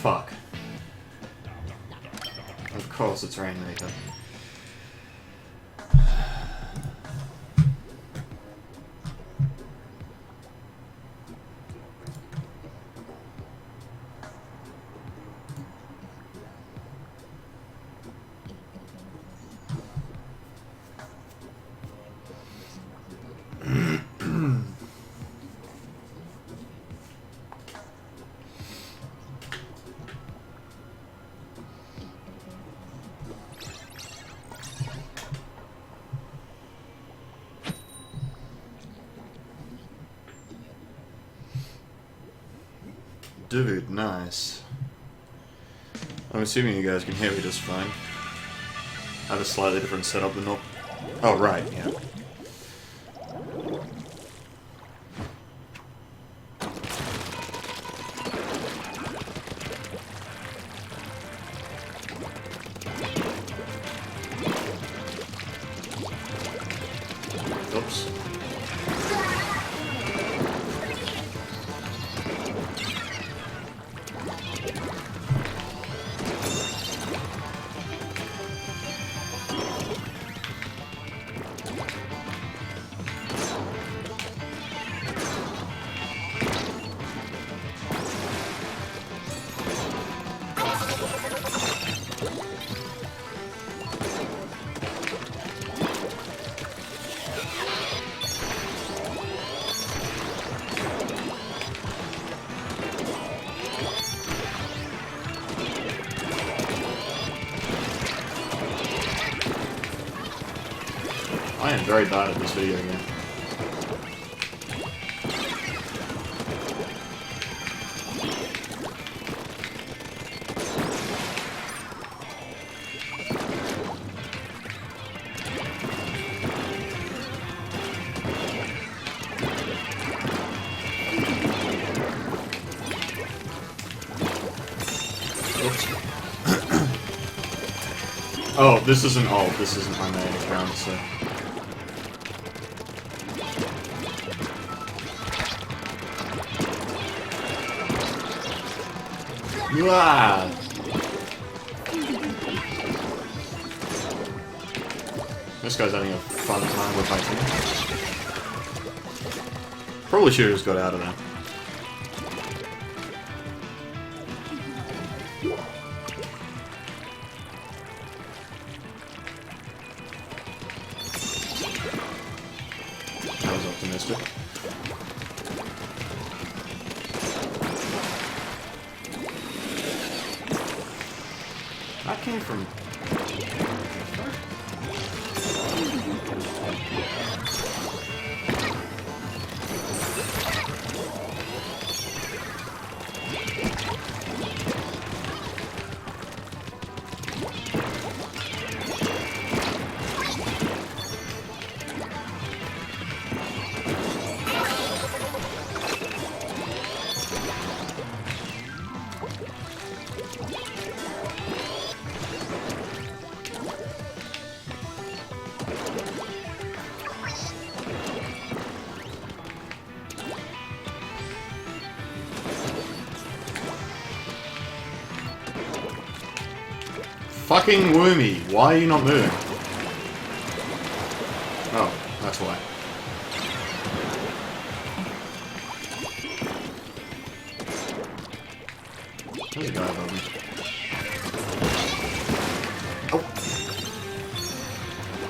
Fuck. Of course it's Rainmaker. Dude, nice. I'm assuming you guys can hear me just fine. I have a slightly different setup than normal. Oh, right, yeah. Oops. I am very bad at this video game. Oops. Oh, this isn't alt, this isn't my main account, so... Ah! This guy's having a fun time with my team. Probably should have just got out of there. That was optimistic. That came from... Fucking Woomy, why are you not moving? Oh, that's why. There's a guy above me. Oh!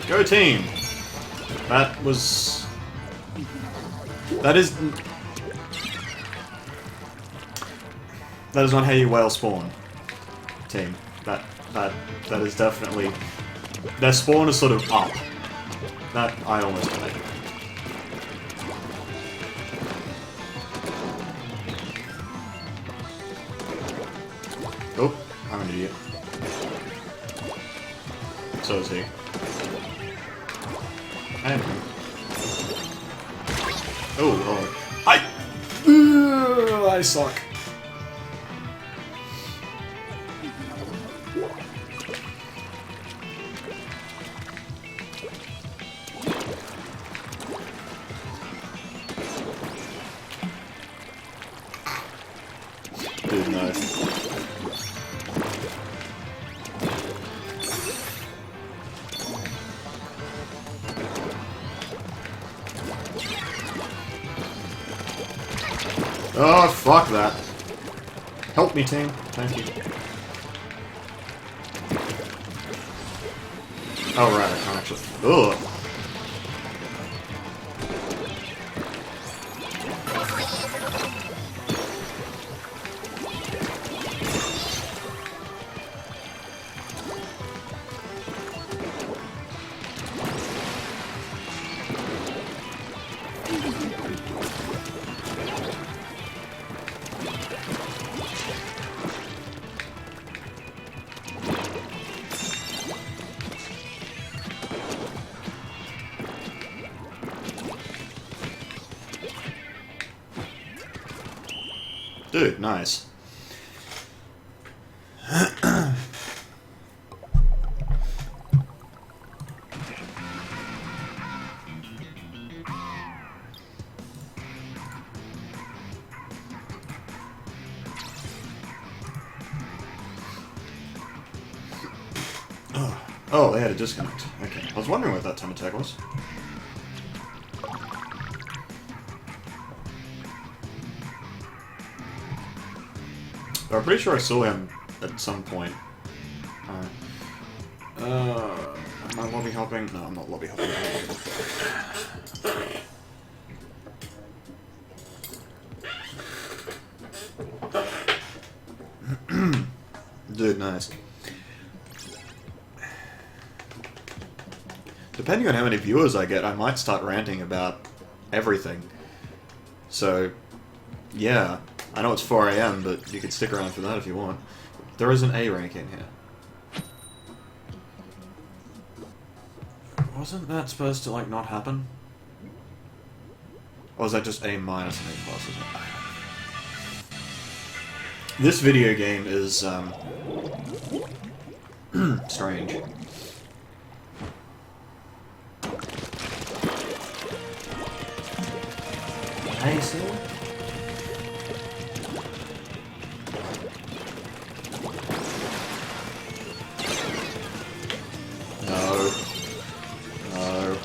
Go team! That was... That is not how you whale spawn, team. That is definitely... Their spawn is sort of up. That I almost died. Oh, I'm an idiot. So is he. I am him. Oh. I suck. Dude, nice. Oh, fuck that. Help me, team. Thank you. Oh, right, I can't actually... Ugh. Dude, nice. Oh, they had a disconnect. Okay. I was wondering what that time attack was. I'm pretty sure I saw him at some point. Am I lobby hopping? No, I'm not lobby hopping. Dude, nice. Depending on how many viewers I get, I might start ranting about everything. So, yeah. I know it's 4 AM, but you can stick around for that if you want. There is an A rank in here. Wasn't that supposed to, like, not happen? Or was that just A minus and A plus? This video game is, strange. Hey, see? No. No.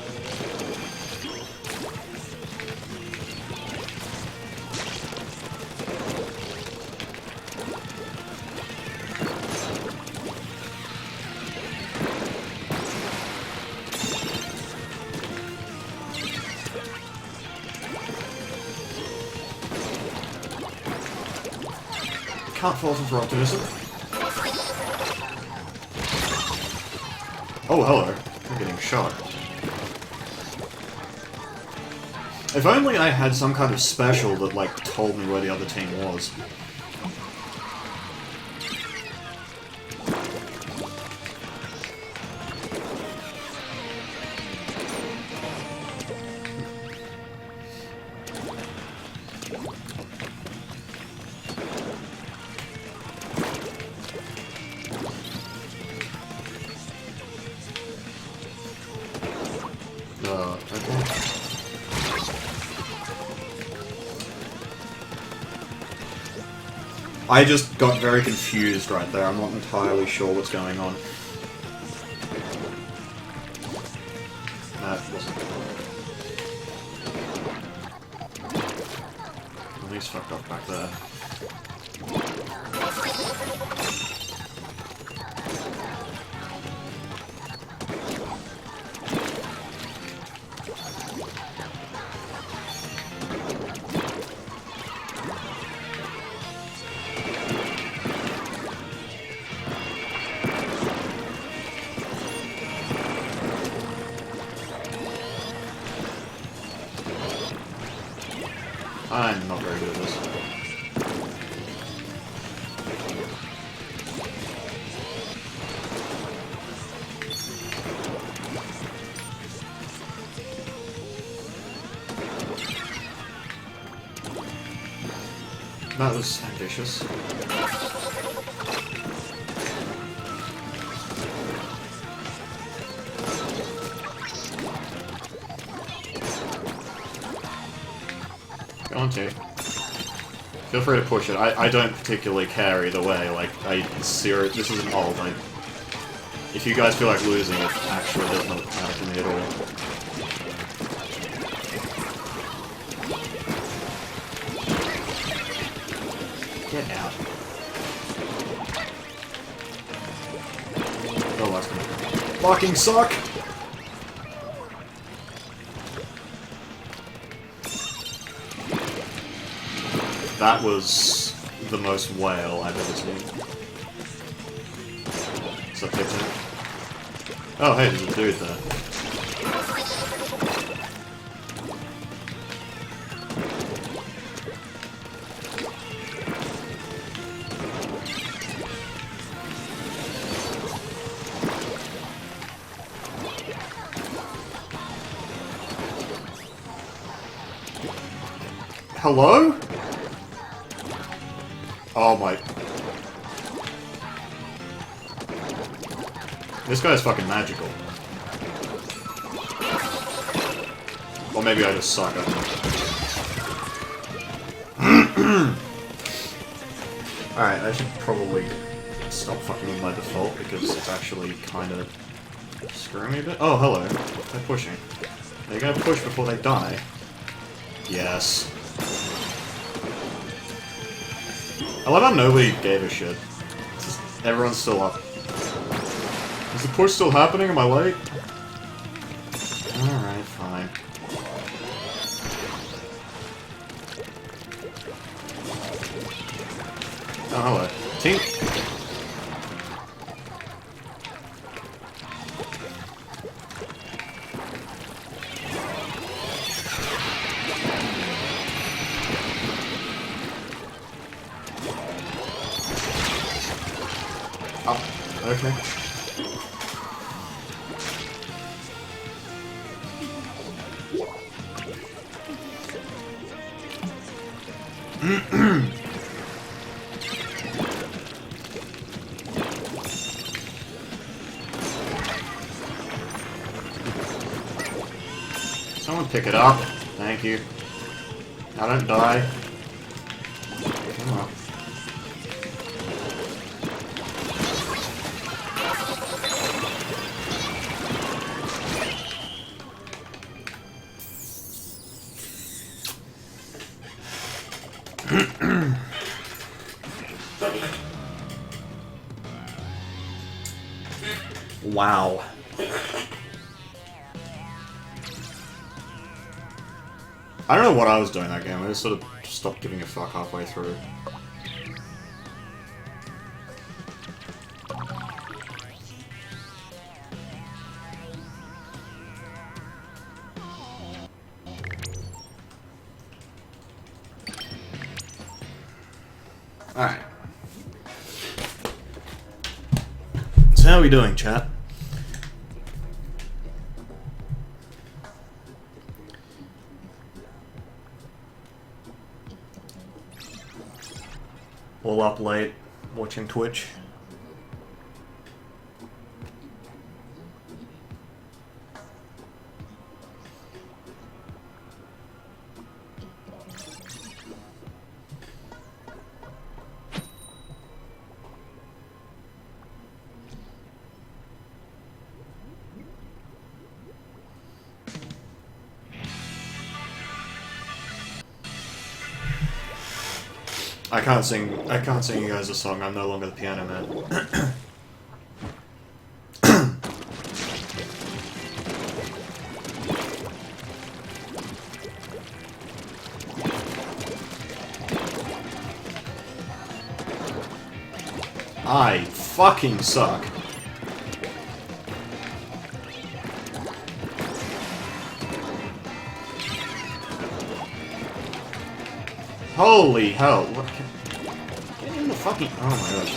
Can't fault him for optimism. Oh, hello. I'm getting shot. If only I had some kind of special that, like, told me where the other team was. Okay. I just got very confused right there. I'm not entirely sure what's going on. That wasn't good. At least fucked off back there. I'm not very good at this. That was ambitious. Go on, T. Feel free to push it. I don't particularly care either way. Like, this isn't old. If you guys feel like losing, it actually does not matter to me at all. Get out. Oh, that's gonna fucking suck! That was the most whale I've ever seen. What's up, Picnic? Oh, hey, there's a dude there. Hello? Oh my... This guy's fucking magical. Or maybe I just suck, I don't know. Alright, I should probably stop fucking with my default because it's actually kind of screwing me a bit. Oh, hello. They're pushing. They're gonna push before they die. Yes. I love how nobody gave a shit. Everyone's still up. Is the push still happening? Am I late? Alright, fine. Oh, hello. Team. Oh, okay. Someone pick it up. Thank you. I don't die. Come on. Wow. I don't know what I was doing that game. I just sort of stopped giving a fuck halfway through. Alright. So how are we doing, chat? All up late, watching Twitch. I can't sing. I can't sing you guys a song. I'm no longer the piano man. I fucking suck. Holy hell! What? Get in the fucking. Oh my gosh.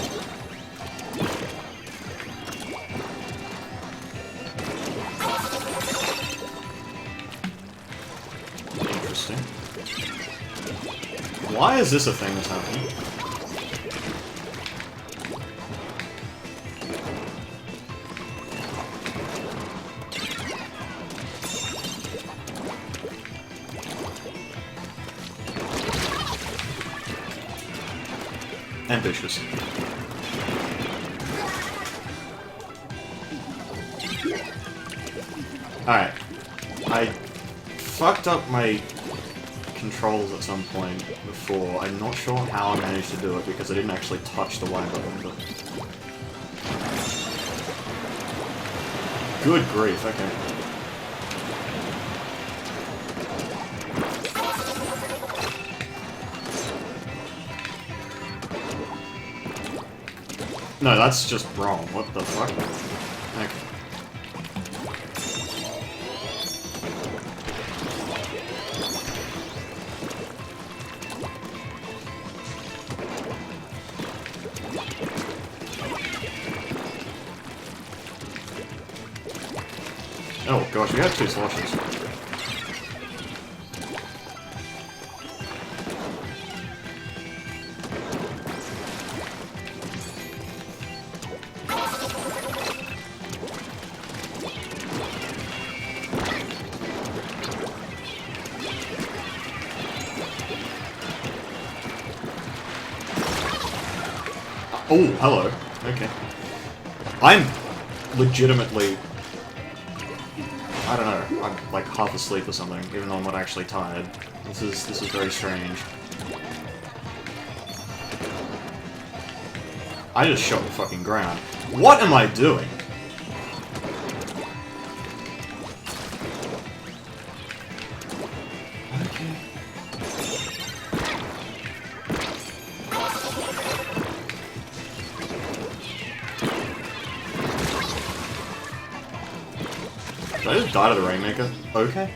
Interesting. Why is this a thing that's happening? Ambitious. Alright. I fucked up my controls at some point before. I'm not sure how I managed to do it because I didn't actually touch the Y button, but... Good grief, okay. No, that's just wrong. What the fuck? Okay. Oh gosh, we have two sloshes. Oh, hello. Okay. I'm legitimately... I don't know, I'm like half asleep or something, even though I'm not actually tired. This is very strange. I just shot the fucking ground. What am I doing? Okay. Did I just die to the Rainmaker? Okay.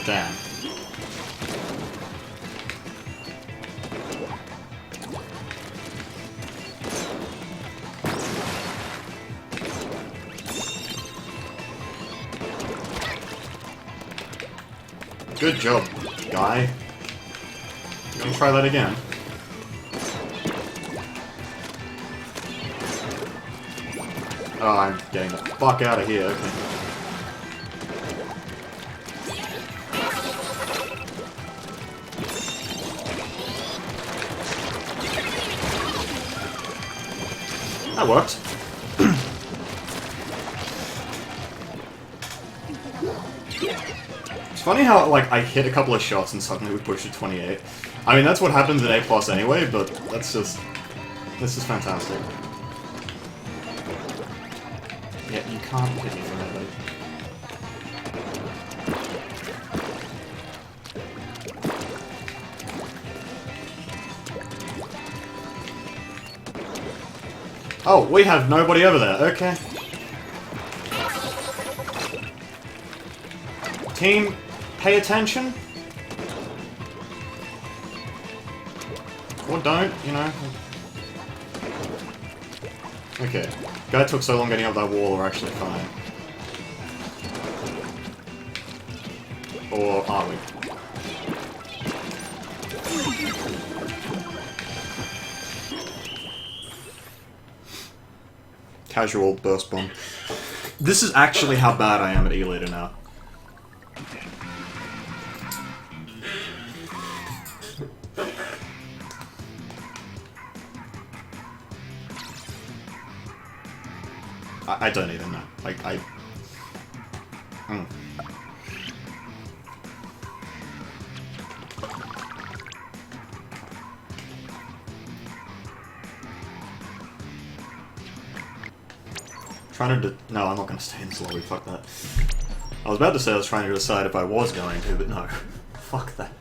Damn. Good job, guy. Let me try that again. Oh, I'm getting the fuck out of here, okay. That worked. It's funny how, like, I hit a couple of shots and suddenly we pushed to 28. I mean, that's what happens at A+ anyway, but that's just... This is fantastic. Yeah, you can't hit me from there, buddy. Oh, we have nobody over there. Okay. Team, pay attention. Or don't, you know. Okay. Guy took so long getting up that wall, we're actually fine. Or are we? Casual burst bomb. This is actually how bad I am at E-Leader now. I don't even know. Like, Trying to no, I'm not going to stay in this lobby, fuck that. I was about to say I was trying to decide if I was going to, but no. Fuck that.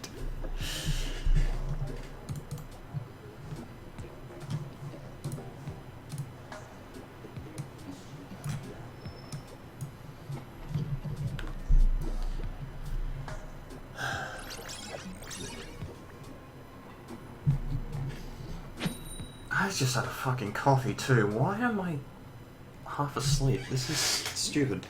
I just had a fucking coffee too. Why am I half asleep? This is stupid.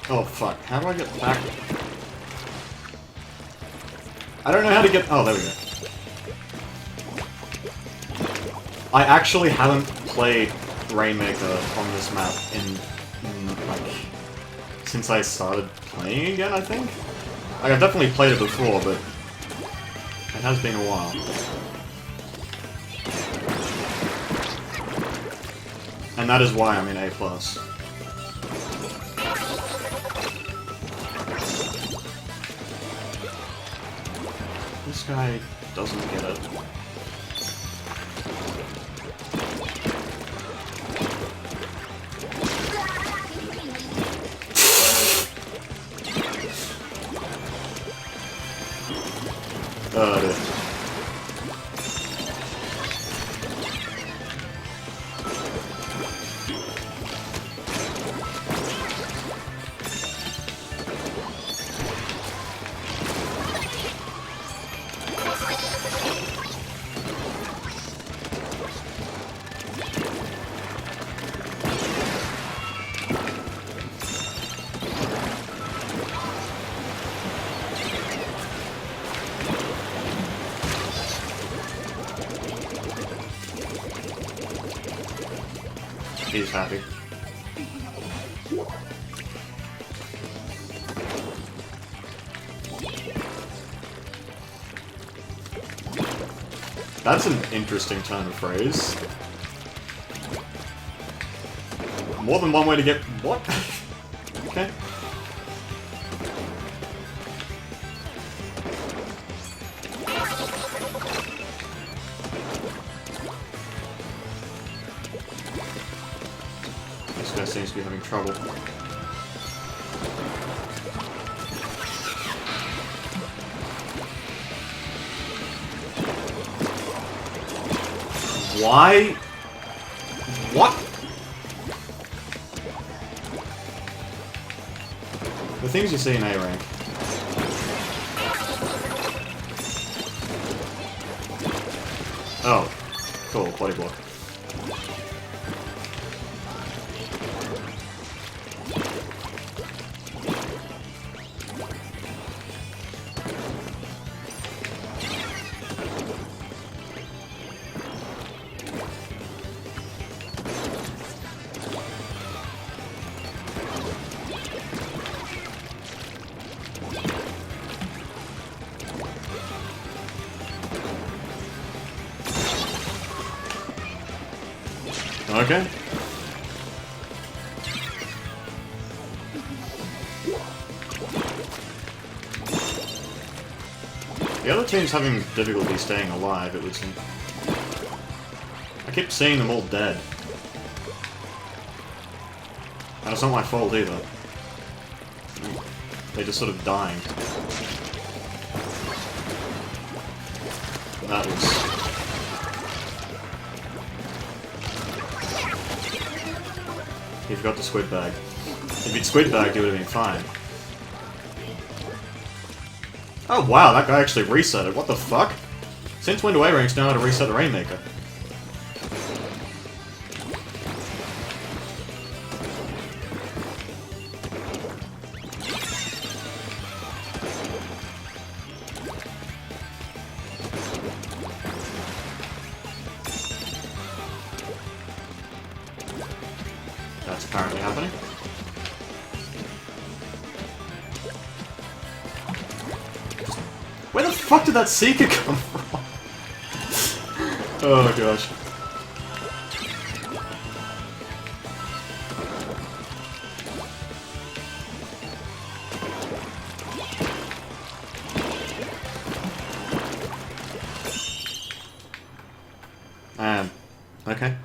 Oh fuck, how do I get back? I don't know how to get... Oh, there we go. I actually haven't played Rainmaker on this map like, since I started playing again, I think? Like, I've definitely played it before, but it has been a while. And that is why I'm in A+. This guy doesn't get it. Oh dear. He's happy. That's an interesting turn of phrase. More than one way to get... What? Okay. This guy seems to be having trouble. Why? What? The things you see in A rank. Oh, cool, body block. Okay. The other team's having difficulty staying alive, it would seem. I keep seeing them all dead. And it's not my fault either. They're just sort of dying. That was... He forgot the squid bag. If he'd squid bagged, he would have been fine. Oh wow, that guy actually reset it. What the fuck? Since when do A-Ranks know how to reset the Rainmaker? That's apparently happening. Where the fuck did that Seeker come from? Oh gosh. Okay.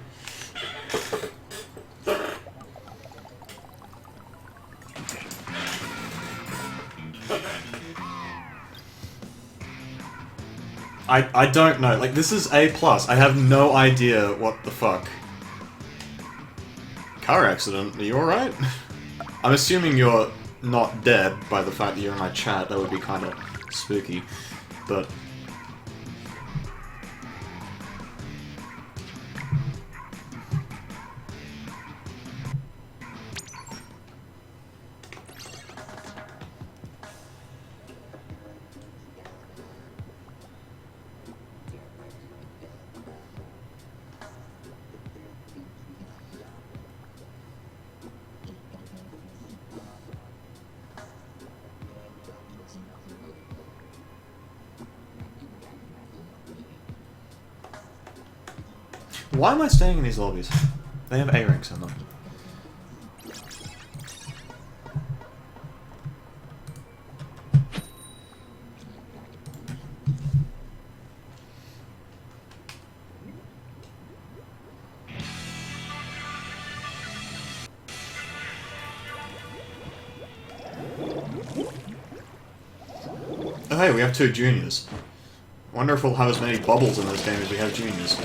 I don't know. Like, this is A+. I have no idea what the fuck. Car accident. Are you alright? I'm assuming you're not dead by the fact that you're in my chat. That would be kind of spooky. But... why am I staying in these lobbies? They have A-Ranks in them. Oh hey, we have 2 juniors. Wonder if we'll have as many bubbles in this game as we have juniors.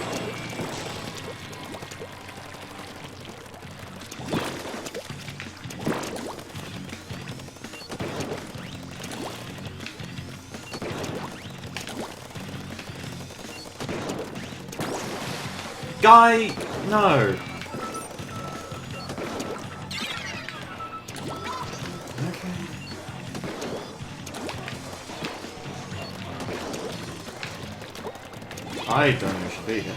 Guy, no. Okay. I don't know if should be here.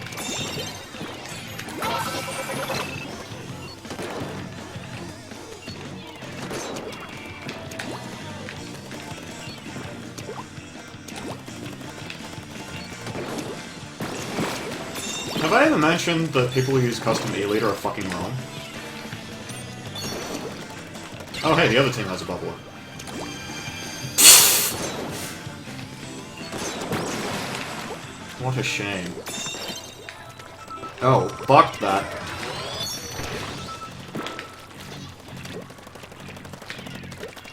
Have I ever mentioned that people who use custom E-Leader are fucking wrong? Oh hey, the other team has a bubbler. What a shame. Oh, fuck that.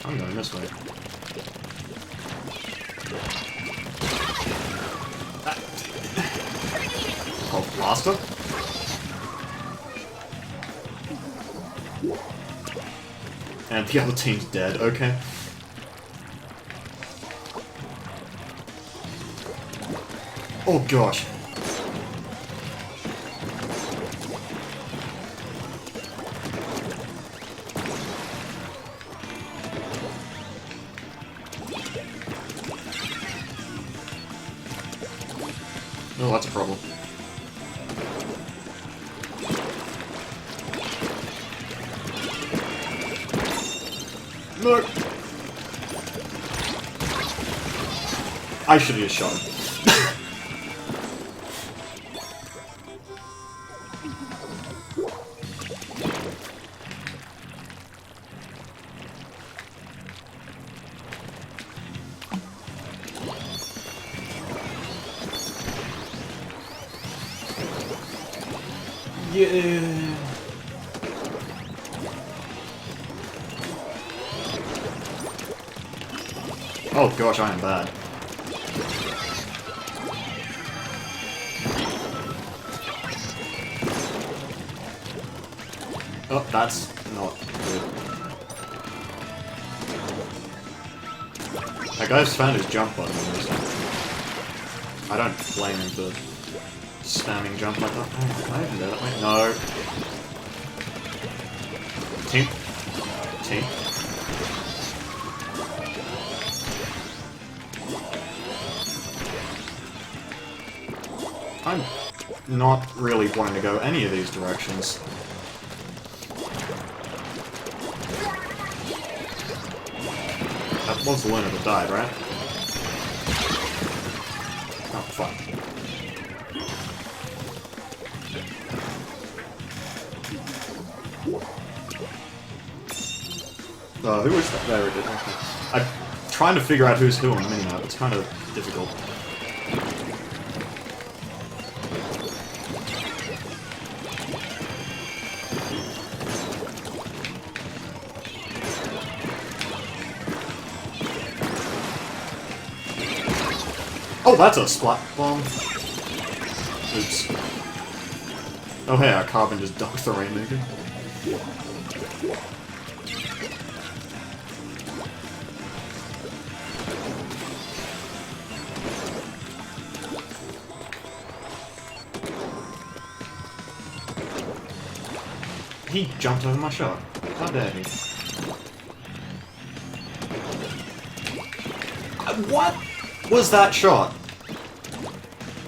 I'm going this way. Oh, Blaster? And the other team's dead, okay. Oh gosh. Oh, that's a problem. Look! I should have just shot him. Yeah. Oh gosh, I am bad. Oh, that's not good. That guy's found his jump button. I don't blame him for spamming jump like that. Oh, can I even do that? Wait, no. Team. Team. I'm not really wanting to go any of these directions. That was the Luna that died, right? Oh, fuck. Who is that? There it is. Okay. I'm trying to figure out who's who on the minimap. It's kind of difficult. Oh, that's a splat bomb. Oops. Oh, hey, our carbon just ducked the Rainmaker. He jumped over my shot. How dare he? What was that shot?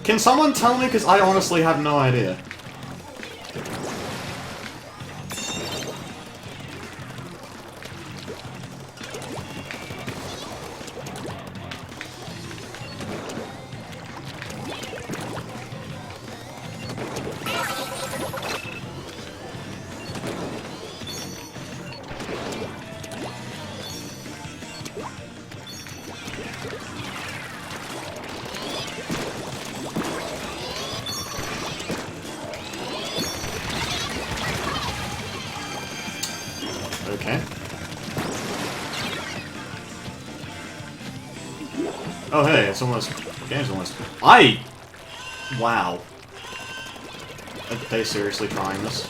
Can someone tell me? Because I honestly have no idea. Okay. Oh hey, it's almost... the game's almost... Wow. Are they seriously trying this?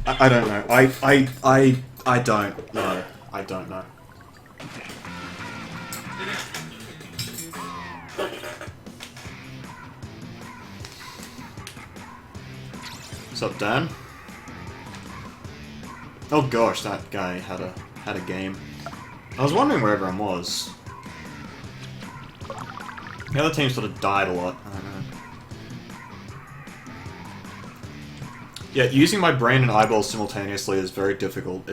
I don't know. I don't know. I don't know. What's up, Dan? Oh gosh, that guy had a game. I was wondering where everyone was. The other team sort of died a lot. I don't know. Yeah, using my brain and eyeballs simultaneously is very difficult.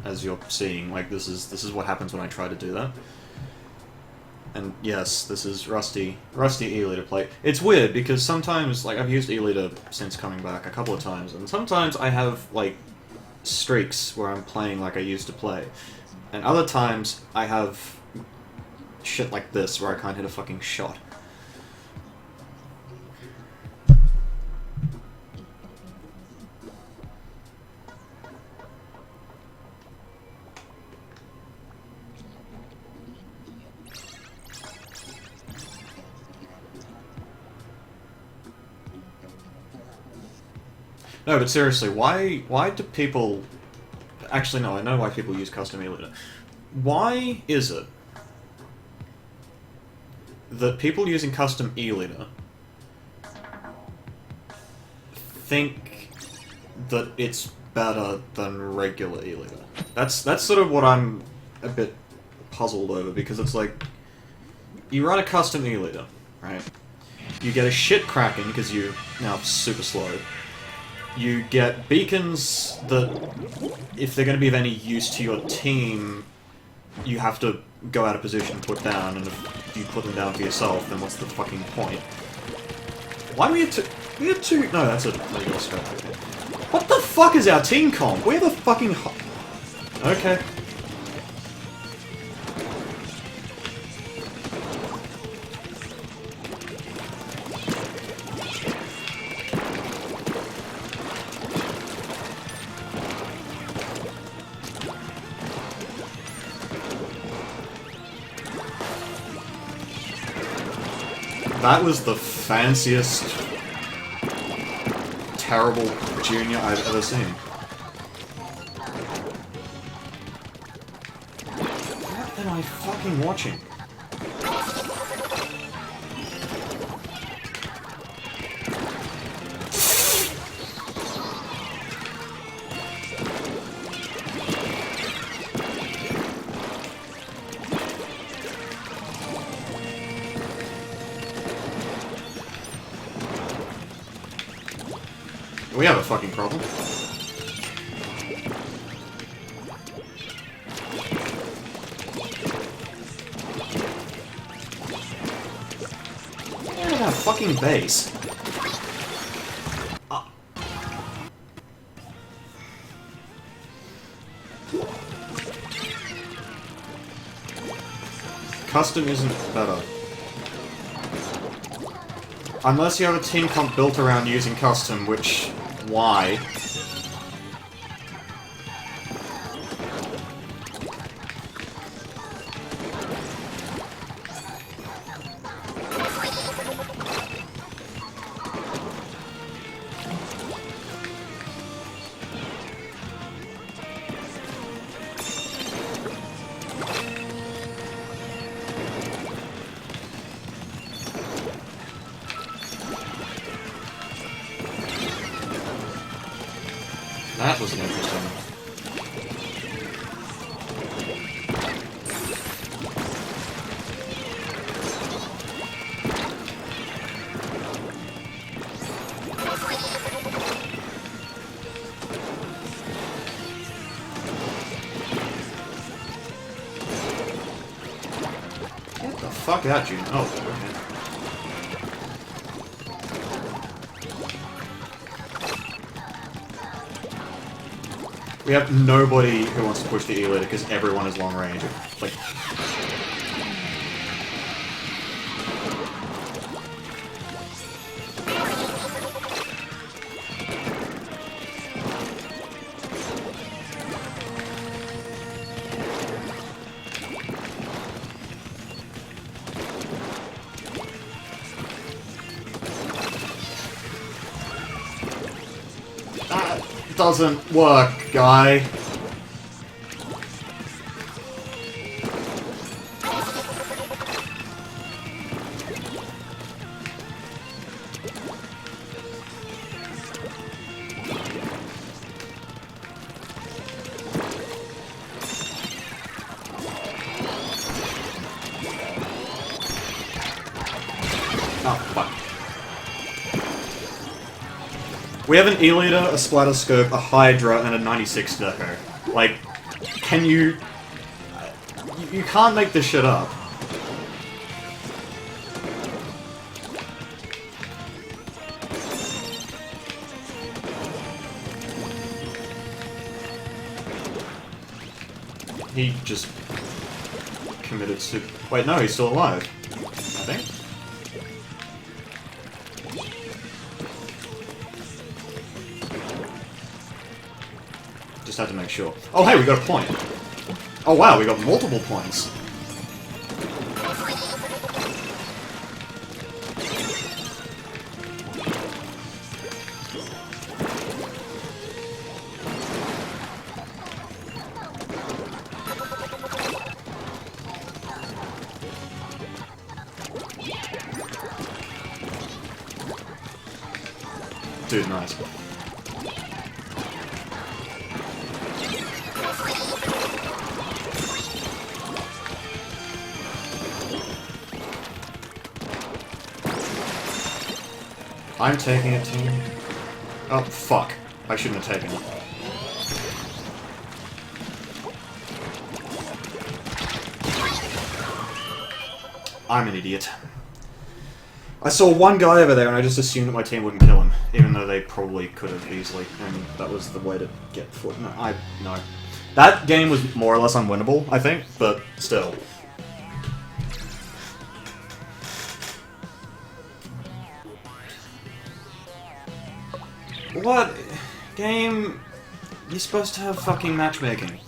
As you're seeing, like this is what happens when I try to do that. And yes, this is Rusty E-Liter play. It's weird because sometimes, like, I've used E-Liter since coming back a couple of times, and sometimes I have, like, streaks where I'm playing like I used to play. And other times I have shit like this where I can't hit a fucking shot. No, but seriously, why do people... Actually, no, I know why people use custom E-Liter. Why is it that people using custom E-Liter think that it's better than regular E-Liter? That's sort of what I'm a bit puzzled over, because it's like, you run a custom E-Liter, right? You get a shit Kraken because you're now super slow. You get beacons that, if they're going to be of any use to your team, you have to go out of position, put down, and if you put them down for yourself, then what's the fucking point? Why do we have two... We have two... No, that's a regular scope. What the fuck is our team comp? Where the fucking... Okay. That was the fanciest, terrible junior I've ever seen. What am I fucking watching? We have a fucking problem. Get out of that fucking base. Custom isn't better. Unless you have a team comp built around using custom, which... why? That was interesting. Get the fuck out, June. Oh, okay. We have nobody who wants to push the E-Leader because everyone is long range. Like... That doesn't work, guy. Oh, fuck. We have an E-Leader, a Splatter Scope, a Hydra, and a 96 Deco. Like, can you... You can't make this shit up. He just... committed to... Wait, no, he's still alive. I think. Just had to make sure. Oh, hey, we got a point. Oh, wow, we got multiple points. Dude, nice. I'm taking a team. Oh, fuck. I shouldn't have taken it. I'm an idiot. I saw one guy over there and I just assumed that my team wouldn't kill him, even though they probably could have easily, and that was the way to get foot. No. That game was more or less unwinnable, I think, but still. What? Game... You're supposed to have fucking matchmaking.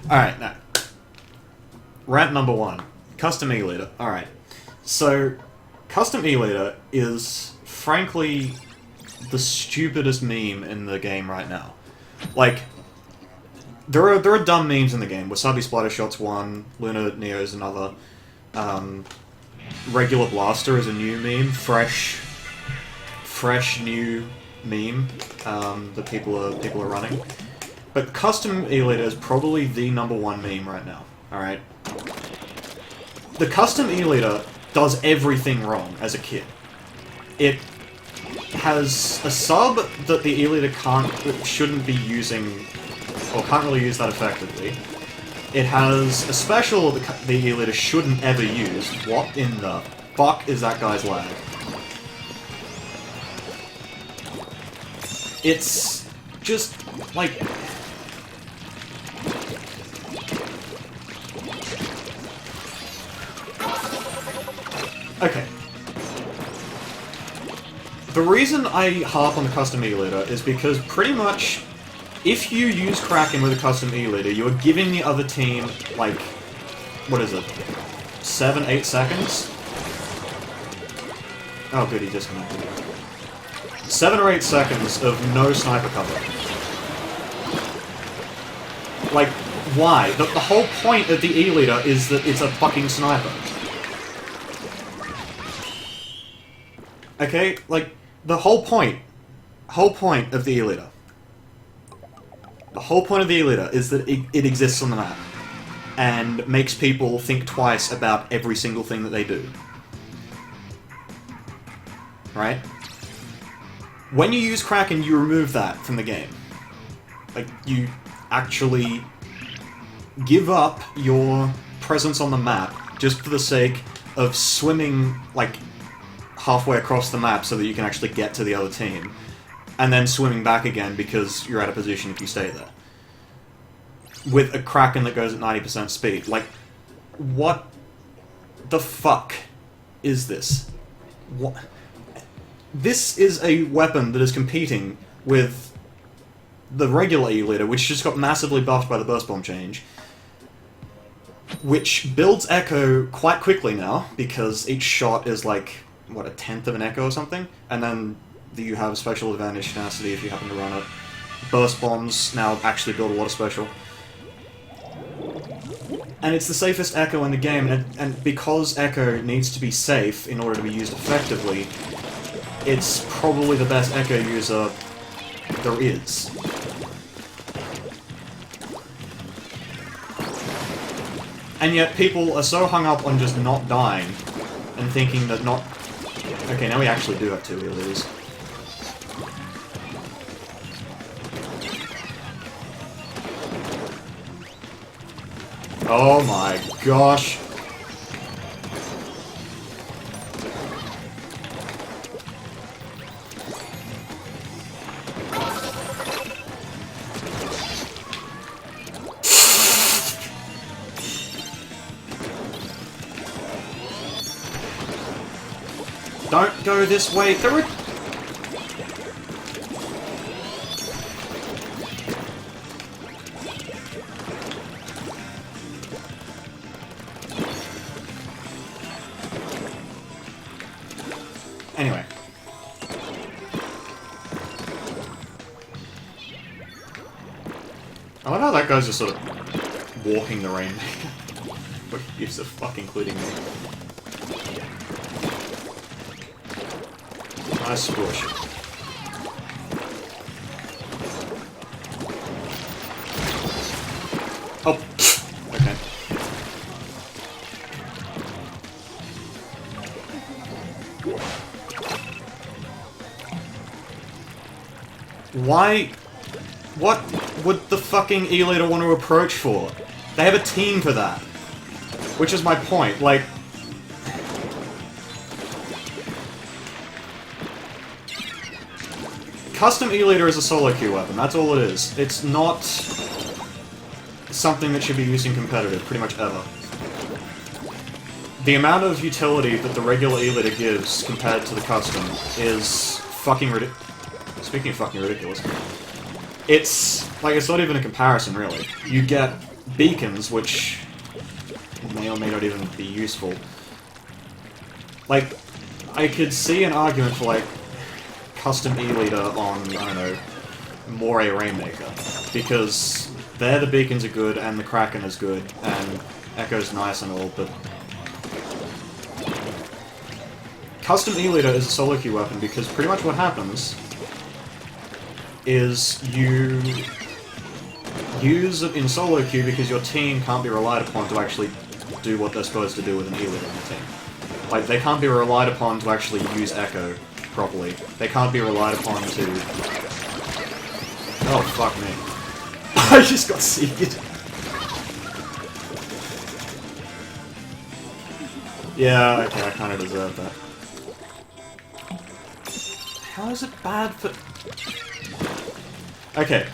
Alright, now. Rant number 1. Custom E-Leader. Alright. So, Custom E-Leader is, frankly, the stupidest meme in the game right now. Like, there are dumb memes in the game. Wasabi Splattershot's one, Luna Neo's another. Regular Blaster is a new meme. Fresh new meme that people are running. But Custom E-Leader is probably the #1 meme right now. Alright? The Custom E-Leader does everything wrong as a kid. It has a sub that the E-Leader shouldn't be using, or can't really use that effectively. It has a special that the E-Leader shouldn't ever use. What in the fuck is that guy's lag? It's just, like... Okay. The reason I harp on the Custom E-Leader is because pretty much, if you use Kraken with a Custom E-Leader, you are giving the other team, like, what is it? 7-8 seconds? Oh good, he disconnected. 7 or 8 seconds of no sniper cover. Like, why? The whole point of the E-Leader is that it's a fucking sniper. Okay? Like, the whole point of the E-Leader. The whole point of the E-Leader is that it exists on the map. And makes people think twice about every single thing that they do. Right? When you use Kraken, you remove that from the game. Like, you actually give up your presence on the map just for the sake of swimming, like, halfway across the map so that you can actually get to the other team, and then swimming back again because you're out of position if you stay there. With a Kraken that goes at 90% speed. Like, what the fuck is this? What? This is a weapon that is competing with the regular E-Leader, which just got massively buffed by the Burst Bomb change, which builds Echo quite quickly now, because each shot is like, what, 1/10 of an Echo or something? And then you have special advantage tenacity if you happen to run it. Burst Bombs now actually build a lot of special. And it's the safest Echo in the game, and because Echo needs to be safe in order to be used effectively, it's probably the best Echo user there is. And yet people are so hung up on just not dying, and thinking that not... Okay, now we actually do have 2 E-Leaders. Oh my gosh. Don't go this way. There are... Anyway. I love how that guy's just sort of walking the Rainmaker. What gives a fuck, including me. Nice squish. Oh, okay. Why? What would the fucking E-Leader want to approach for? They have a team for that. Which is my point, like... Custom E-Leader is a solo queue weapon, that's all it is. It's not something that should be used in competitive, pretty much ever. The amount of utility that the regular E-Leader gives compared to the custom is fucking ridiculous. Speaking of fucking ridiculous, it's, like, it's not even a comparison, really. You get beacons, which may or may not even be useful. Like, I could see an argument for, like, custom E-Leader on, I don't know, Moray Rainmaker, because there the beacons are good, and the Kraken is good, and Echo's nice and all, but custom E-Leader is a solo queue weapon because pretty much what happens is you use it in solo queue because your team can't be relied upon to actually do what they're supposed to do with an E-Leader on the team. Like, they can't be relied upon to actually use Echo properly. They can't be relied upon to... Oh, fuck me. I just got seeded. Yeah, okay, I kind of deserve that. How is it bad for... Okay.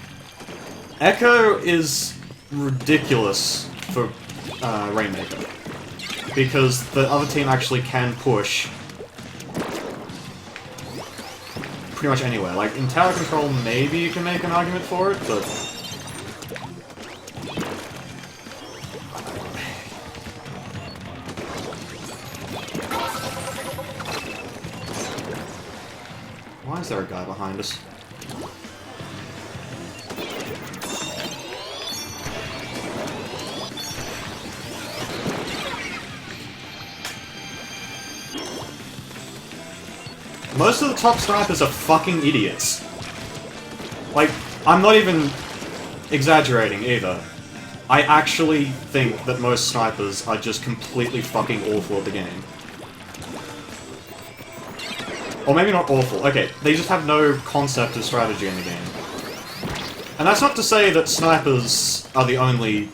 Echo is ridiculous for Rainmaker. Because the other team actually can push pretty much anywhere. Like, in tower control, maybe you can make an argument for it, but... Why is there a guy behind us? Most of the top snipers are fucking idiots. Like, I'm not even exaggerating either. I actually think that most snipers are just completely fucking awful at the game. Or maybe not awful. Okay, they just have no concept of strategy in the game. And that's not to say that snipers are the only...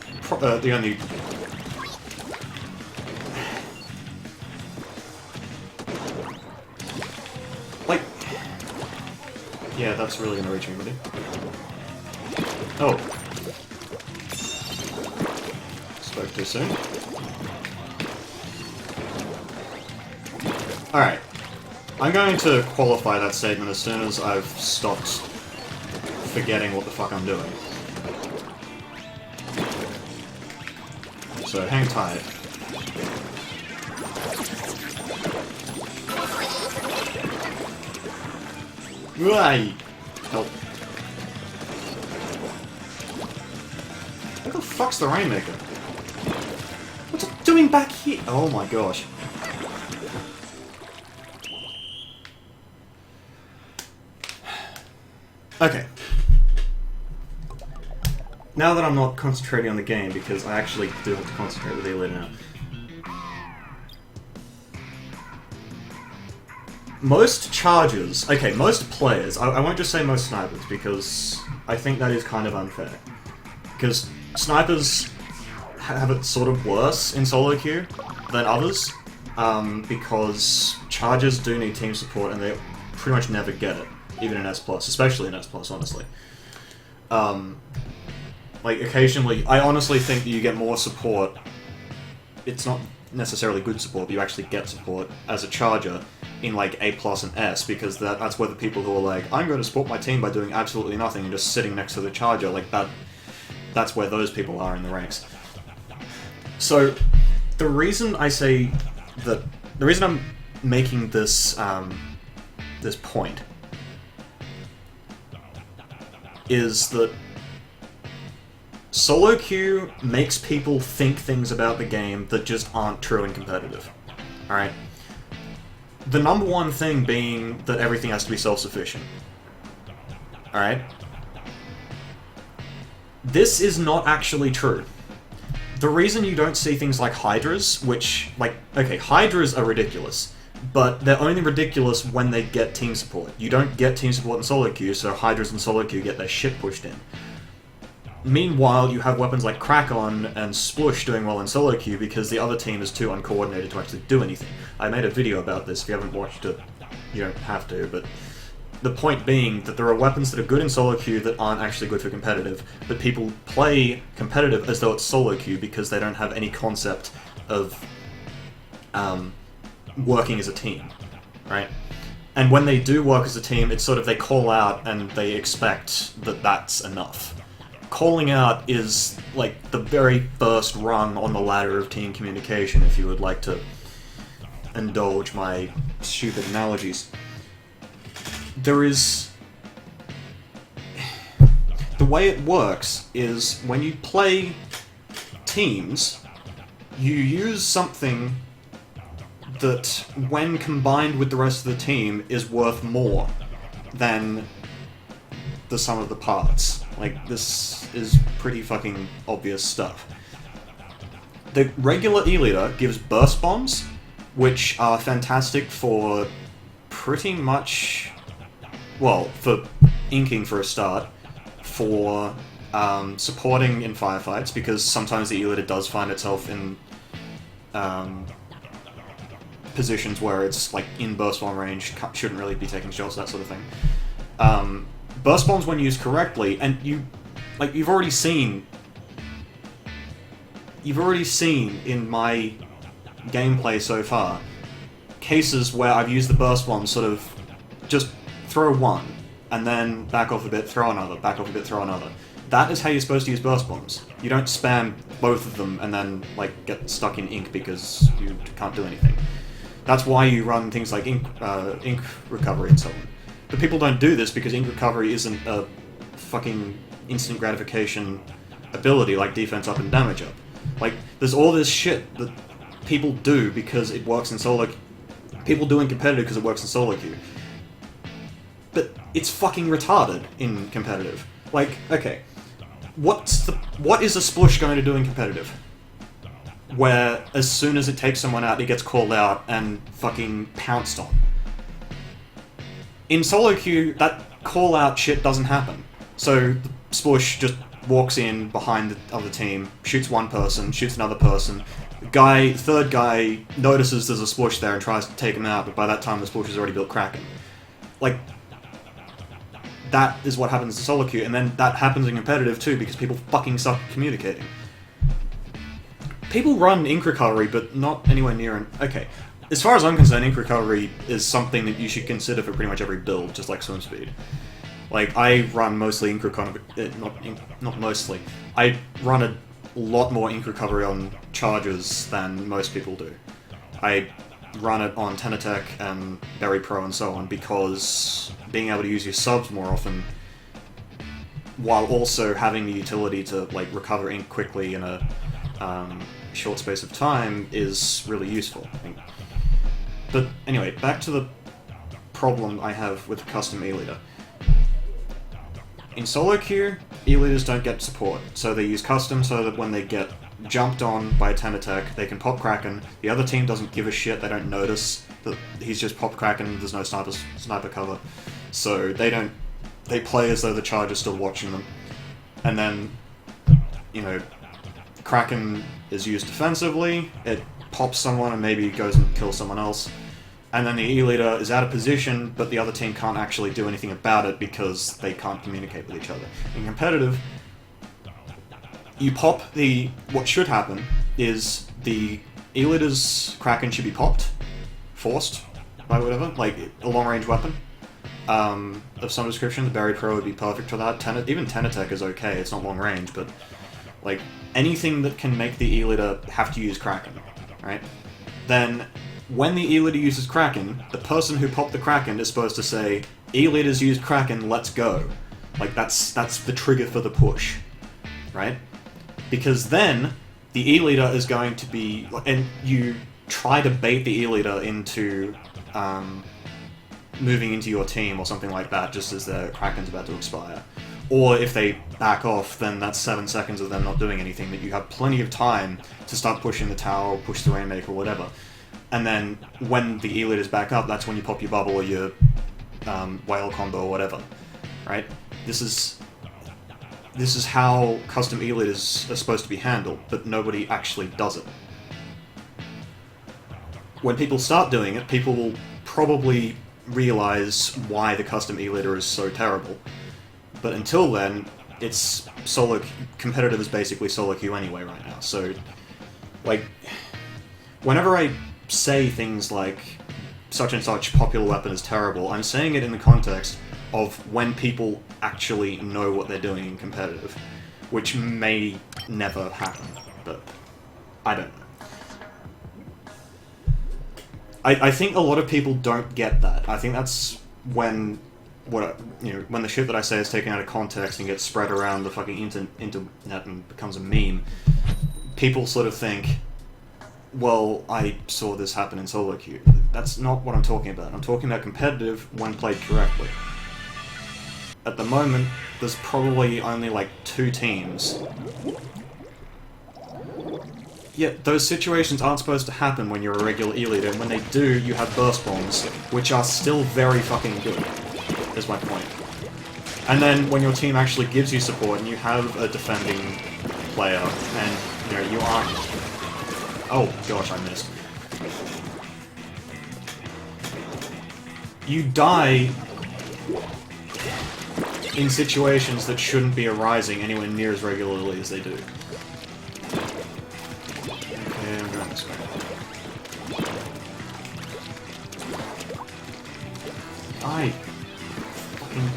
Like... Yeah, that's really gonna reach me, buddy. Oh. Spoke too soon. Alright. I'm going to qualify that statement as soon as I've stopped forgetting what the fuck I'm doing. So, hang tight. Uai! Help. What the fuck's the Rainmaker? What's it doing back here? Oh my gosh. Okay. Now that I'm not concentrating on the game, because I actually do have to concentrate with E-Leader now. Most chargers, okay, most players, I won't just say most snipers, because I think that is kind of unfair. Because snipers have it sort of worse in solo queue than others, because chargers do need team support and they pretty much never get it. Even in S+, especially in S+, honestly. Like, occasionally, I honestly think that you get more support. It's not necessarily good support, but you actually get support as a charger in, like, A+ and S, because that's where the people who are like, I'm going to support my team by doing absolutely nothing and just sitting next to the charger, like, that's where those people are in the ranks. So, the reason I say that... The reason I'm making this, this point is that solo queue makes people think things about the game that just aren't true in competitive. Alright? The number one thing being that everything has to be self-sufficient. Alright? This is not actually true. The reason you don't see things like Hydras, which, like, okay, Hydras are ridiculous. But they're only ridiculous when they get team support. You don't get team support in solo queue, so Hydras in solo queue get their shit pushed in. Meanwhile, you have weapons like Krak-On and Splush doing well in solo queue because the other team is too uncoordinated to actually do anything. I made a video about this. If you haven't watched it, you don't have to, but the point being that there are weapons that are good in solo queue that aren't actually good for competitive, but people play competitive as though it's solo queue because they don't have any concept of working as a team, right? And when they do work as a team, it's sort of they call out and they expect that that's enough. calling out is like the very first rung on the ladder of team communication, if you would like to indulge my stupid analogies. There is... The way it works is when you play teams, you use something that, when combined with the rest of the team, is worth more than the sum of the parts. Like, this is pretty fucking obvious stuff. The regular E-Liter gives burst bombs, which are fantastic for pretty much... well, for inking for a start, for supporting in firefights, because sometimes the E-Liter does find itself in positions where it's like in burst bomb range, shouldn't really be taking shots, that sort of thing. Burst bombs, when used correctly, and you've already seen in my gameplay so far cases where I've used the burst bomb sort of just throw one, and then back off a bit, throw another, back off a bit, throw another. That is how you're supposed to use burst bombs. You don't spam both of them and then like get stuck in ink because you can't do anything. That's why you run things like ink recovery and so on. But people don't do this because ink recovery isn't a fucking instant gratification ability like defense up and damage up. Like, there's all this shit that people do because it works in solo. People do in competitive because it works in solo queue. But it's fucking retarded in competitive. Like, okay, what is a splush going to do in competitive? Where as soon as it takes someone out, it gets called out and fucking pounced on. In solo queue, that call out shit doesn't happen. So the splush just walks in behind the other team, shoots one person, shoots another person. The third guy notices there's a splush there and tries to take him out, but by that time the splush has already built Kraken. Like, that is what happens in solo queue, and then that happens in competitive too, because people fucking suck at communicating. People run ink recovery, but not anywhere near an... Okay, as far as I'm concerned, ink recovery is something that you should consider for pretty much every build, just like swim speed. Like, I run mostly ink recovery... not mostly. I run a lot more ink recovery on charges than most people do. I run it on Tenatech and Berry Pro and so on, because being able to use your subs more often, while also having the utility to like recover ink quickly in a short space of time, is really useful, I think. But anyway, back to the problem I have with custom E-Liter. In solo queue, E-Liters don't get support, so they use custom so that when they get jumped on by a Tenatech, they can pop Kraken. The other team doesn't give a shit, they don't notice that he's just popped Kraken, there's no sniper cover. So they play as though the charge is still watching them. And then, you know, Kraken is used defensively, it pops someone and maybe goes and kills someone else. And then the E-Liter is out of position, but the other team can't actually do anything about it because they can't communicate with each other. In competitive, you pop the... What should happen is the E-Liter's Kraken should be popped, forced, by whatever, like a long-range weapon of some description. The Berry Pro would be perfect for that. Even Tenatech is okay, it's not long-range, but like anything that can make the E-Liter have to use Kraken, right? Then, when the E-Liter uses Kraken, the person who popped the Kraken is supposed to say, E-Liter's used Kraken, let's go. Like, that's the trigger for the push, right? Because then, the E-Liter is going to be... And you try to bait the E-Liter into moving into your team or something like that, just as their Kraken's about to expire. Or if they back off, then that's 7 seconds of them not doing anything, that you have plenty of time to start pushing the tower, or push the Rainmaker, or whatever. And then, when the E-Liter's back up, that's when you pop your bubble or your whale combo or whatever, right? This is how custom E-Liters are supposed to be handled, but nobody actually does it. When people start doing it, people will probably realize why the custom E-Liter is so terrible. But until then, it's competitive is basically solo queue anyway right now, so, like, whenever I say things like, such and such popular weapon is terrible, I'm saying it in the context of when people actually know what they're doing in competitive. which may never happen, but I don't know. I think a lot of people don't get that. I think that's when when the shit that I say is taken out of context and gets spread around the fucking internet and becomes a meme. People sort of think, well, I saw this happen in solo queue. That's not what I'm talking about. I'm talking about competitive when played correctly. At the moment, there's probably only like 2 teams. Yet those situations aren't supposed to happen when you're a regular E-leader, and when they do, you have burst bombs, which are still very fucking good, is my point. And then when your team actually gives you support and you have a defending player, and you aren't... Oh gosh, I missed. You die in situations that shouldn't be arising anywhere near as regularly as they do. Okay, I'm going this way. I fucking...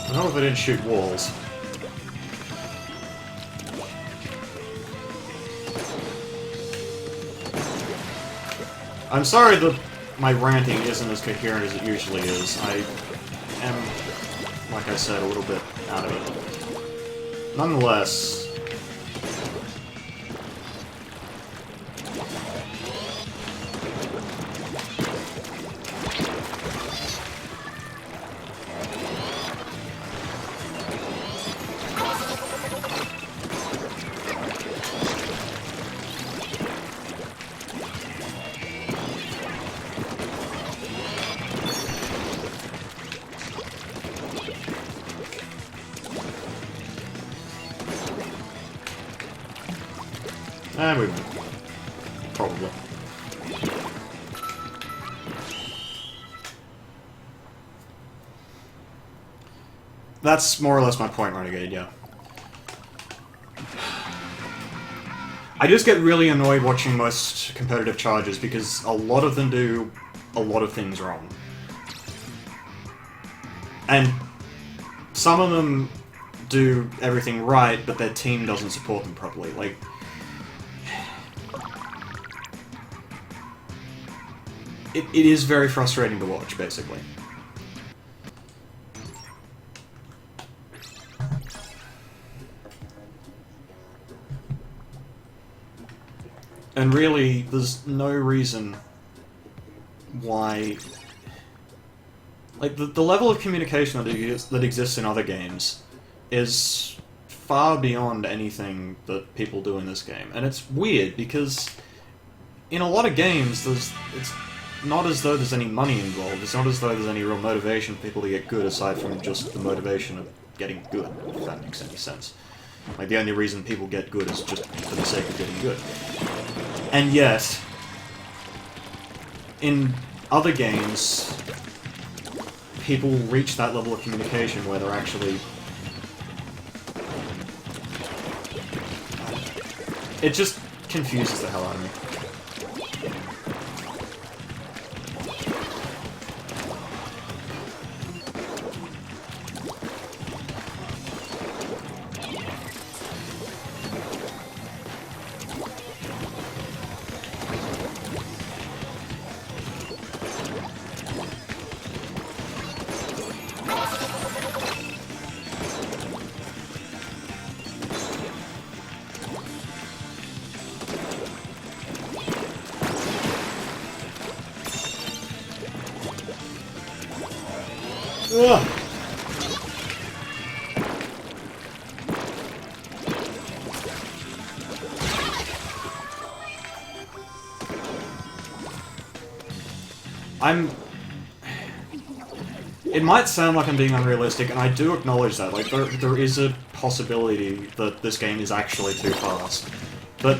I don't know if I didn't shoot walls. I'm sorry that my ranting isn't as coherent as it usually is. I am, like I said, a little bit out of it. Nonetheless... And we win. Probably. That's more or less my point, Renegade, yeah. I just get really annoyed watching most competitive charges because a lot of them do a lot of things wrong. And some of them do everything right, but their team doesn't support them properly. Like, it is very frustrating to watch, basically. And really, there's no reason why... Like, the level of communication that exists in other games is far beyond anything that people do in this game. And it's weird, because in a lot of games, it's not as though there's any money involved. It's not as though there's any real motivation for people to get good, aside from just the motivation of getting good, if that makes any sense. Like, the only reason people get good is just for the sake of getting good. And yet, in other games, people reach that level of communication where they're actually... It just confuses the hell out of me. Ugh. It might sound like I'm being unrealistic, and I do acknowledge that. Like, there is a possibility that this game is actually too fast. But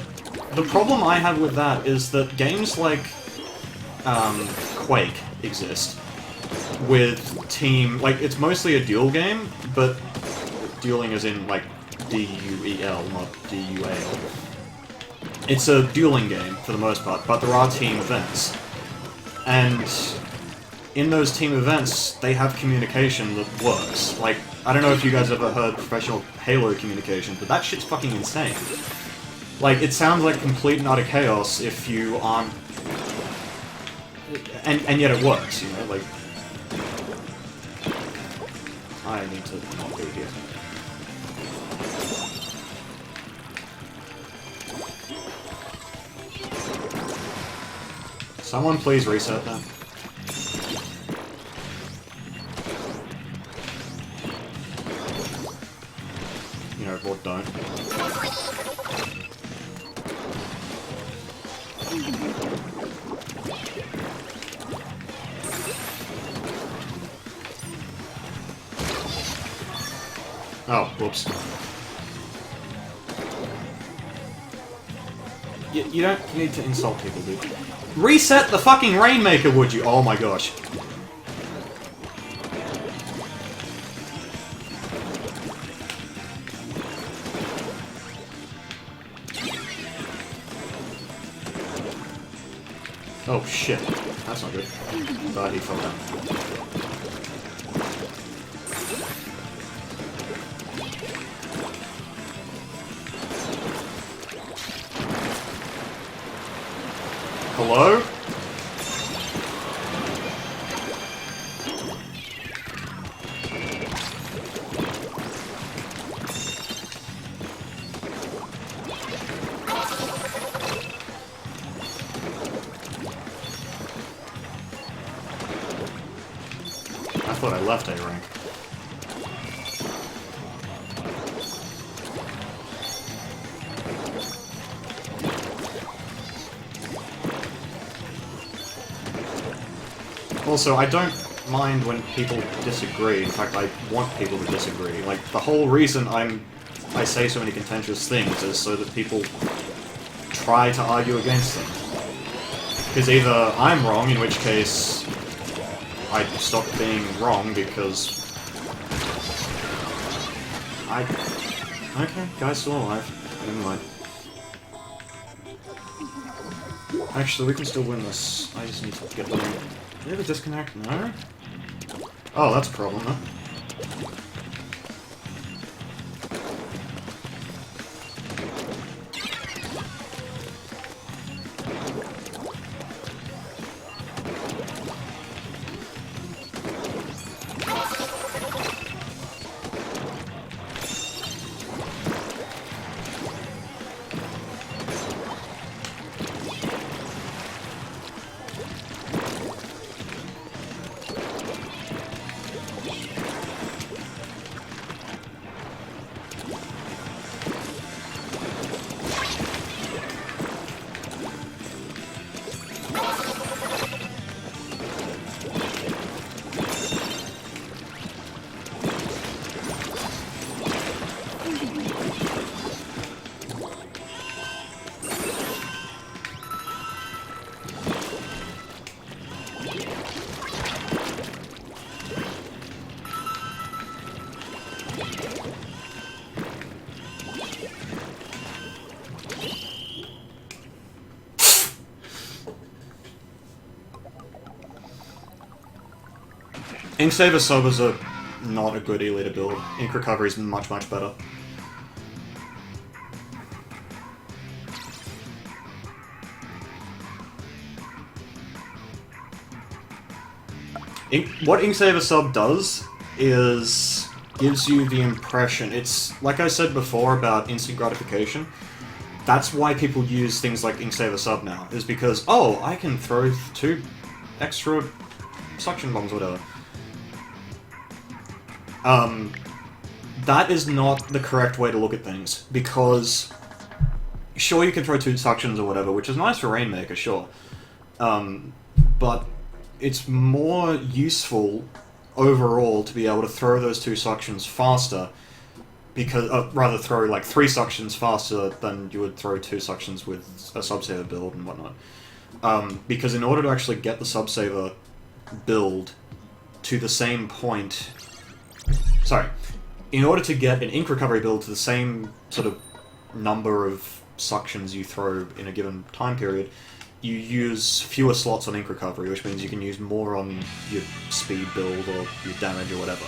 the problem I have with that is that games like Quake exist. With team... Like, it's mostly a duel game, but dueling as in, like, D-U-E-L, not D-U-A-L. It's a dueling game, for the most part, but there are team events. And in those team events, they have communication that works. Like, I don't know if you guys ever heard professional Halo communication, but that shit's fucking insane. Like, it sounds like complete and utter chaos if you aren't... And yet it works, you know, like... I need to not be here. Someone please reset that. You know, or don't. Oh, whoops. You don't need to insult people, dude. Reset the fucking Rainmaker, would you? Oh my gosh. Oh shit. That's not good. But he fell down. Hello? I thought I left A rank. Also, I don't mind when people disagree. In fact, I want people to disagree. Like, the whole reason I say so many contentious things is so that people try to argue against them. Because either I'm wrong, in which case I stop being wrong because Okay, guy's still alive. Never mind. Actually, we can still win this. I just need to get them... Do we have a disconnect? No? Oh, that's a problem, huh? Inksaver Sub is not a good E-leader build. Ink Recovery is much, much better. What Inksaver Sub does is gives you the impression, it's like I said before about instant gratification, that's why people use things like Inksaver Sub now, is because, oh, I can throw 2 extra suction bombs or whatever. That is not the correct way to look at things, because sure you can throw 2 suctions or whatever, which is nice for Rainmaker, sure. But it's more useful overall to be able to throw those 2 suctions faster, because rather throw like 3 suctions faster than you would throw 2 suctions with a Subsaver build and whatnot. Because in order to actually get the Subsaver build to the same point... Sorry. in order to get an ink recovery build to the same sort of number of suctions you throw in a given time period, you use fewer slots on ink recovery, which means you can use more on your speed build or your damage or whatever.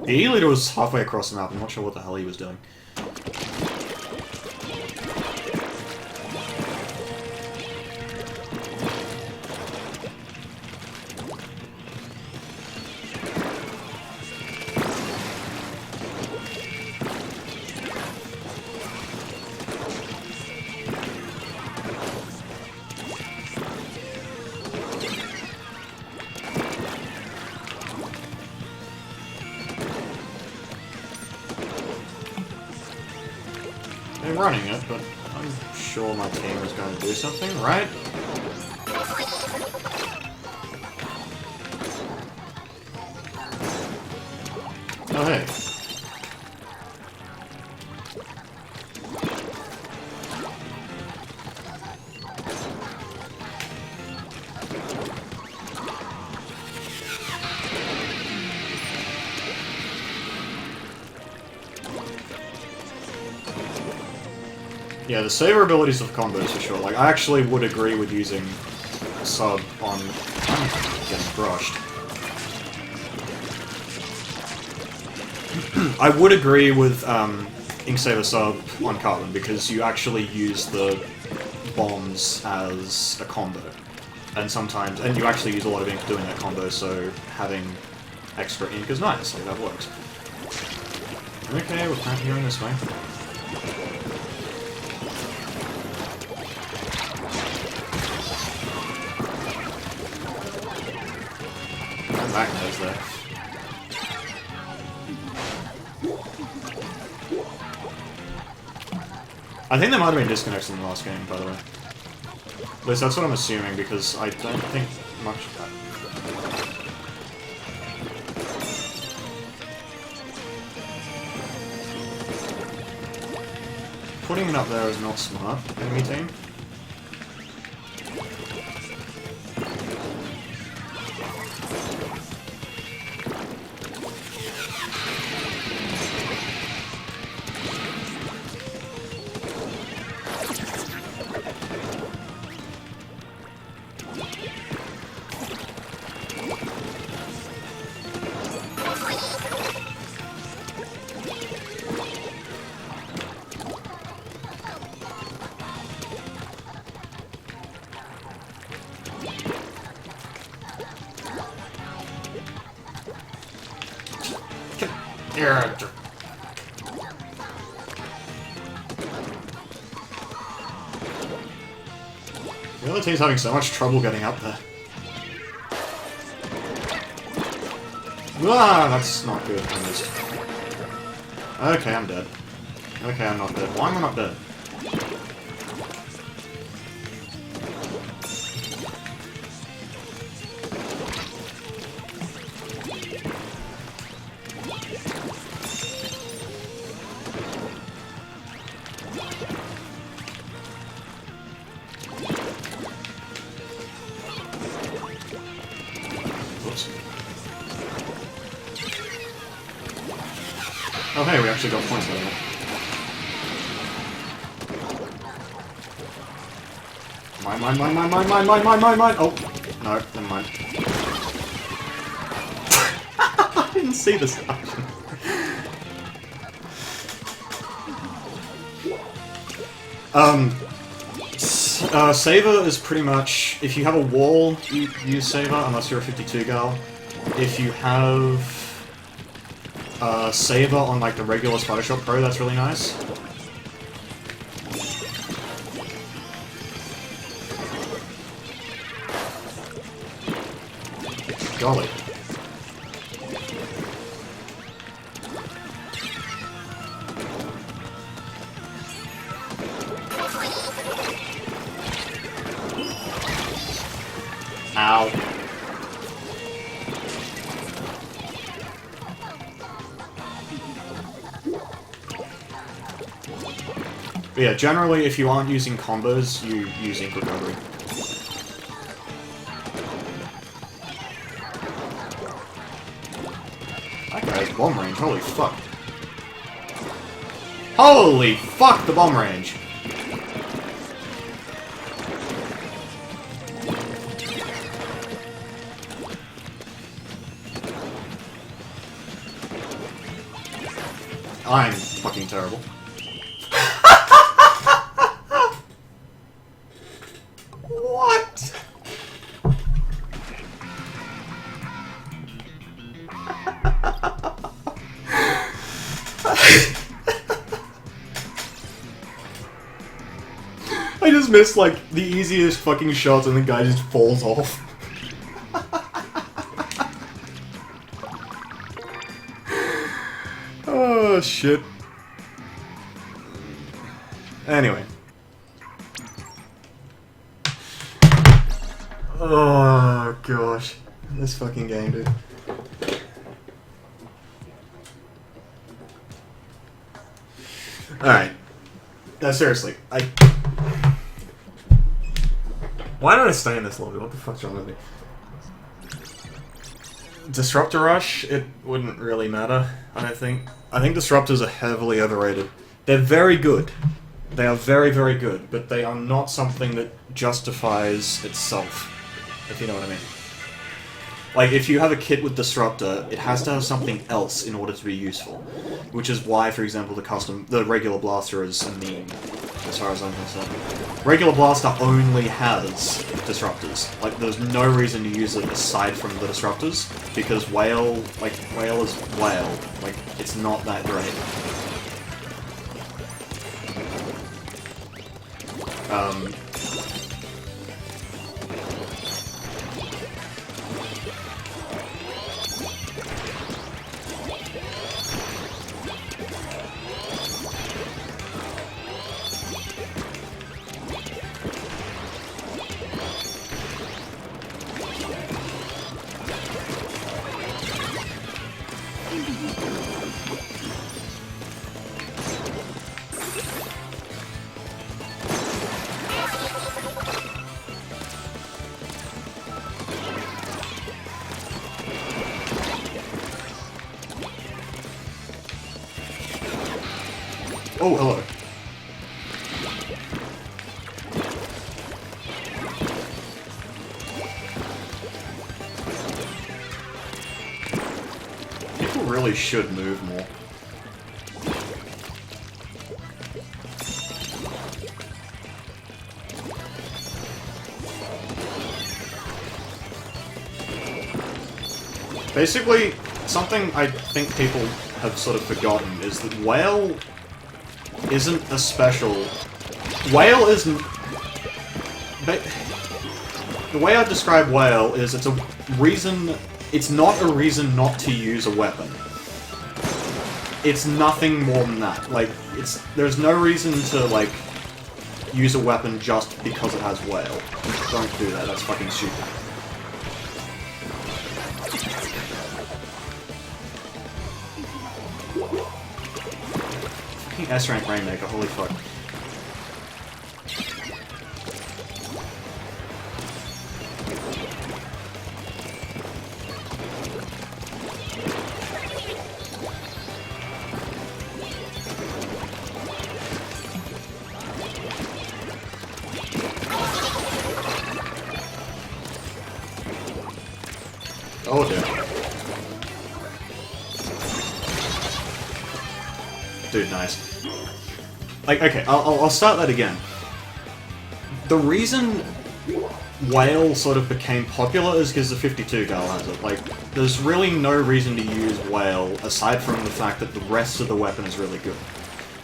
The E-Leader was halfway across the map, I'm not sure what the hell he was doing. They're running it, but I'm sure my team is going to do something, right? Oh, hey. Yeah, the saver abilities of combos for sure. Like, I actually would agree with using sub on... I'm getting brushed. I would agree with Inksaver sub on Cartman, because you actually use the bombs as a combo. And sometimes... And you actually use a lot of ink doing that combo, so having extra ink is nice. Like, that works. Okay, we're kind of going this way. Back knows that. I think there might have been disconnects in the last game, by the way. At least that's what I'm assuming, because I don't think much of that. Putting it up there is not smart, enemy team. The other team's having so much trouble getting up there. Ah, that's not good. I missed. Okay, I'm dead. Okay, I'm not dead. Why am I not dead? Oh hey, we actually got points out of it. Mine! Oh, no, never mind. I didn't see this action. Saver is pretty much, if you have a wall, you use Saver, unless you're a 52 gal. If you have Saver on like the regular Photoshop Pro, that's really nice. Golly. Ow. But yeah, generally, if you aren't using combos, you use Ink Recovery. bomb range. Holy fuck. Holy fuck, the bomb range. I'm fucking terrible. What? I just missed, like, the easiest fucking shots and the guy just falls off. Oh, shit. Anyway. Oh, gosh. This fucking game, dude. Alright. No, seriously. Why don't I stay in this lobby? What the fuck's wrong with me? Disruptor Rush, it wouldn't really matter, I don't think. I think Disruptors are heavily overrated. They're very good. They are very, very good, but they are not something that justifies itself, if you know what I mean. Like, if you have a kit with Disruptor, it has to have something else in order to be useful. Which is why, for example, the regular Blaster is a meme, as far as I'm concerned. Regular Blaster only has Disruptors. Like, there's no reason to use it aside from the Disruptors, because Whale is Whale. Like, it's not that great. Oh, hello. People really should move more. Basically, something I think people have sort of forgotten is that Whale isn't a special... Whale isn't... The way I describe Whale is it's a reason... It's not a reason not to use a weapon. It's nothing more than that. Like, there's no reason to, like, use a weapon just because it has Whale. Don't do that, that's fucking stupid. S-rank Rainmaker, holy fuck. Oh dear. Dude, nice. Like, okay, I'll start that again. The reason Whale sort of became popular is because the 52 gal has it. Like, there's really no reason to use Whale aside from the fact that the rest of the weapon is really good.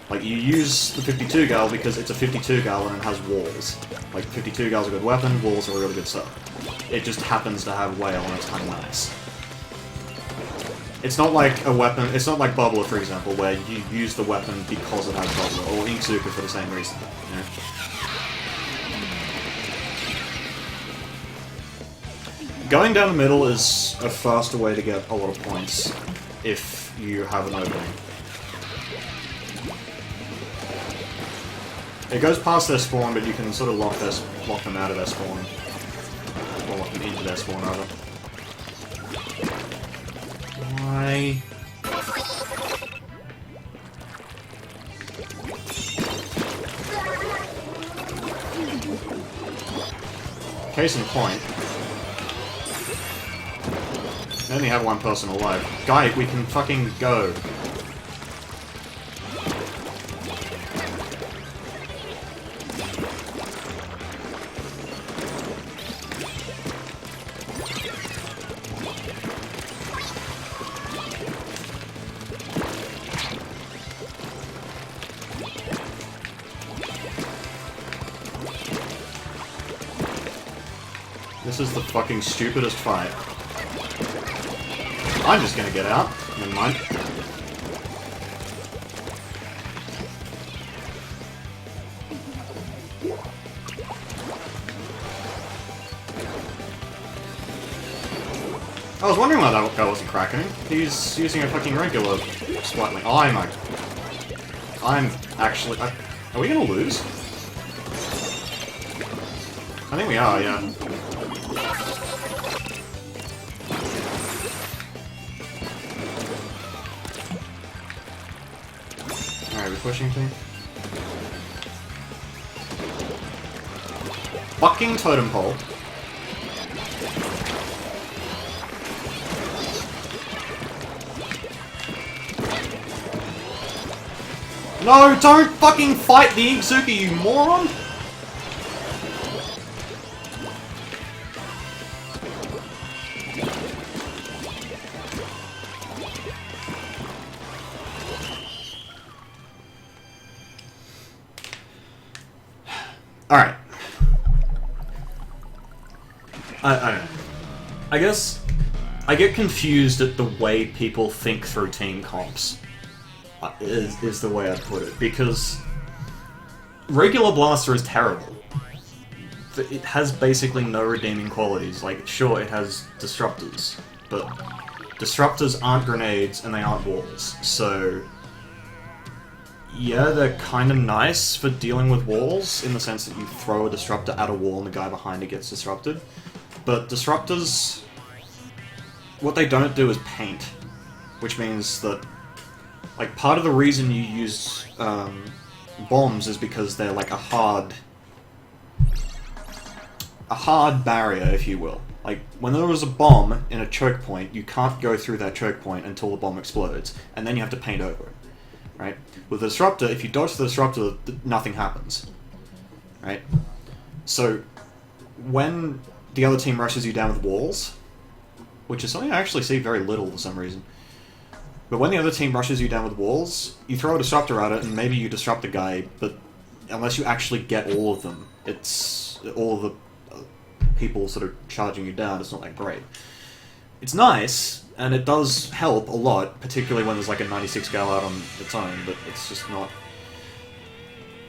Like, you use the 52 gal because it's a 52 gal and it has walls. Like, 52 gal's a good weapon, walls are really good stuff. It just happens to have Whale and it's kind of nice. It's not like a weapon, it's not like Bubbler, for example, where you use the weapon because it has Bubbler, or Inkzooka for the same reason, you know? Going down the middle is a faster way to get a lot of points, if you have an opening. It goes past their spawn, but you can sort of lock them out of their spawn. Or lock them into their spawn, rather. Why? Case in point. I only have one person alive. Guy, we can fucking go. This is the fucking stupidest fight. I'm just gonna get out. Never mind. I was wondering why that guy wasn't cracking. He's using a fucking regular Splatling. I'm actually... Are we gonna lose? I think we are, yeah. Alright, we're pushing thing. Fucking totem pole. No, don't fucking fight the Inkzuka, you moron! Alright. I don't know. I guess I get confused at the way people think through team comps. Is the way I'd put it. Because regular Blaster is terrible. It has basically no redeeming qualities. Like, sure, it has disruptors, but disruptors aren't grenades and they aren't walls. So, yeah, they're kind of nice for dealing with walls, in the sense that you throw a disruptor at a wall and the guy behind it gets disrupted. But disruptors, what they don't do is paint, which means that, like, part of the reason you use bombs is because they're like a hard barrier, if you will. Like, when there was a bomb in a choke point, you can't go through that choke point until the bomb explodes, and then you have to paint over it, right? With the disruptor, if you dodge the disruptor, nothing happens, right? So, when the other team rushes you down with walls, which is something I actually see very little for some reason, but when the other team rushes you down with walls, you throw a disruptor at it, and maybe you disrupt the guy, but unless you actually get all of them, it's all of the people sort of charging you down, it's not that great. It's nice, and it does help a lot, particularly when there's like a 96 gal out on its own, but it's just not...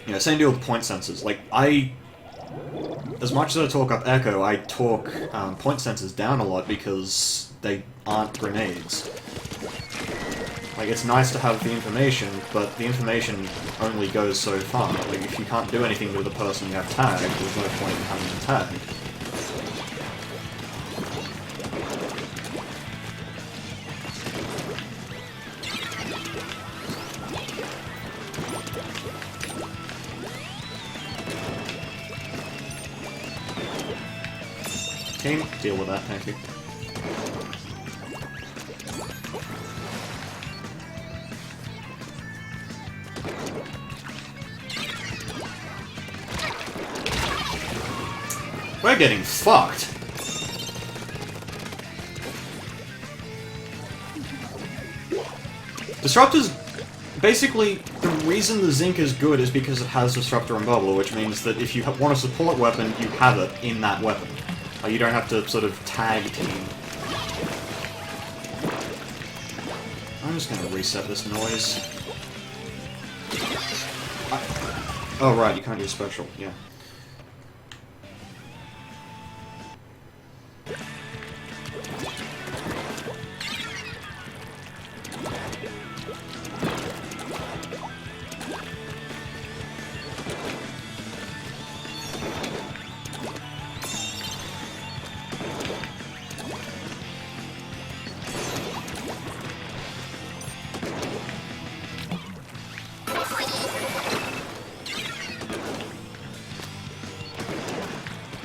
You know, same deal with point sensors. Like, as much as I talk up Echo, I talk point sensors down a lot because they aren't grenades. Like, it's nice to have the information, but the information only goes so far. Like, if you can't do anything with the person you have tagged, there's no point in having them tagged. Team, deal with that, thank you. We're getting fucked. Disruptors... Basically, the reason the Zinc is good is because it has Disruptor and Bubbler, which means that if you want a support weapon, you have it in that weapon. Like, you don't have to sort of tag team. I'm just gonna reset this noise. Oh right, you can't use special, yeah.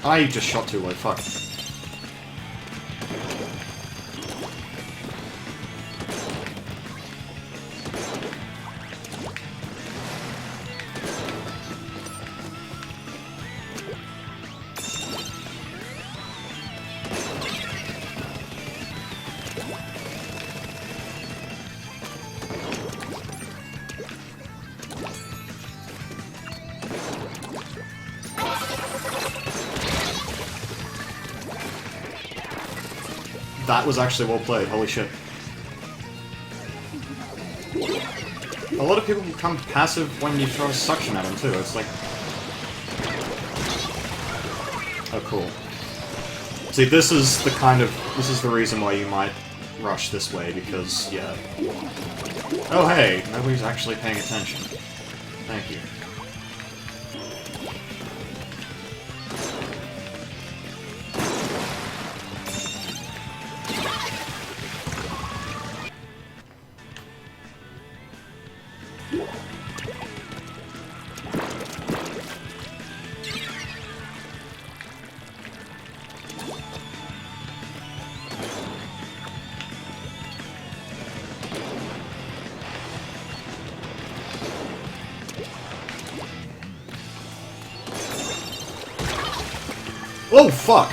I just shot too low, fuck. That was actually well played, holy shit. A lot of people become passive when you throw a suction at them too, it's like... Oh, cool. See, this is the reason why you might rush this way, because, yeah... Oh hey, nobody's actually paying attention. Thank you. Oh, fuck!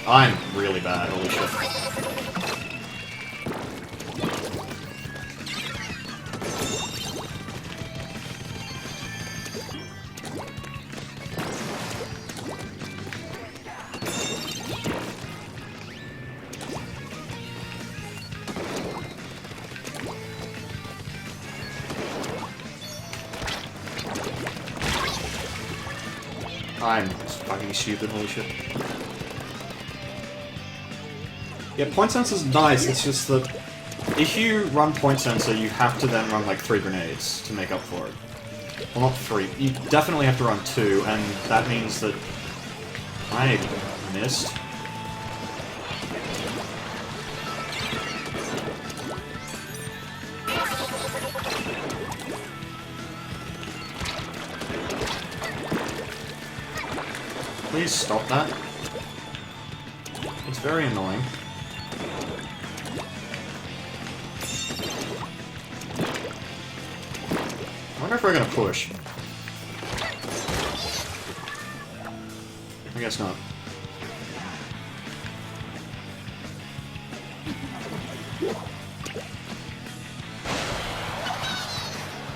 I'm really bad, holy shit. I'm fucking stupid, holy shit. Yeah, point sensor's nice, it's just that if you run point sensor, you have to then run like 3 grenades to make up for it. Well, not 3. You definitely have to run 2, and that means that I missed. Please stop that. It's very annoying. I wonder if we're gonna push. I guess not.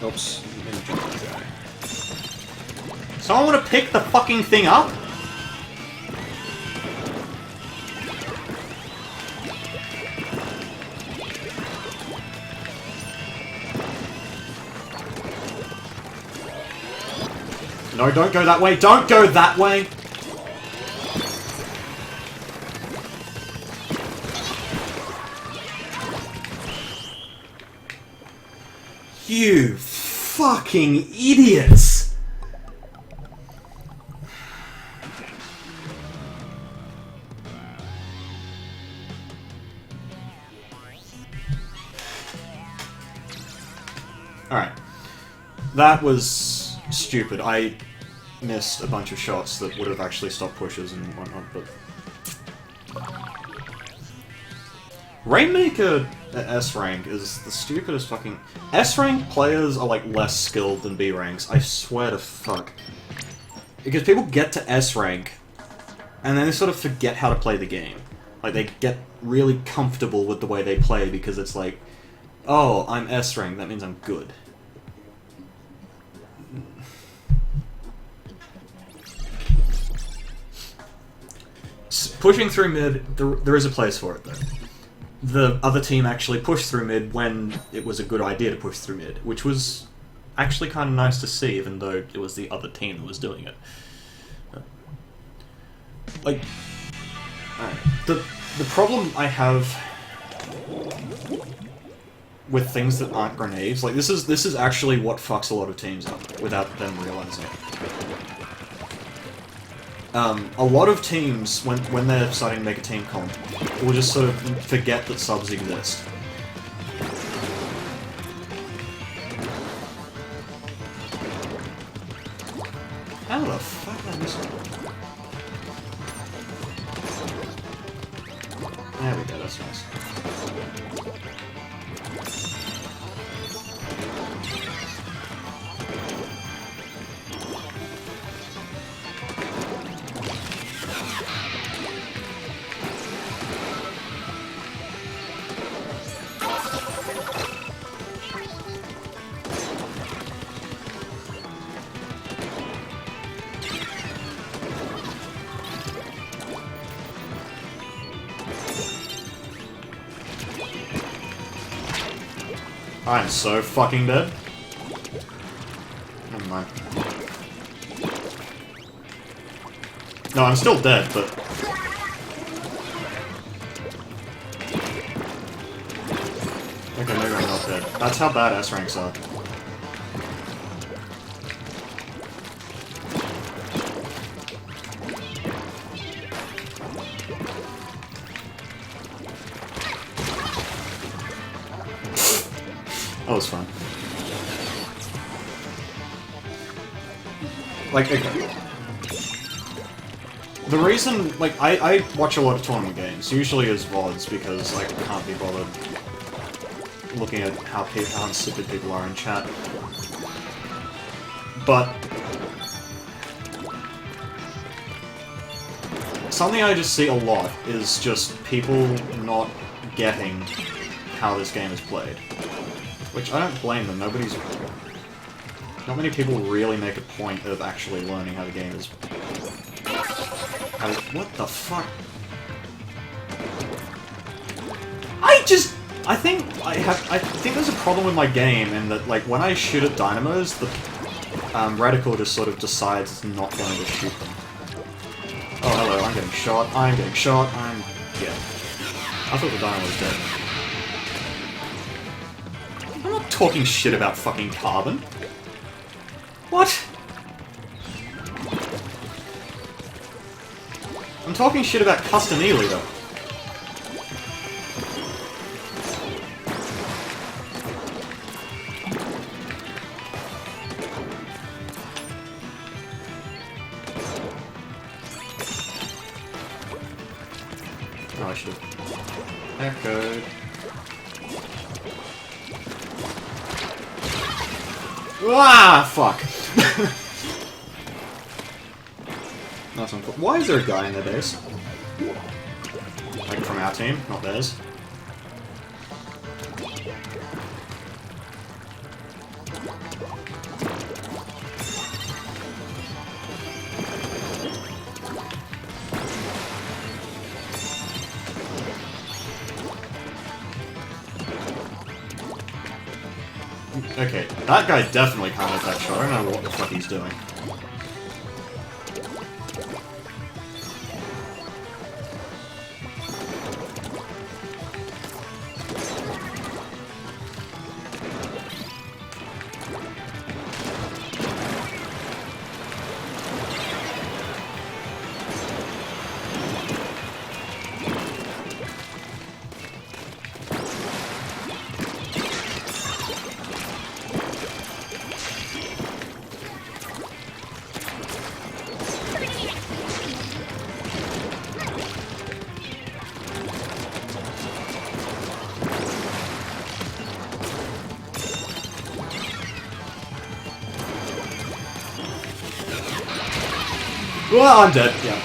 Oops. Someone wanna pick the fucking thing up? No, don't go that way! Don't go that way! You fucking idiots! Alright. That was stupid. I missed a bunch of shots that would have actually stopped pushes and whatnot, but... Rainmaker at S-Rank is the stupidest fucking... S-Rank players are, like, less skilled than B-Ranks, I swear to fuck. Because people get to S-Rank, and then they sort of forget how to play the game. Like, they get really comfortable with the way they play because it's like, oh, I'm S-Rank, that means I'm good. Pushing through mid, there is a place for it, though. The other team actually pushed through mid when it was a good idea to push through mid, which was actually kind of nice to see, even though it was the other team that was doing it. Like, the problem I have... with things that aren't grenades. Like, this is actually what fucks a lot of teams up, without them realizing it. A lot of teams, when they're starting to make a team comp, will just sort of forget that subs exist. How the fuck did I miss it? There we go, that's nice. I'm so fucking dead. Never mind. No, I'm still dead, but... Okay, maybe I'm not dead. That's how bad S ranks are. That was fun. Like, okay. The reason, like, I watch a lot of tournament games, usually as VODs, because I can't be bothered looking at how insipid people are in chat. But something I just see a lot is just people not getting how this game is played. Which I don't blame them, not many people really make a point of actually learning how the game is... What the fuck? I think there's a problem with my game in that, like, when I shoot at dynamos, the reticle just sort of decides it's not going to shoot them. Oh, hello, I'm getting shot, I'm dead. I thought the dynamo was dead. I'm not talking shit about fucking Carbon. What? I'm talking shit about Custanili, though. Oh, I should have echoed. Ah, fuck. Nice one. Why is there a guy in their base? Like from our team, not theirs. Okay, that guy definitely can't hit that shot. I don't know what the fuck he's doing. Well, I'm dead, yeah.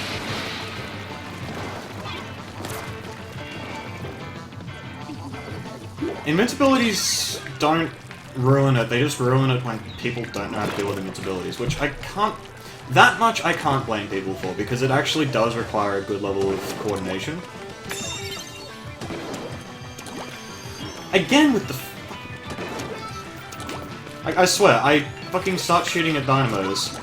Invincibilities don't ruin it, they just ruin it when people don't know how to deal with invincibilities, which I can't... That much I can't blame people for, because it actually does require a good level of coordination. Again with the... I swear, I fucking start shooting at dynamos.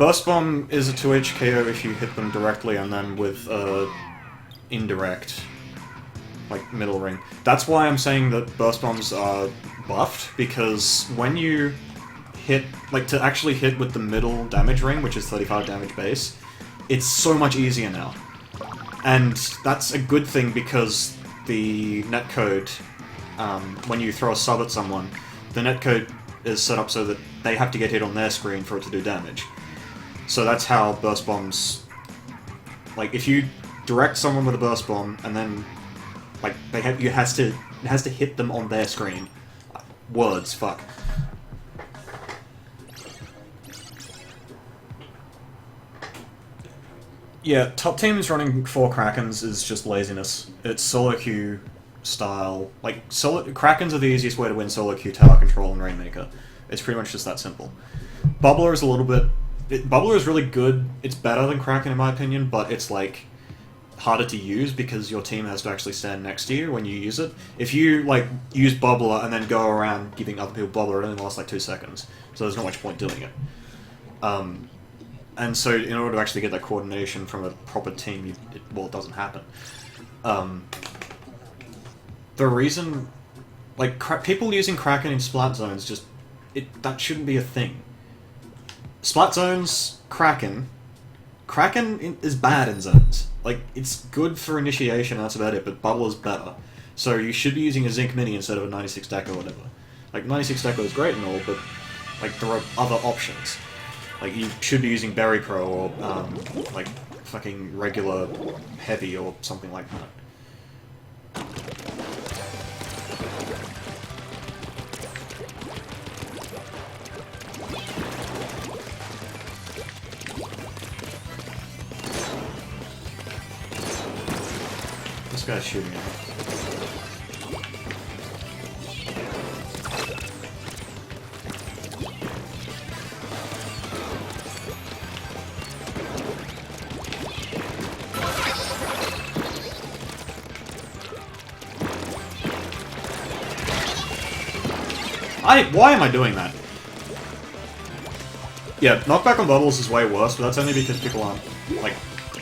Burst Bomb is a 2H KO if you hit them directly and then with indirect, like middle ring. That's why I'm saying that Burst Bombs are buffed, because when you hit, like to actually hit with the middle damage ring, which is 35 damage base, it's so much easier now. And that's a good thing because the netcode, when you throw a sub at someone, the netcode is set up so that they have to get hit on their screen for it to do damage. So that's how Burst Bombs... Like, if you direct someone with a Burst Bomb, and then, like, it has to hit them on their screen. Words, fuck. Yeah, top teams running 4 Krakens is just laziness. It's solo queue style. Like, Krakens are the easiest way to win solo queue tower control in Rainmaker. It's pretty much just that simple. Bubbler is a little bit... Bubbler is really good. It's better than Kraken in my opinion, but it's like harder to use because your team has to actually stand next to you when you use it. If you like use Bubbler and then go around giving other people Bubbler, it only lasts like 2 seconds. So there's not much point doing it. And so, in order to actually get that coordination from a proper team, it doesn't happen. The reason, like, people using Kraken in splat zones that shouldn't be a thing. Splat zones, Kraken is bad in zones. Like, it's good for initiation, that's about it, but Bubble is better. So you should be using a Zinc Mini instead of a 96 Deco or whatever. Like, 96 Deco is great and all, but, like, there are other options. Like, you should be using Berry Pro or, like, fucking regular Heavy or something like that. This guy's shooting at me. Why am I doing that? Yeah, knockback on bubbles is way worse, but that's only because people aren't, like,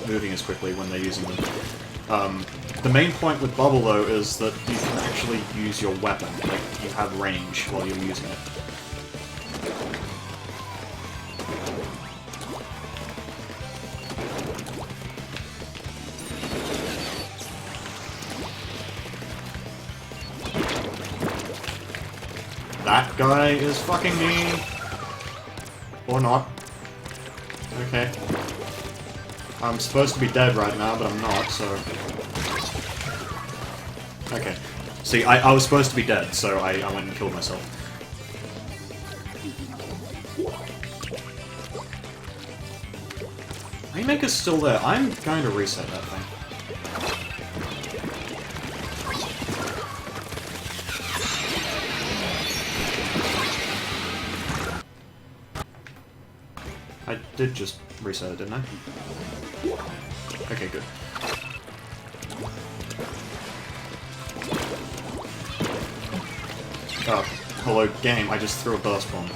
moving as quickly when they're using them. The main point with bubble, though, is that you can actually use your weapon. Like, you have range while you're using it. That guy is fucking me. Or not. Okay. I'm supposed to be dead right now, but I'm not, so... Okay. See, I was supposed to be dead, so I went and killed myself. Rainmaker's still there. I'm going to reset that thing. I did just reset it, didn't I? Okay, good. Oh, hello game, I just threw a burst bomb.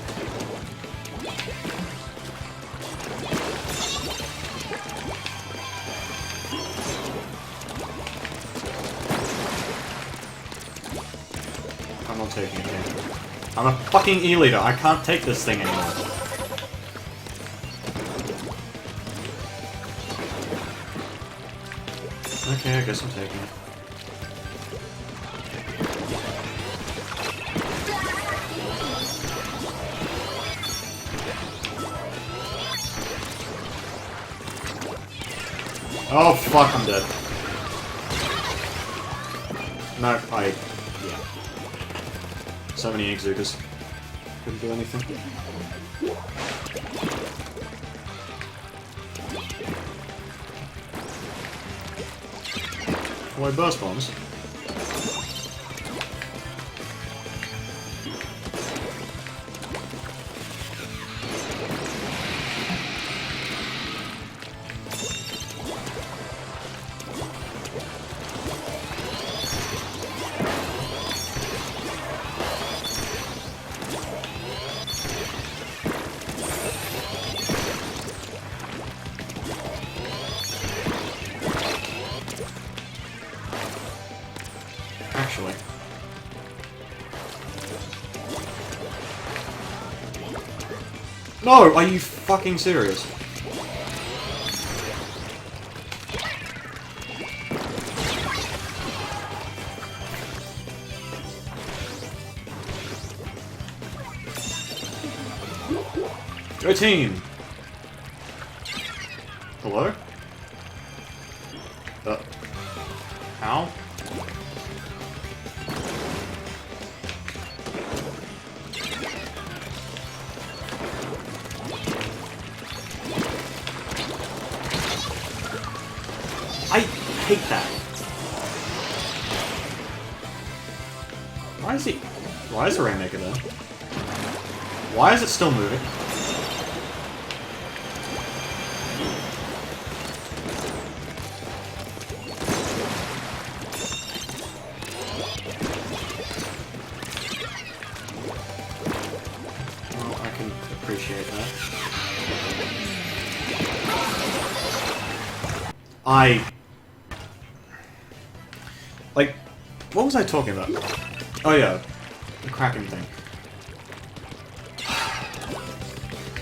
I'm not taking it anymore. I'm a fucking E-leader, I can't take this thing anymore. Okay, I guess I'm taking it. Oh fuck, I'm dead. No, yeah. So many Exugas. Couldn't do anything. Why burst bombs? actually. No! Are you fucking serious? Go team! Hello? How? I hate that. Why is the Rainmaker there? Why is it still moving? Well, I can appreciate that. Like, what was I talking about? Oh yeah, the Kraken thing.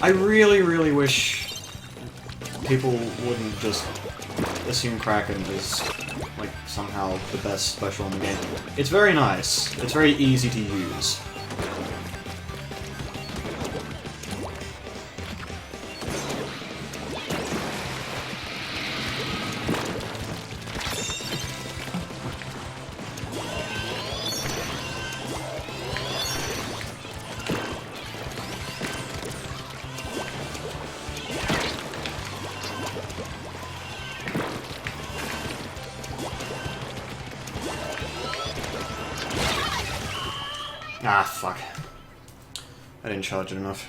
I really, really wish people wouldn't just assume Kraken is, like, somehow the best special in the game. It's very nice. It's very easy to use. Ah, fuck. I didn't charge it enough.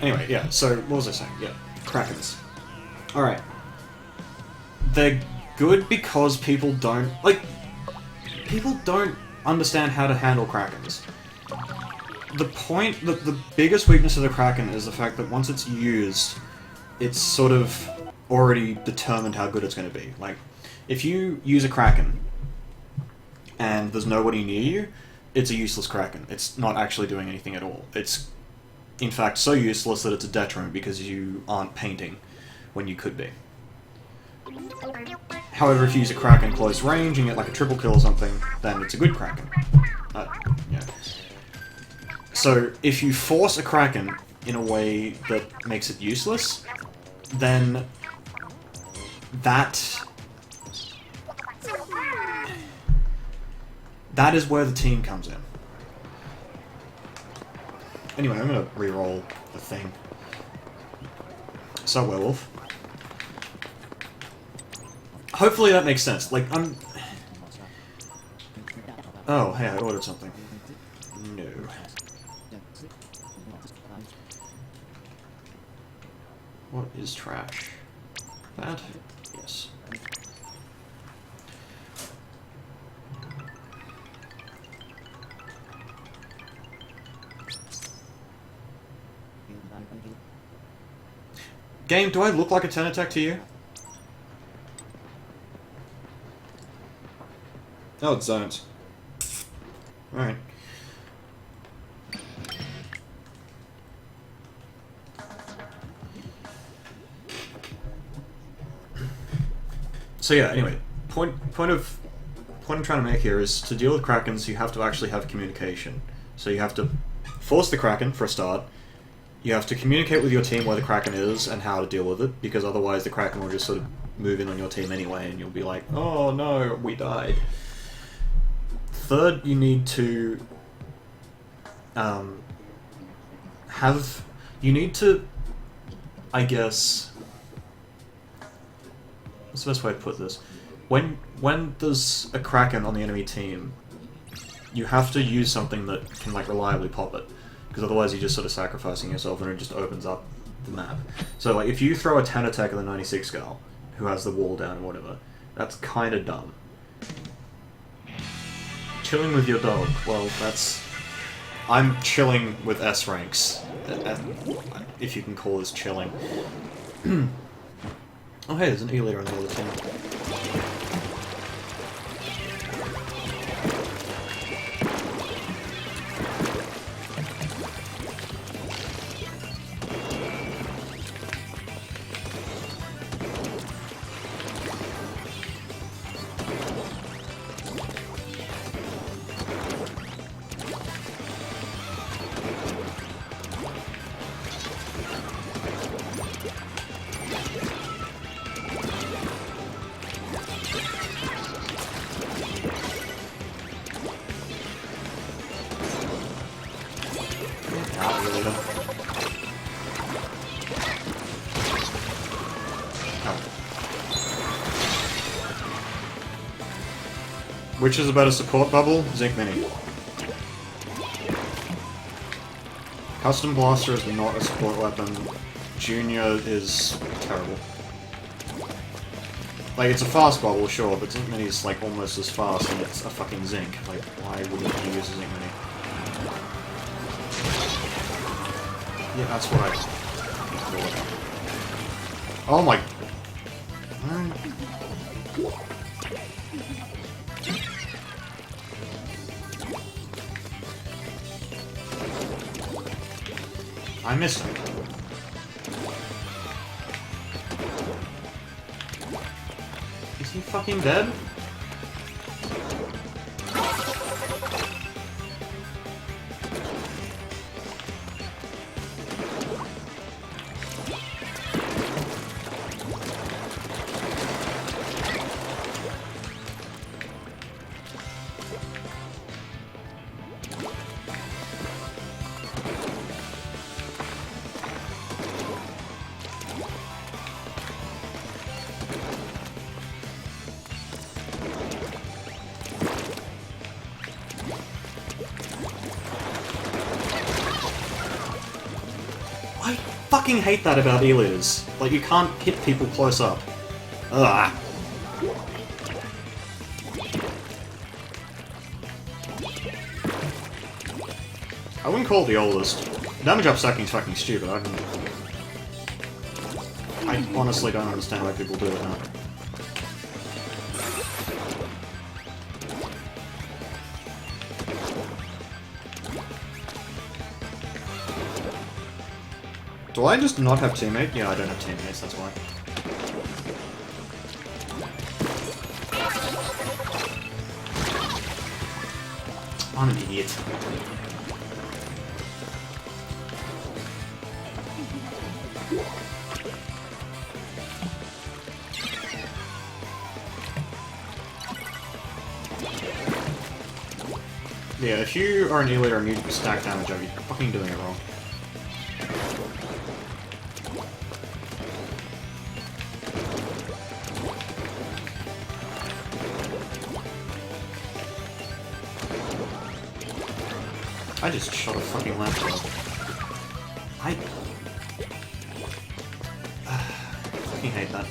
Anyway, yeah, so what was I saying? Yeah, Krakens. Alright. They're good because people don't... Like, people don't understand how to handle Krakens. The point... The biggest weakness of the Kraken is the fact that once it's used, it's sort of already determined how good it's going to be. Like, if you use a Kraken and there's nobody near you, it's a useless Kraken. It's not actually doing anything at all. It's, in fact, so useless that it's a detriment because you aren't painting when you could be. However, if you use a Kraken close range and get like a triple kill or something, then it's a good Kraken. Yeah. So, if you force a Kraken in a way that makes it useless, then that is where the team comes in. Anyway, I'm gonna re-roll the thing. So, Werewolf. Hopefully that makes sense. Like, I'm... Oh, hey, I ordered something. No. What is trash? Bad? Yes. Game, do I look like a 10 attack to you? Oh, it don't. Alright. So yeah, anyway, point I'm trying to make here is to deal with Krakens, you have to actually have communication. So you have to force the Kraken, for a start. You have to communicate with your team where the Kraken is and how to deal with it, because otherwise the Kraken will just sort of move in on your team anyway, and you'll be like, oh no, we died. Third, you need to I guess, what's the best way to put this? When there's a Kraken on the enemy team, you have to use something that can like reliably pop it, because otherwise you're just sort of sacrificing yourself and it just opens up the map. So like if you throw a 10 attack at the 96 Skull, who has the wall down and whatever, that's kind of dumb. Chilling with your dog, well, that's... I'm chilling with S ranks if you can call this chilling. Oh hey, there's an E-leader on the other team. Which is a better support bubble? Zinc Mini. Custom Blaster is not a support weapon. Junior is terrible. Like, it's a fast bubble, sure, but Zinc Mini is like almost as fast and it's a fucking Zinc. Like, why wouldn't you use a Zinc Mini? Yeah, that's what I... Oh my... I missed him. Is he fucking dead? I fucking hate that about E-leaders. Like, you can't hit people close up. Ugh. I wouldn't call it the oldest. Damage up stacking is fucking stupid. I honestly don't understand why people do it now. Do I just not have teammate? Yeah, I don't have teammates, that's why. I'm an idiot. Yeah, if you are an E-leader and you stack damage up, you're fucking doing it wrong. I just shot a fucking laptop. I fucking hate that.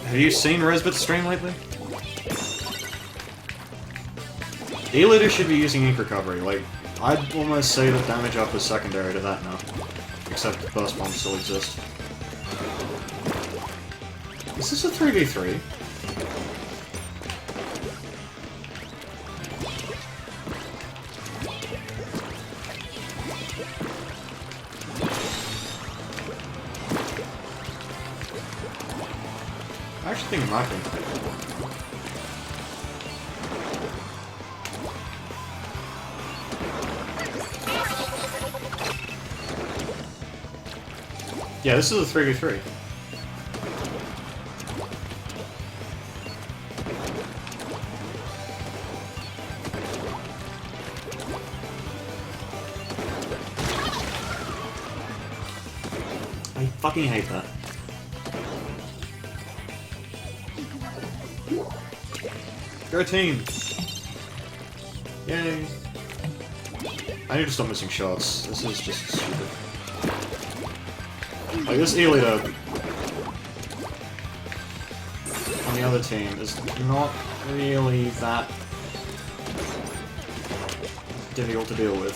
Have you seen Resbit's stream lately? E-leader should be using ink recovery. Like, I'd almost say that damage up is secondary to that now. Except burst bombs still exist. Is this a 3v3? I actually think it might be. Yeah, this is a 3v3. I fucking hate that. Go team! Yay! I need to stop missing shots. This is just stupid. Like, this E-leader on the other team is not really that difficult to deal with.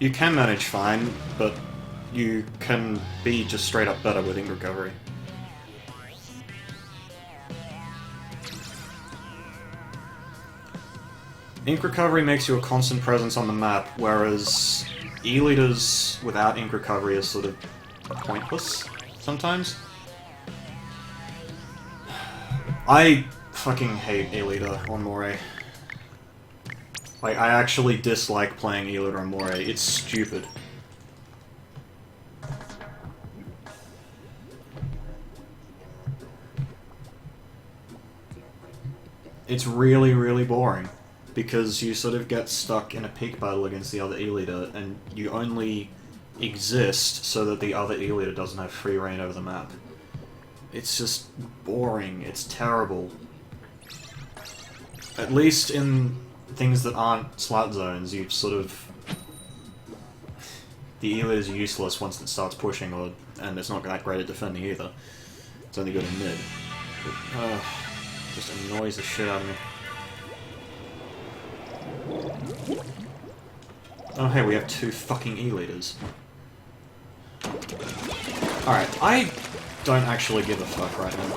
You can manage fine, but you can be just straight up better with ink recovery. Ink recovery makes you a constant presence on the map, whereas E-liters without ink recovery is sort of pointless sometimes. I fucking hate E-liter on Moray. Like, I actually dislike playing E-liter on Moray. It's stupid. It's really, really boring. Because you sort of get stuck in a peak battle against the other E-liter, and you only exist so that the other E-liter doesn't have free reign over the map. It's just boring. It's terrible. At least in things that aren't slat zones, you sort of... The E-liter is useless once it starts pushing, and it's not that great at defending either. It's only good in mid. But, just annoys the shit out of me. Oh hey, we have 2 fucking E-liters. Alright, I don't actually give a fuck right now.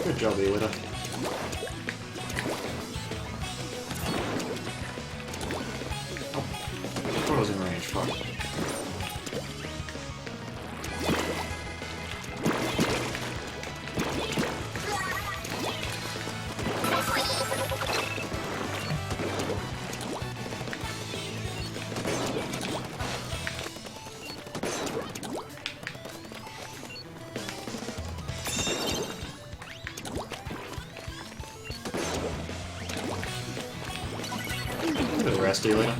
Good job, E-liter. I was in range, fuck. A bit of rest, E-liter.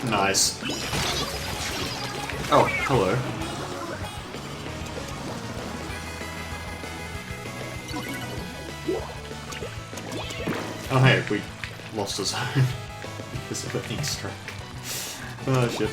Nice. Oh, hello. Oh hey, we lost a zone because of an ink strike. Oh shit.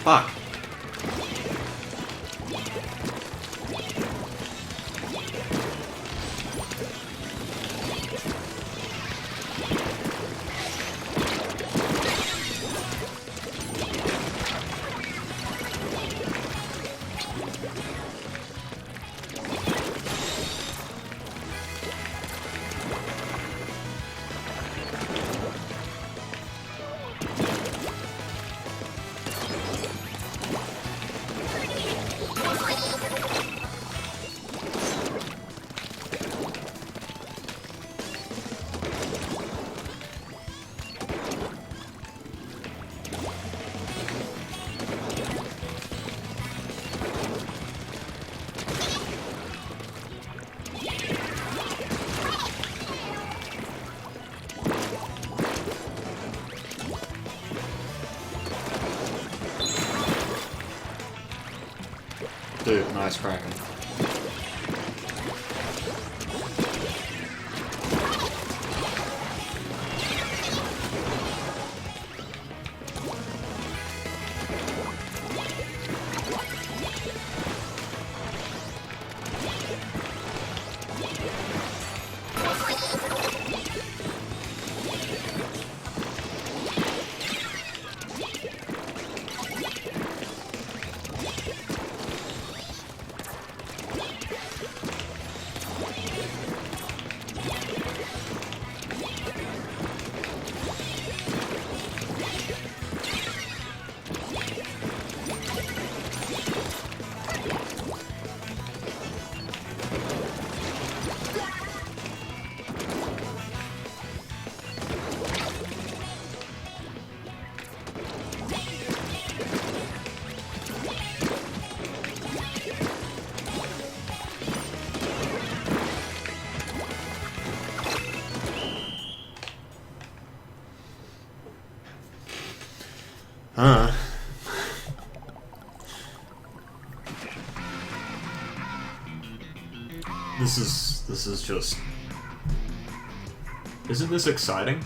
Fuck. too. Nice Kraken. Huh. This is just... Isn't this exciting?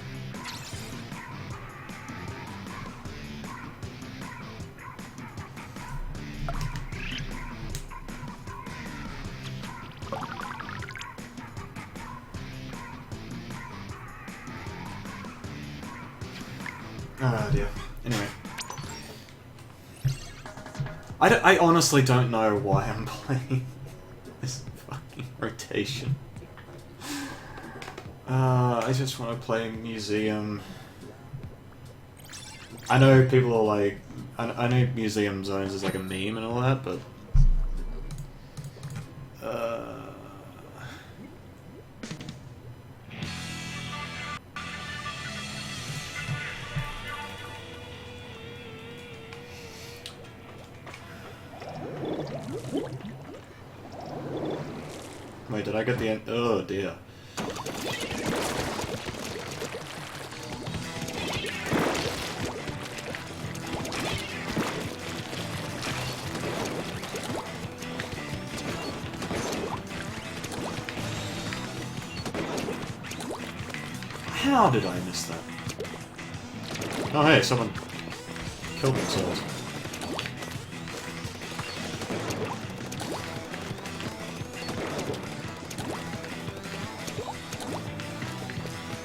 Ah, dear. Anyway. I honestly don't know why I'm playing this fucking rotation. I just want to play Museum. I know people are like... I know Museum Zones is like a meme and all that, but... Wait, did I get the end? Oh dear. How did I miss that? Oh hey, someone killed themselves.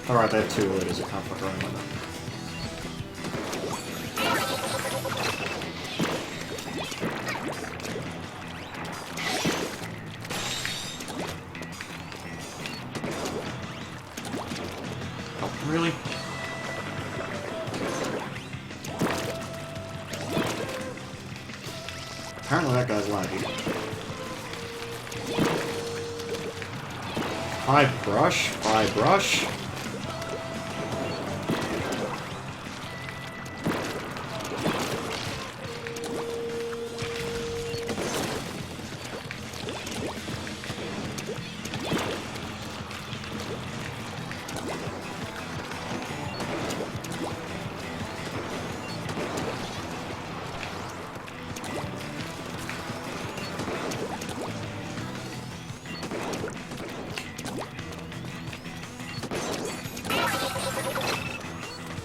Alright, they have two leaders, I can't fuck around like that. Oh, really? Apparently that guy's laggy. Hi, brush. Hi, brush.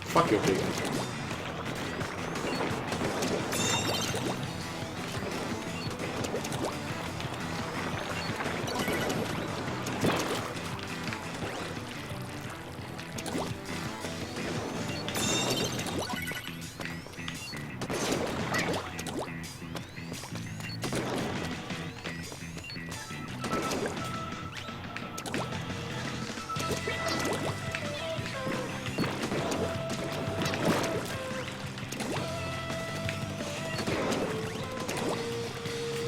Fuck your pig.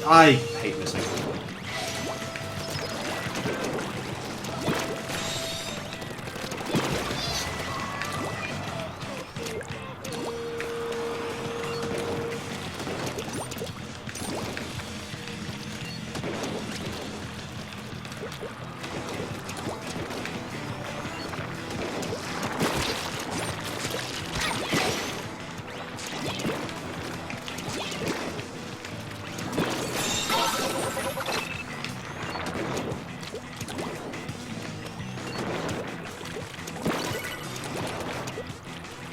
I hate missing.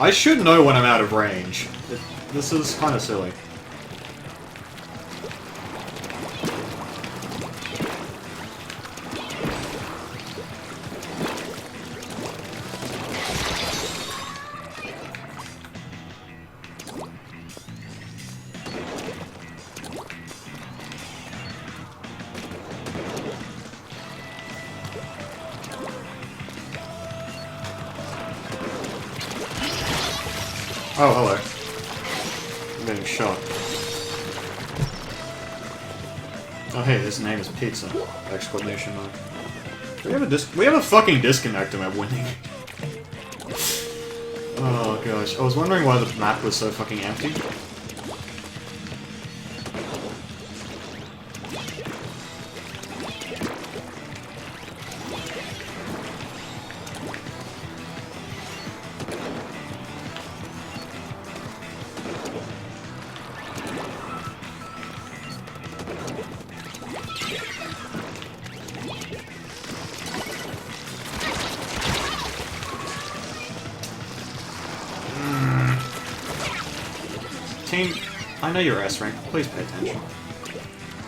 I should know when I'm out of range. This is kind of silly. Oh, hello. I'm getting shot. Oh, hey, his name is Pizza! Exclamation mark. We have a fucking disconnect and we're winning. Oh gosh, I was wondering why the map was so fucking empty. Team, I know you're S rank. Please pay attention.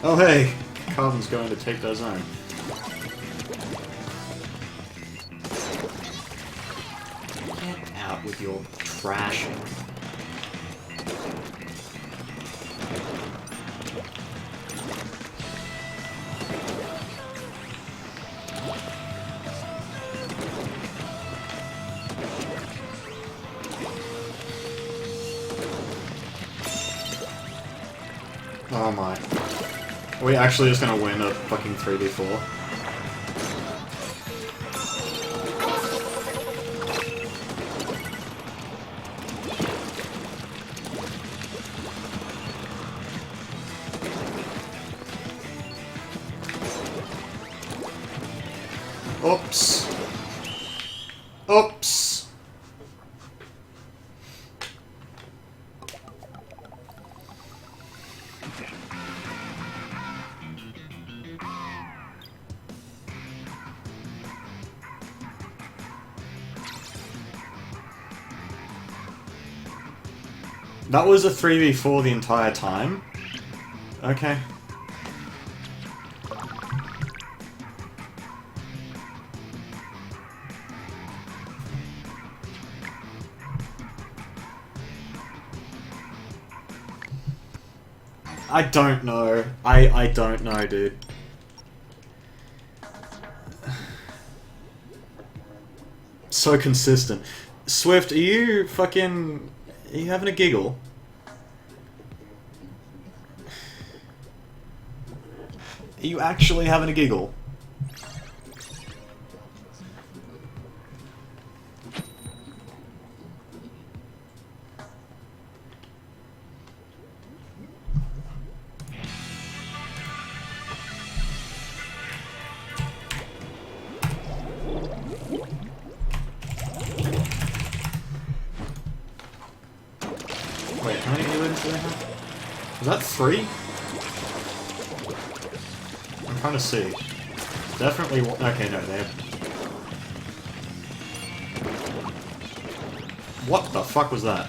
Oh hey, Carbon's going to take their zone. Get out with your trashing. Oh my. Are we actually just gonna win a fucking 3v4? Oops. Oops. That was a 3v4 the entire time? Okay. I don't know. I don't know, dude. So consistent. Swift, are you fucking... Are you having a giggle? Are you actually having a giggle? Wait, how many aliens do they have? Is that 3? I'm trying to see. Definitely one. Okay, no, they have... What the fuck was that?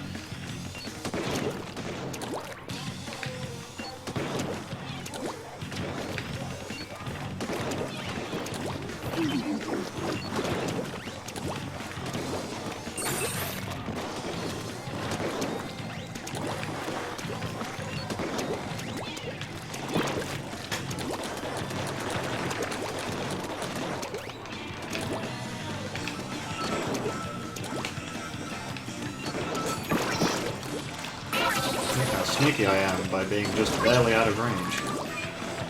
Look how sneaky I am by being just barely out of range.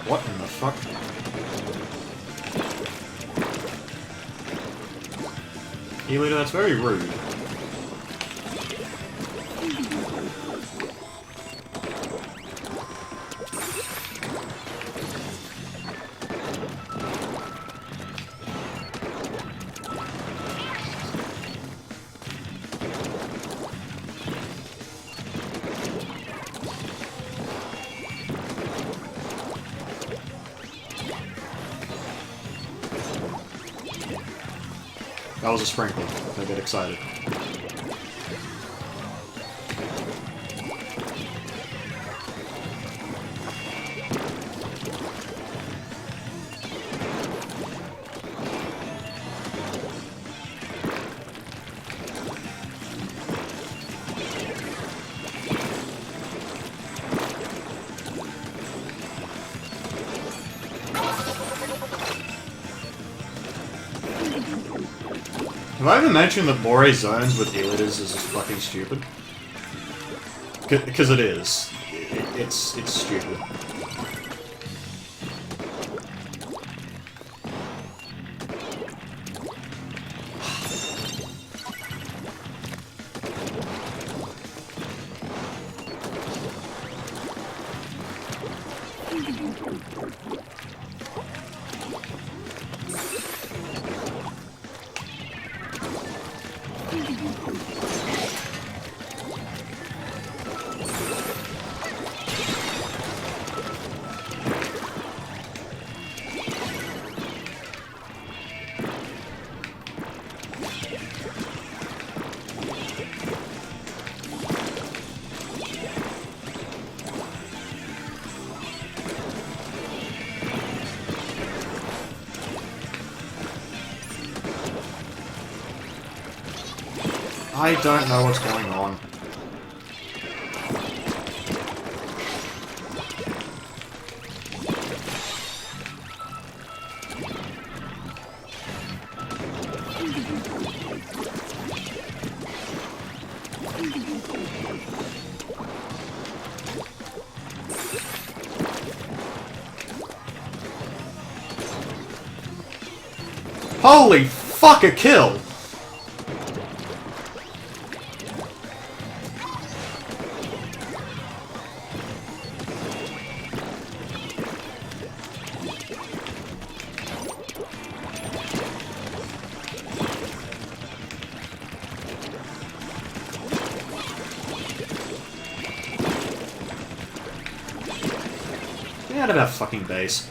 What in the fuck? E-Leader, that's very rude. That was a sprinkle. I get excited. Have I ever mentioned that Moray zones with Eliters is just fucking stupid? Because it is. It's stupid. I don't know what's going on. Holy fuck, a kill! Get out of that fucking base.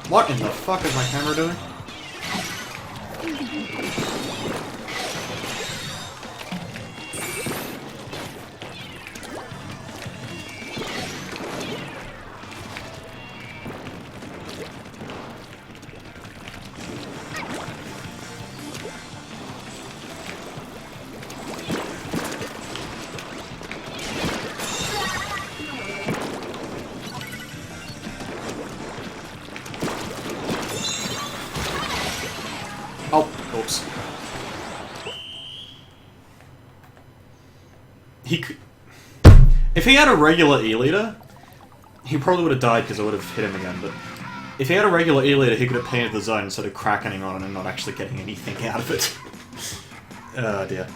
What in the fuck is my camera doing? Oh, oops. He could... If he had a regular E-Leader, he probably would have died because I would have hit him again, but... If he had a regular E-Leader, he could have painted the zone instead of cracking on it and not actually getting anything out of it. Oh dear.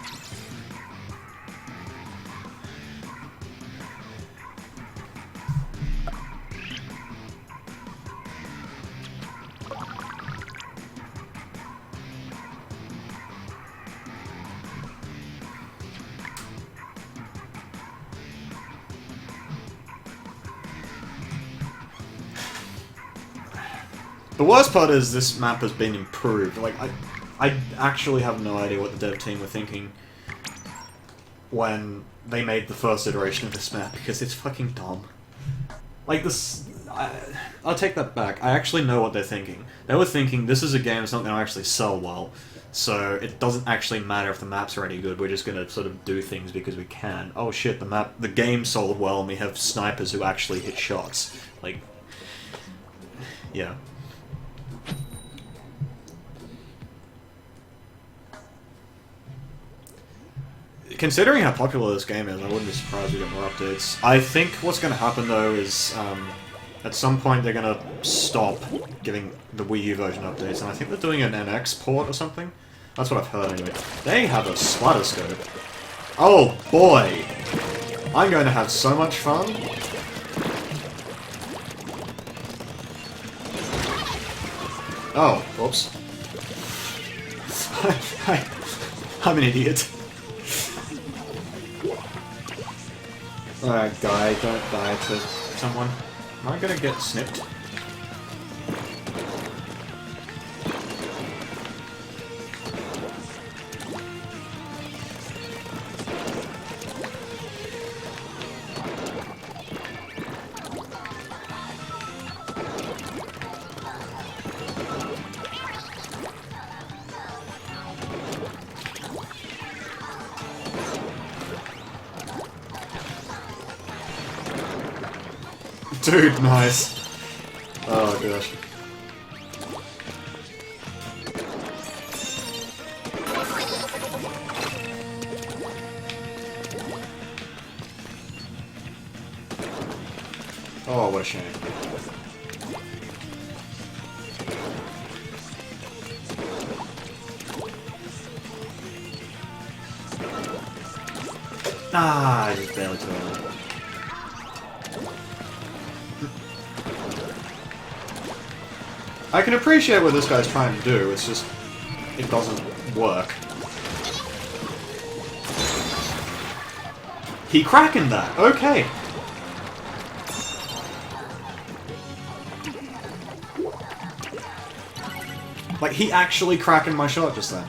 The worst part is this map has been improved. Like, I actually have no idea what the dev team were thinking when they made the first iteration of this map, because it's fucking dumb. Like, this... I'll take that back. I actually know what they're thinking. They were thinking, this is a game that's not going to actually sell well, so it doesn't actually matter if the maps are any good, we're just going to sort of do things because we can. Oh shit, the game sold well and we have snipers who actually hit shots. Like... Yeah. Considering how popular this game is, I wouldn't be surprised we get more updates. I think what's going to happen, though, is at some point they're going to stop giving the Wii U version updates, and I think they're doing an NX port or something. That's what I've heard, anyway. They have a splatter scope. Oh, boy! I'm going to have so much fun. Oh, whoops. I'm an idiot. Alright, guy, don't die to someone. Am I gonna get snipped? Dude, nice. Oh gosh. Oh, what a shame. Ah, I just barely took it. I can appreciate what this guy's trying to do, it's just... it doesn't work. He cracking that, okay. Like, he actually cracking my shot just then.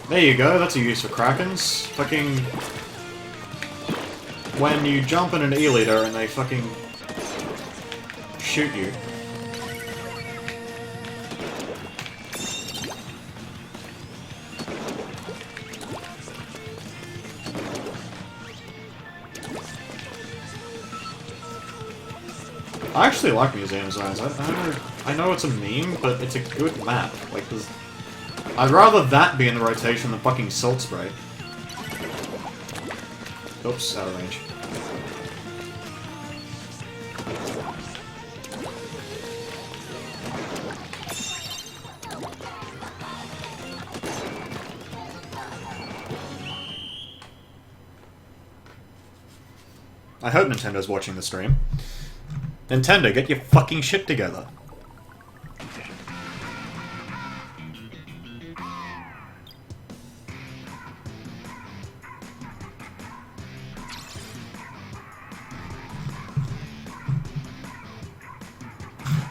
There you go, that's a use for Krakens. Fucking... when you jump in an E-liter and they fucking... shoot you. I actually like Museum Zones. I know it's a meme, but it's a good map. Like, I'd rather that be in the rotation than fucking Salt Spray. Oops, out of range. I hope Nintendo's watching the stream. Nintendo, get your fucking shit together.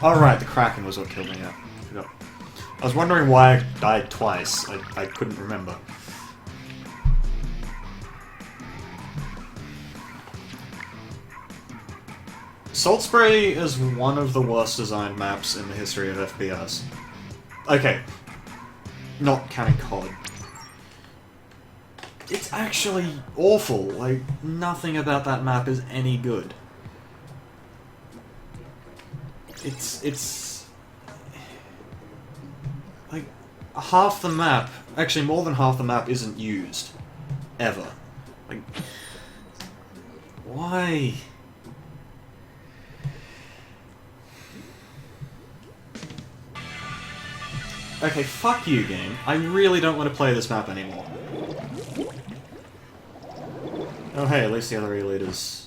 Oh right, the Kraken was what killed me, yeah. I was wondering why I died twice. I couldn't remember. Salt Spray is one of the worst designed maps in the history of FPS. Okay, not counting COD. It's actually awful, like, nothing about that map is any good. It's... like, half the map, actually more than half the map isn't used. Ever. Like... why? Okay, fuck you, game. I really don't want to play this map anymore. Oh hey, at least the other E-liters...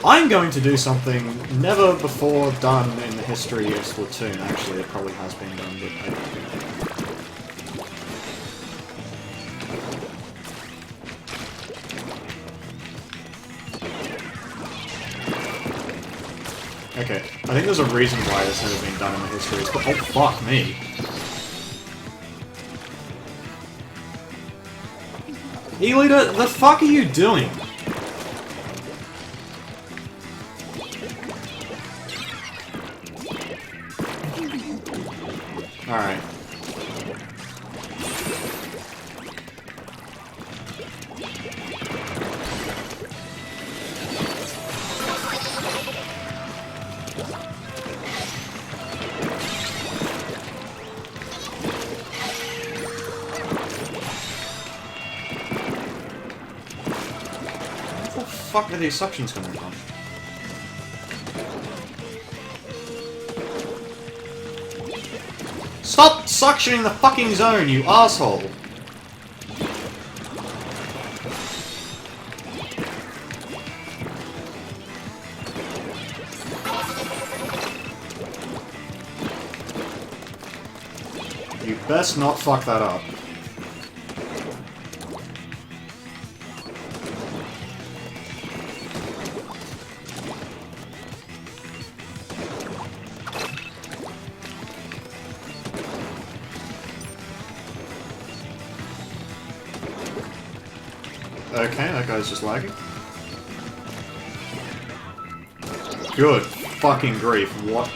I'm going to do something never before done in the history of Splatoon. Actually, it probably has been done, but I don't know. Okay, I think there's a reason why this hasn't been done in the history. But oh fuck me! E-liter, the fuck are you doing? Alright. Where the fuck are these suctions coming from? Stop suctioning the fucking zone, you asshole! You best not fuck that up. Okay, that guy's just lagging. Good fucking grief, what?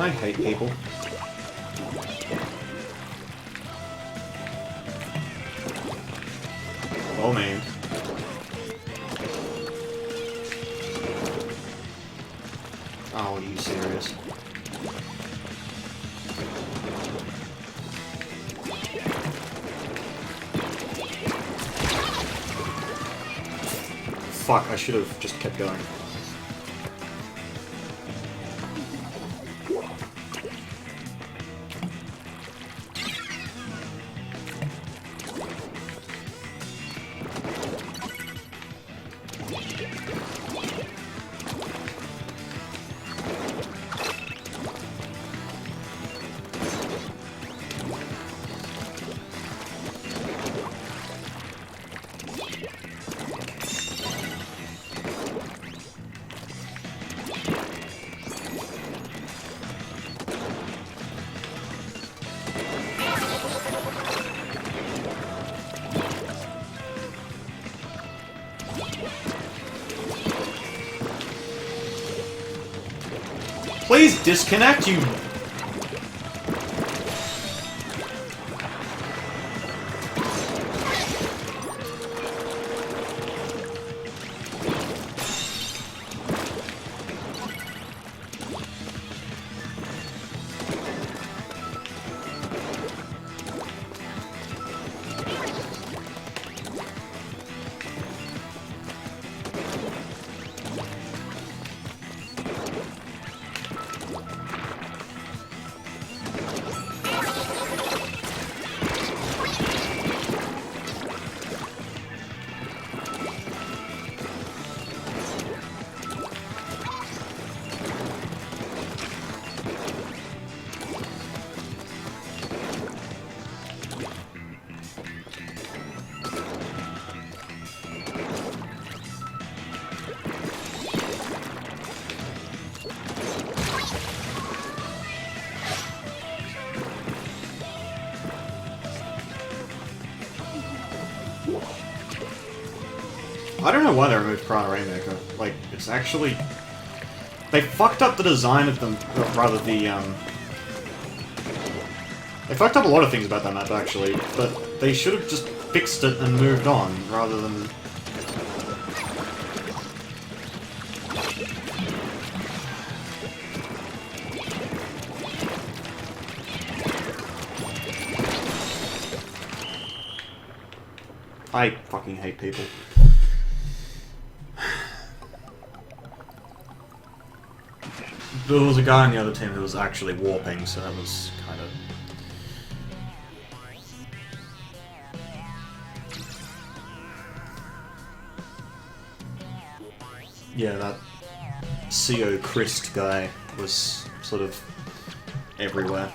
I hate people. Oh man. Oh, are you serious? Fuck, I should have just kept going. Please disconnect, you... I don't know why they removed Piranha Rainmaker. Like, it's actually... They fucked up the design of them, rather the, They fucked up a lot of things about that map, actually, but they should have just fixed it and moved on, rather than... I fucking hate people. There was a guy on the other team who was actually warping, so that was kind of... Yeah, that CO Christ guy was sort of everywhere.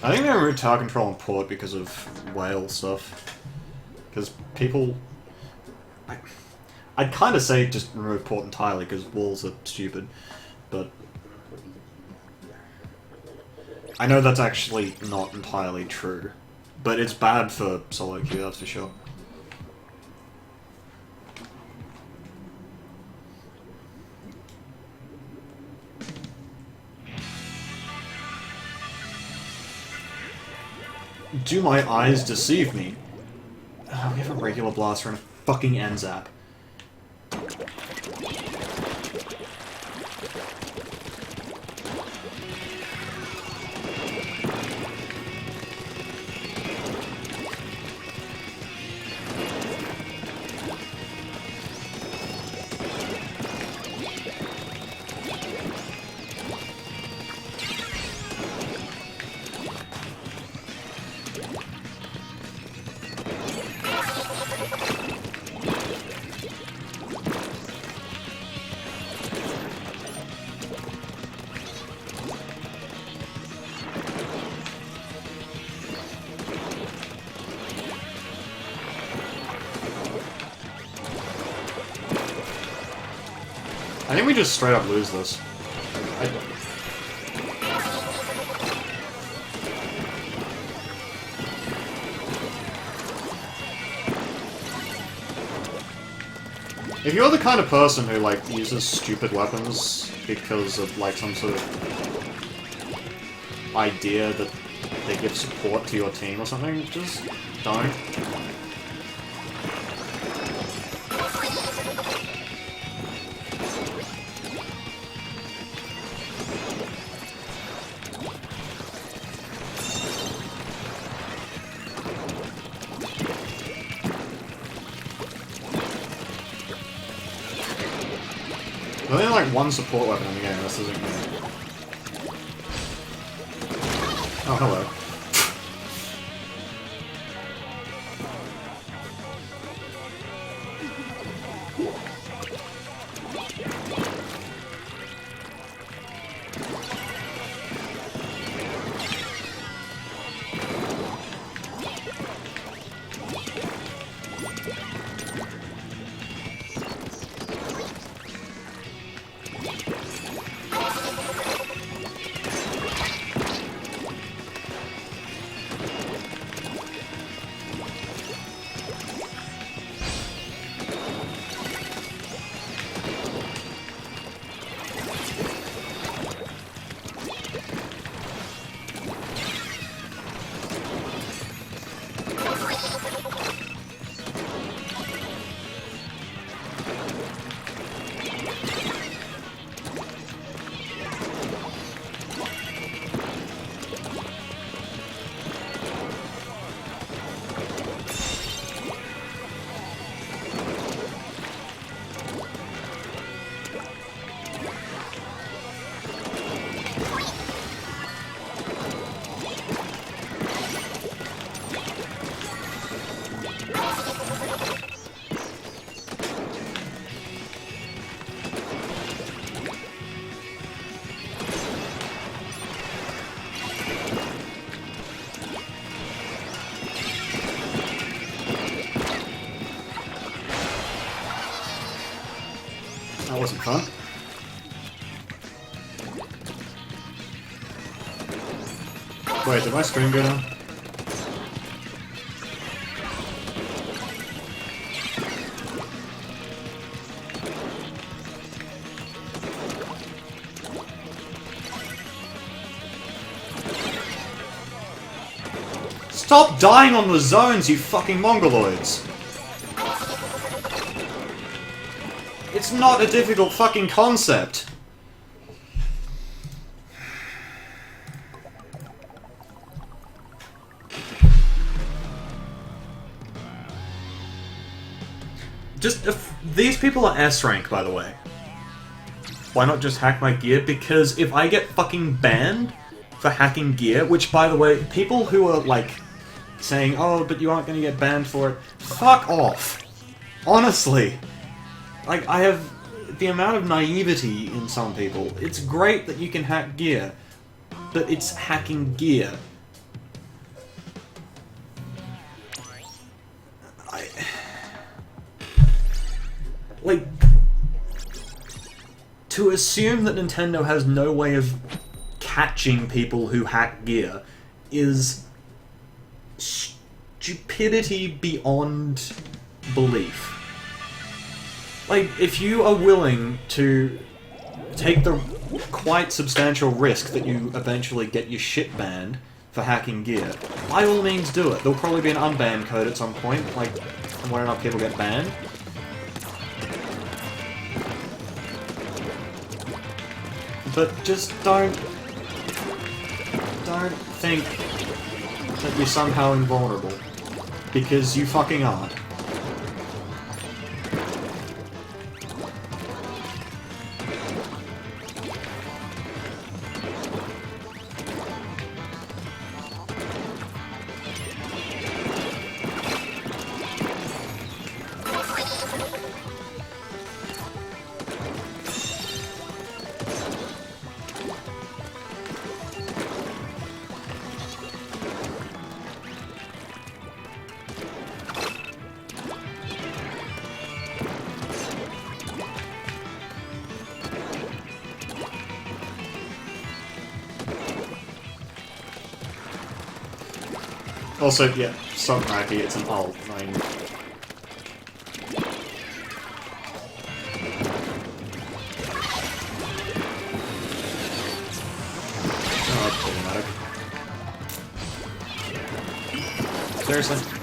I think they removed tower control and port because of whale stuff. Because people... I'd kind of say just remove port entirely, because walls are stupid, but... I know that's actually not entirely true, but it's bad for solo queue, that's for sure. Do my eyes deceive me? Oh, we have a regular blaster and a fucking NZAP. I think we just straight up lose this. If you're the kind of person who, like, uses stupid weapons because of, like, some sort of idea that they give support to your team or something, just don't. There's only like one support weapon in the game, this isn't good. Oh, hello. That wasn't fun. Wait, did my screen go down? Stop dying on the zones, you fucking mongoloids! It's not a difficult fucking concept. Just, these people are S rank, by the way. Why not just hack my gear? Because if I get fucking banned for hacking gear, which, by the way, people who are, like, saying, oh, but you aren't gonna get banned for it, fuck off. Honestly. Like, I have the amount of naivety in some people. It's great that you can hack gear, but it's hacking gear. Like, to assume that Nintendo has no way of catching people who hack gear is stupidity beyond belief. Like, if you are willing to take the quite substantial risk that you eventually get your shit banned for hacking gear, by all means do it. There'll probably be an unban code at some point, like, when enough people get banned. But just don't think that you're somehow invulnerable, because you fucking aren't. Also, yeah, stop Nike, it's an alt. Seriously?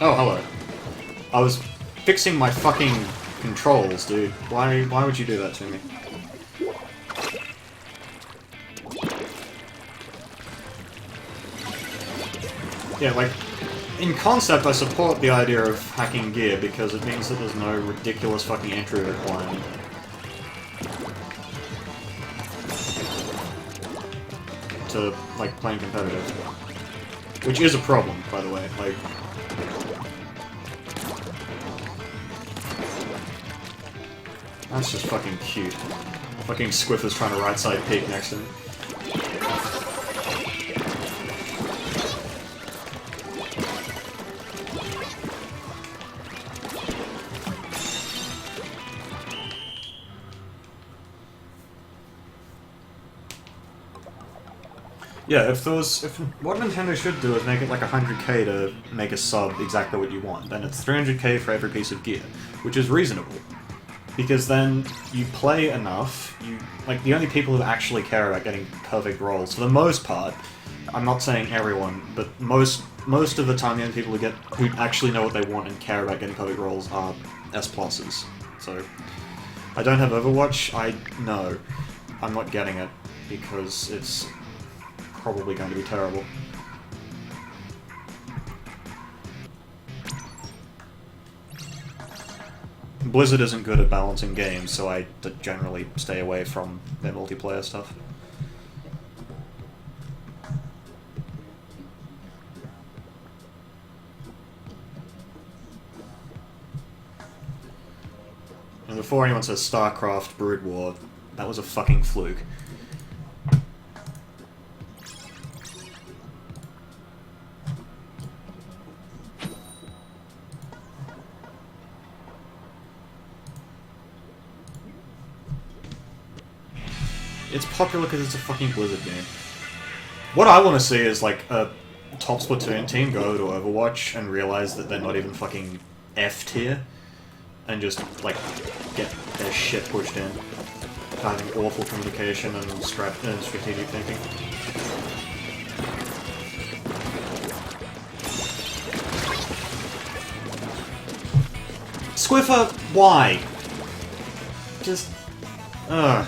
Oh, hello. I was fixing my fucking controls, dude. Why would you do that to me? Yeah, like, in concept I support the idea of hacking gear because it means that there's no ridiculous fucking entry requirement. To, like, playing competitive. Which is a problem, by the way. Like, that's just fucking cute. Fucking Squiffer's trying to right-side peek next to me. Yeah, if what Nintendo should do is make it like 100k to make a sub exactly what you want, then it's 300k for every piece of gear, which is reasonable. Because then you play enough, like, the only people who actually care about getting perfect rolls, for the most part, I'm not saying everyone, but most of the time the only people who actually know what they want and care about getting perfect rolls are S+s. So, I don't have Overwatch, I know. I'm not getting it, because it's probably going to be terrible. Blizzard isn't good at balancing games, so I generally stay away from their multiplayer stuff. And before anyone says StarCraft Brood War, that was a fucking fluke. It's popular because it's a fucking Blizzard game. What I want to see is, like, a top Splatoon team go to Overwatch and realize that they're not even fucking F tier, and just, like, get their shit pushed in. Having awful communication and strategic thinking. Squiffer, why? Just... ugh.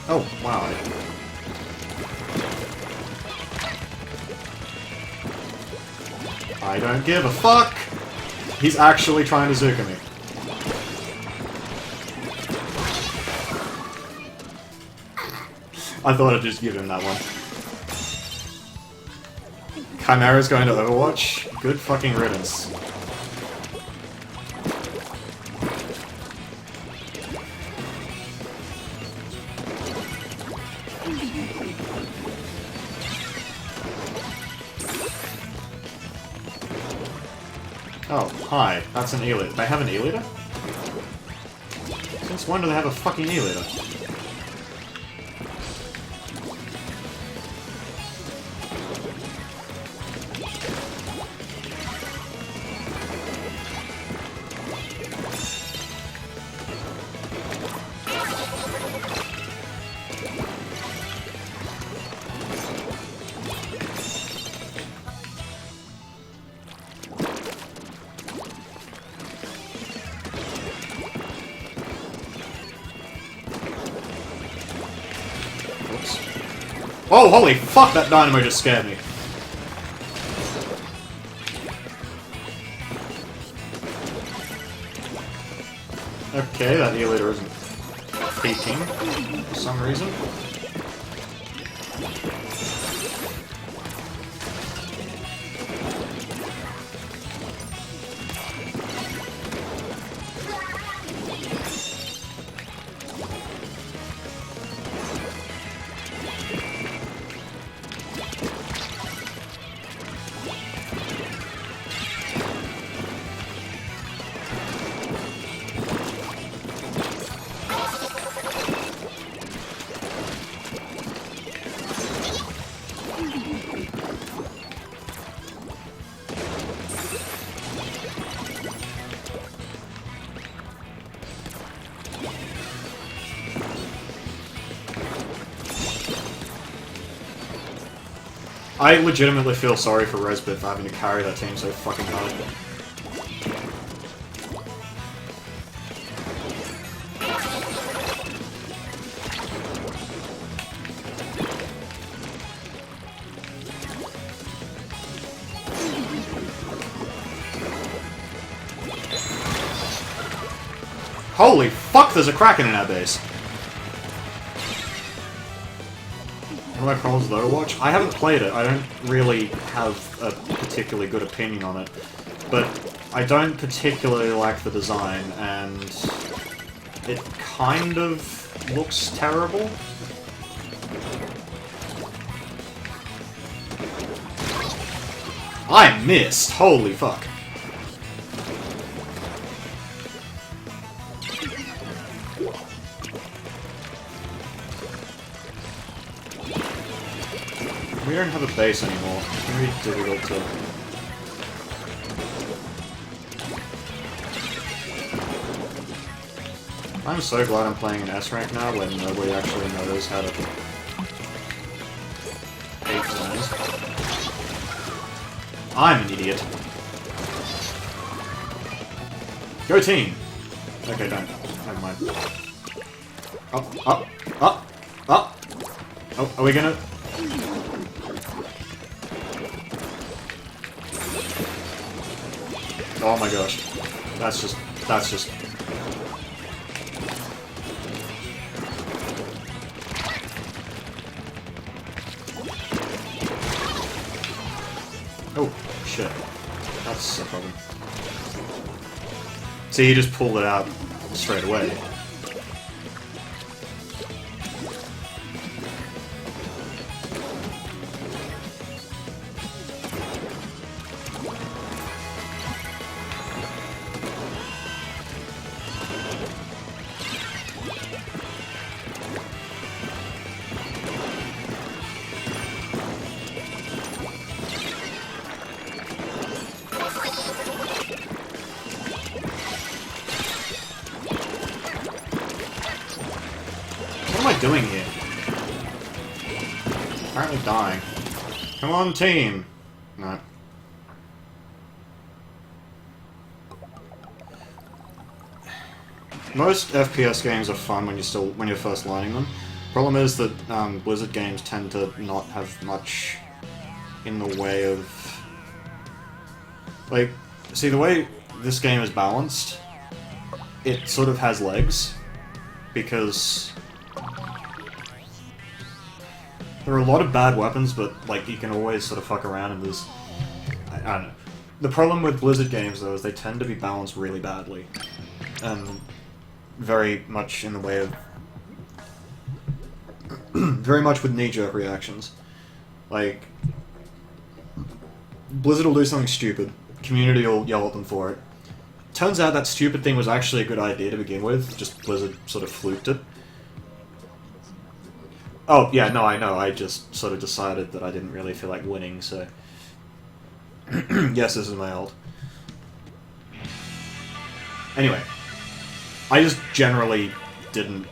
Oh, wow. I don't give a fuck! He's actually trying to Zuka me. I thought I'd just give him that one. Chimera's going to Overwatch? Good fucking riddance. Oh, hi. That's an E-Leader. They have an E-Leader? Since when do they have a fucking E-Leader? Oh, holy fuck, that dynamo just scared me. Okay, that E-Leader isn't peeking for some reason. I legitimately feel sorry for Resbit for having to carry that team so fucking hard. Holy fuck, there's a Kraken in our base. One of my problems with Overwatch? I haven't played it. I don't really have a particularly good opinion on it. But I don't particularly like the design, and it kind of looks terrible. I missed! Holy fuck. We don't have a base anymore. It's going to be difficult to... I'm so glad I'm playing an S rank now when nobody actually knows how to hate zones. I'm an idiot. Go team! Okay, don't. Never mind. Up, up, up, up! Oh, are we gonna... Oh my gosh. That's just... Oh, shit. That's a problem. See, he just pulled it out straight away. What am I doing here? Apparently dying. Come on, team! No. Most FPS games are fun when you're first learning them. Problem is that Blizzard games tend to not have much in the way of... Like, see, the way this game is balanced, it sort of has legs, because there are a lot of bad weapons, but, like, you can always sort of fuck around and there's... I don't know. The problem with Blizzard games, though, is they tend to be balanced really badly. And very much in the way of... very much with knee-jerk reactions. Like, Blizzard will do something stupid, community will yell at them for it. Turns out that stupid thing was actually a good idea to begin with, just Blizzard sort of fluked it. Oh, yeah, no, I know, I just sort of decided that I didn't really feel like winning, so... Yes, this is my ult. Anyway. I just generally didn't...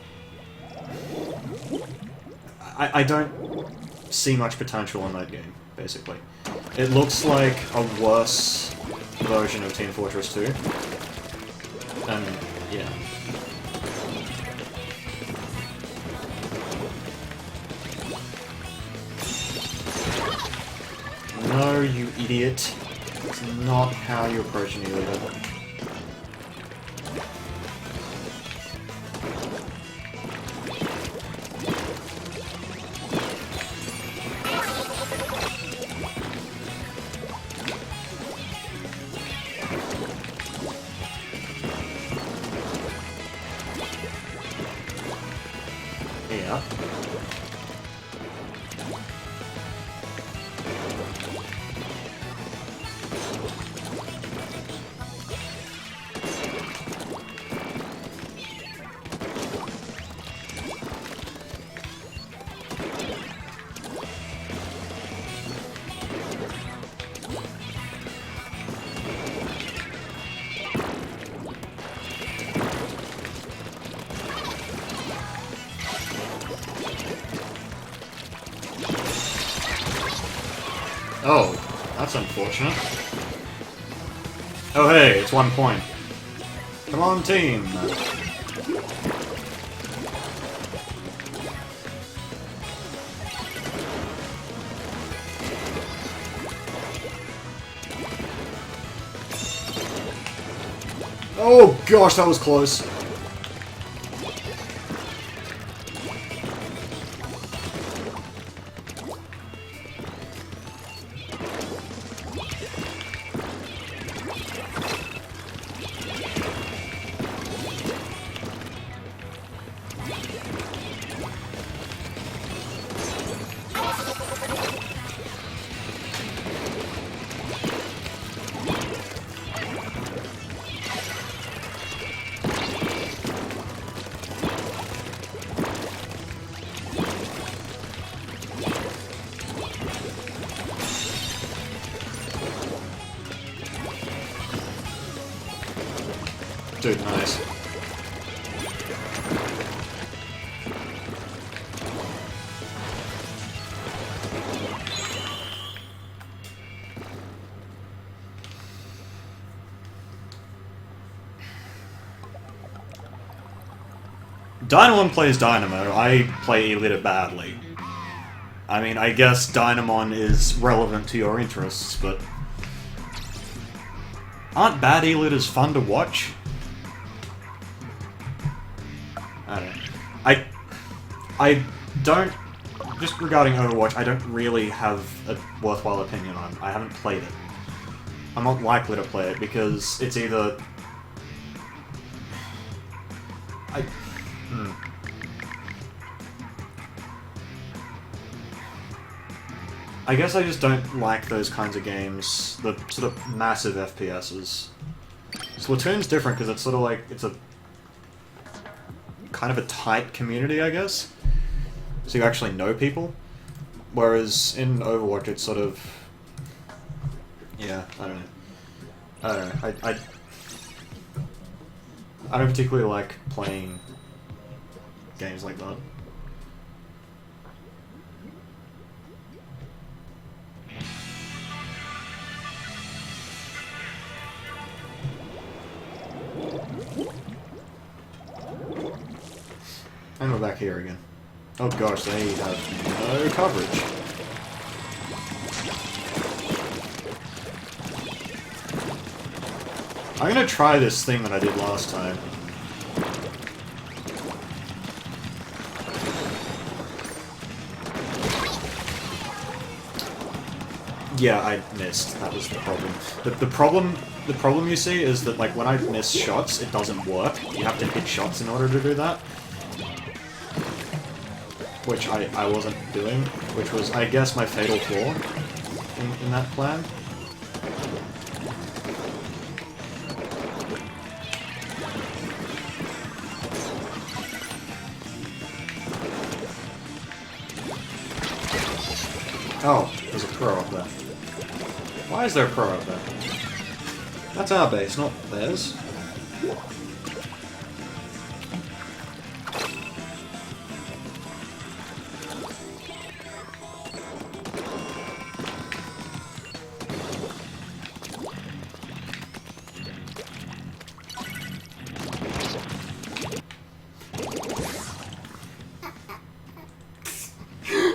I don't see much potential in that game, basically. It looks like a worse version of Team Fortress 2. And, yeah. No, you idiot. That's not how you approach an leader. Oh, that's unfortunate. Oh hey, it's 1 point. Come on, team! Oh gosh, that was close. Dude, nice. Dynamon plays Dynamo, I play Elita badly. I mean, I guess Dynamon is relevant to your interests, but... aren't bad Elitas fun to watch? I don't know. I don't... just regarding Overwatch, I don't really have a worthwhile opinion on. I haven't played it. I'm not likely to play it, because it's either... I guess I just don't like those kinds of games, the sort of massive FPSs. Splatoon's different because it's sort of like, it's a kind of a tight community, I guess. So you actually know people. Whereas in Overwatch it's sort of... yeah, I don't know. I don't know. I don't particularly like playing games like that. And we're back here again. Oh gosh, they have no coverage. I'm gonna try this thing that I did last time. Yeah, I missed. That was the problem. The problem you see is that, like, when I miss shots, it doesn't work. You have to hit shots in order to do that. Which I wasn't doing, which was, I guess, my fatal flaw in that plan. Oh, there's a pro up there. Why is there a pro up there? That's our base, not theirs.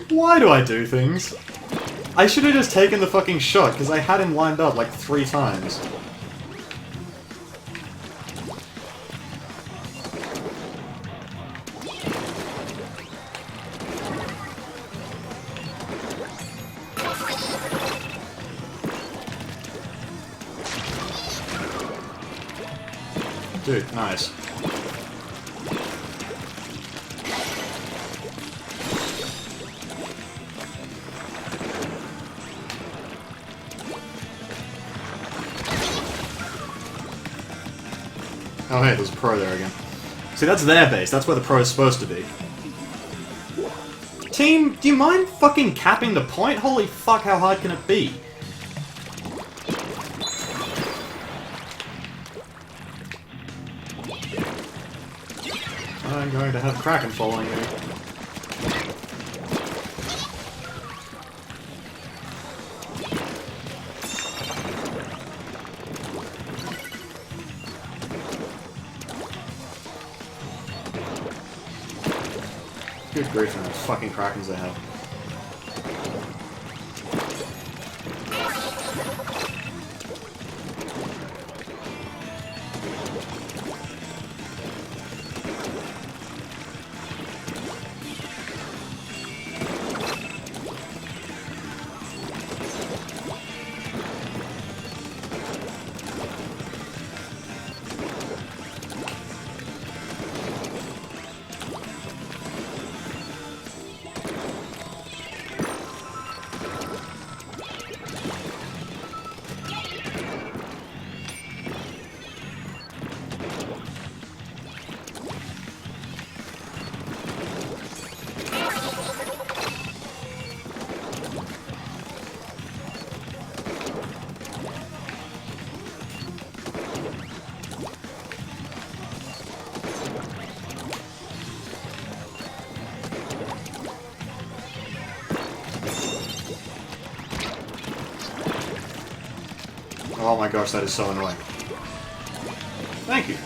Why do I do things? I should have just taken the fucking shot, because I had him lined up like 3 times. Dude, nice. Oh hey, there's a pro there again. See, that's their base. That's where the pro is supposed to be. Team, do you mind fucking capping the point? Holy fuck, how hard can it be? I'm going to have Kraken following me. Good grief on those fucking Krakens they have. Oh my gosh, that is so annoying. Thank you.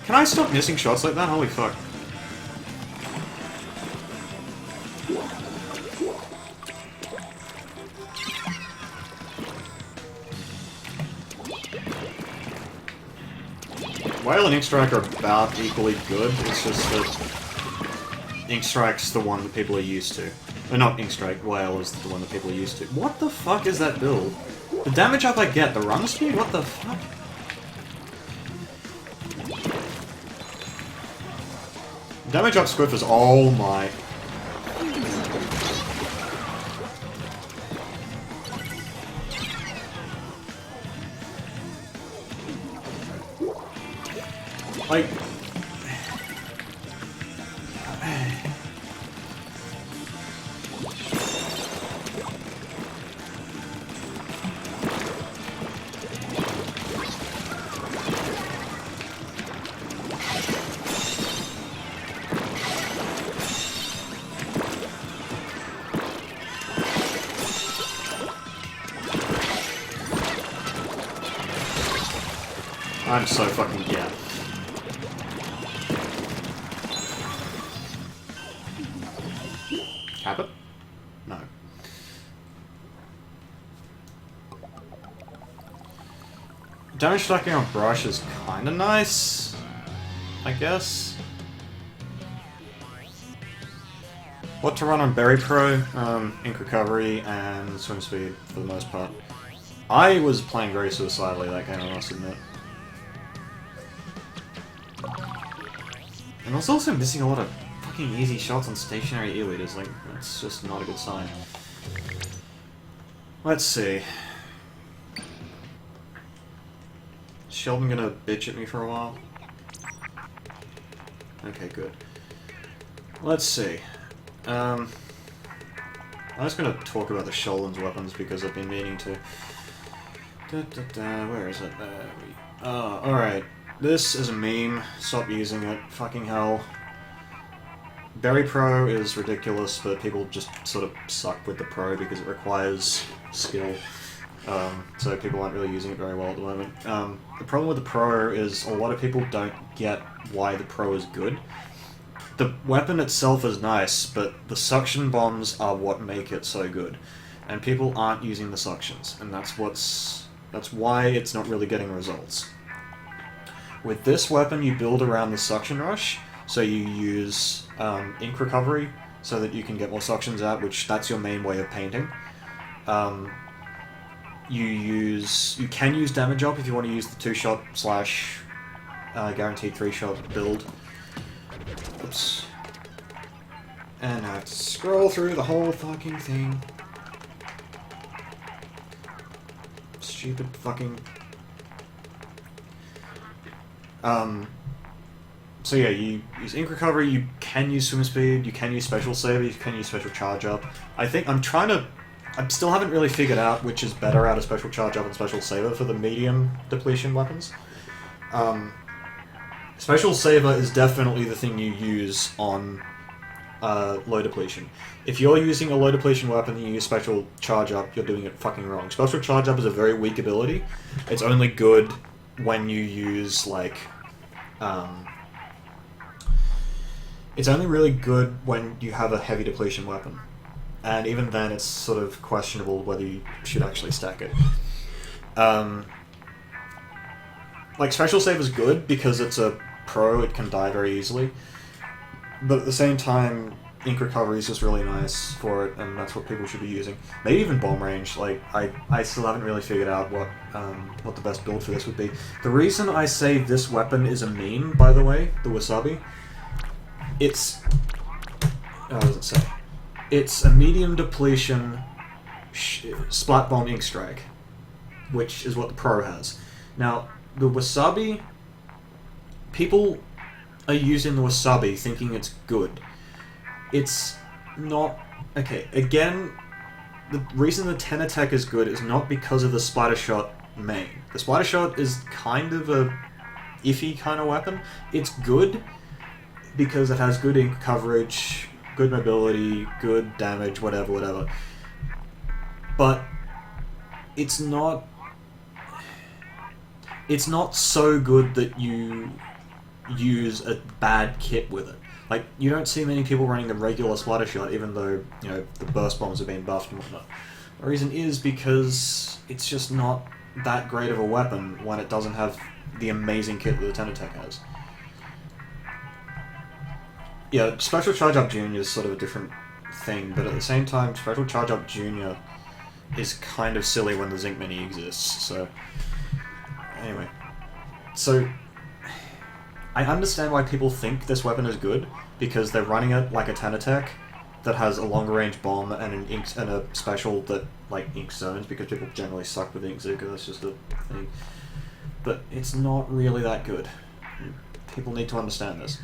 Can I stop missing shots like that? Holy fuck. Whale and Ink Strike are about equally good, it's just that Ink Strike's the one that people are used to. Or not Ink Strike, Whale is the one that people are used to. What the fuck is that build? The damage up I get, the run speed? What the fuck? Damage up Squiff is all my... Like... I'm so fucking... yeah. Cap it? No. Damage stacking on Brush is kinda nice, I guess. What to run on Berry Pro? Ink Recovery and Swim Speed for the most part. I was playing very suicidally that game, I must admit. And I was also missing a lot of fucking easy shots on stationary E-leaders, like, that's just not a good sign. Let's see. Is Sheldon gonna bitch at me for a while? Okay, good. Let's see. I'm just gonna talk about the Sheldon's weapons because I've been meaning to. Where is it? Alright. This is a meme. Stop using it. Fucking hell. Berry Pro is ridiculous, but people just sort of suck with the Pro because it requires skill. So people aren't really using it very well at the moment. The problem with the Pro is a lot of people don't get why the Pro is good. The weapon itself is nice, but the suction bombs are what make it so good. And people aren't using the suctions, and that's why it's not really getting results. With this weapon, you build around the suction rush, so you use ink recovery so that you can get more suctions out, which that's your main way of painting. You can use damage up if you want to use the 2-shot slash guaranteed 3-shot build. Oops. And I have to scroll through the whole fucking thing. Stupid fucking... So yeah, you use Ink Recovery, you can use Swim Speed, you can use Special Saver, you can use Special Charge Up. I still haven't really figured out which is better out of Special Charge Up and Special Saver for the medium depletion weapons. Special Saver is definitely the thing you use on low depletion. If you're using a low depletion weapon and you use special charge up, you're doing it fucking wrong. Special charge up is a very weak ability. It's only good when you use like it's only really good when you have a heavy depletion weapon. And even then it's sort of questionable whether you should actually stack it. Like, special save is good because it's a pro, it can die very easily. But at the same time, ink recovery is just really nice for it, and that's what people should be using. Maybe even bomb range. Like, I still haven't really figured out what the best build for this would be. The reason I say this weapon is a meme, by the way, the Wasabi, it's... what does it say? It's a medium depletion splat bomb ink strike, which is what the pro has. Now, the Wasabi, people are using the Wasabi thinking it's good. It's not... Okay, again, the reason the 10 attack is good is not because of the Splatter Shot main. The Splatter Shot is kind of a iffy kind of weapon. It's good because it has good ink coverage, good mobility, good damage, whatever. But it's not so good that you use a bad kit with it. Like, you don't see many people running the regular Splatter Shot, even though, you know, the burst bombs have been buffed and whatnot. The reason is because it's just not that great of a weapon when it doesn't have the amazing kit that the 10 attack has. Yeah, Special Charge Up Junior is sort of a different thing, but at the same time, Special Charge Up Junior is kind of silly when the Zinc Mini exists, so... Anyway. So, I understand why people think this weapon is good, because they're running it like a 10 attack that has a longer range bomb and an ink and a special that like ink zones, because people generally suck with Ink Zuka, that's just a thing. But it's not really that good. People need to understand this.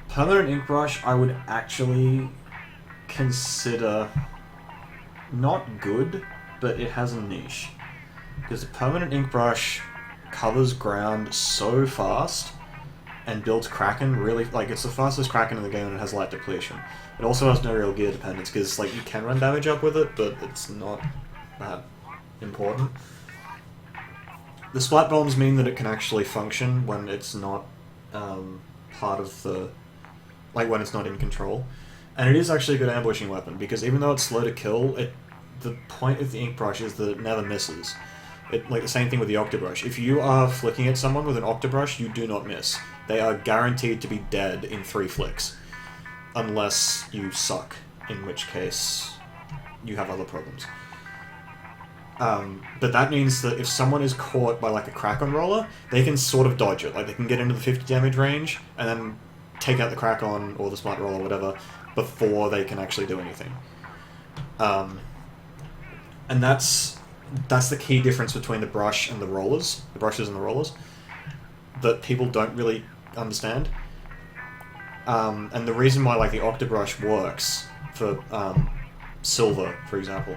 Permanent Ink Brush I would actually consider not good, but it has a niche. Because the Permanent Ink Brush covers ground so fast and builds Kraken really, like, it's the fastest Kraken in the game and it has light depletion. It also has no real gear dependence because, like, you can run damage up with it, but it's not that important. The splat bombs mean that it can actually function when it's not part of the, like, when it's not in control. And it is actually a good ambushing weapon because even though it's slow to kill, the point of the ink brush is that it never misses. Like the same thing with the Octobrush. If you are flicking at someone with an Octobrush, you do not miss. They are guaranteed to be dead in 3 flicks. Unless you suck, in which case you have other problems. But that means that if someone is caught by like a Krakon roller, they can sort of dodge it. Like they can get into the 50 damage range and then take out the Krakon or the Smart Roller or whatever before they can actually do anything. And that's the key difference between the brush and the rollers, the brushes and the rollers, that people don't really understand. And the reason why, like, the Octobrush works for Silver, for example,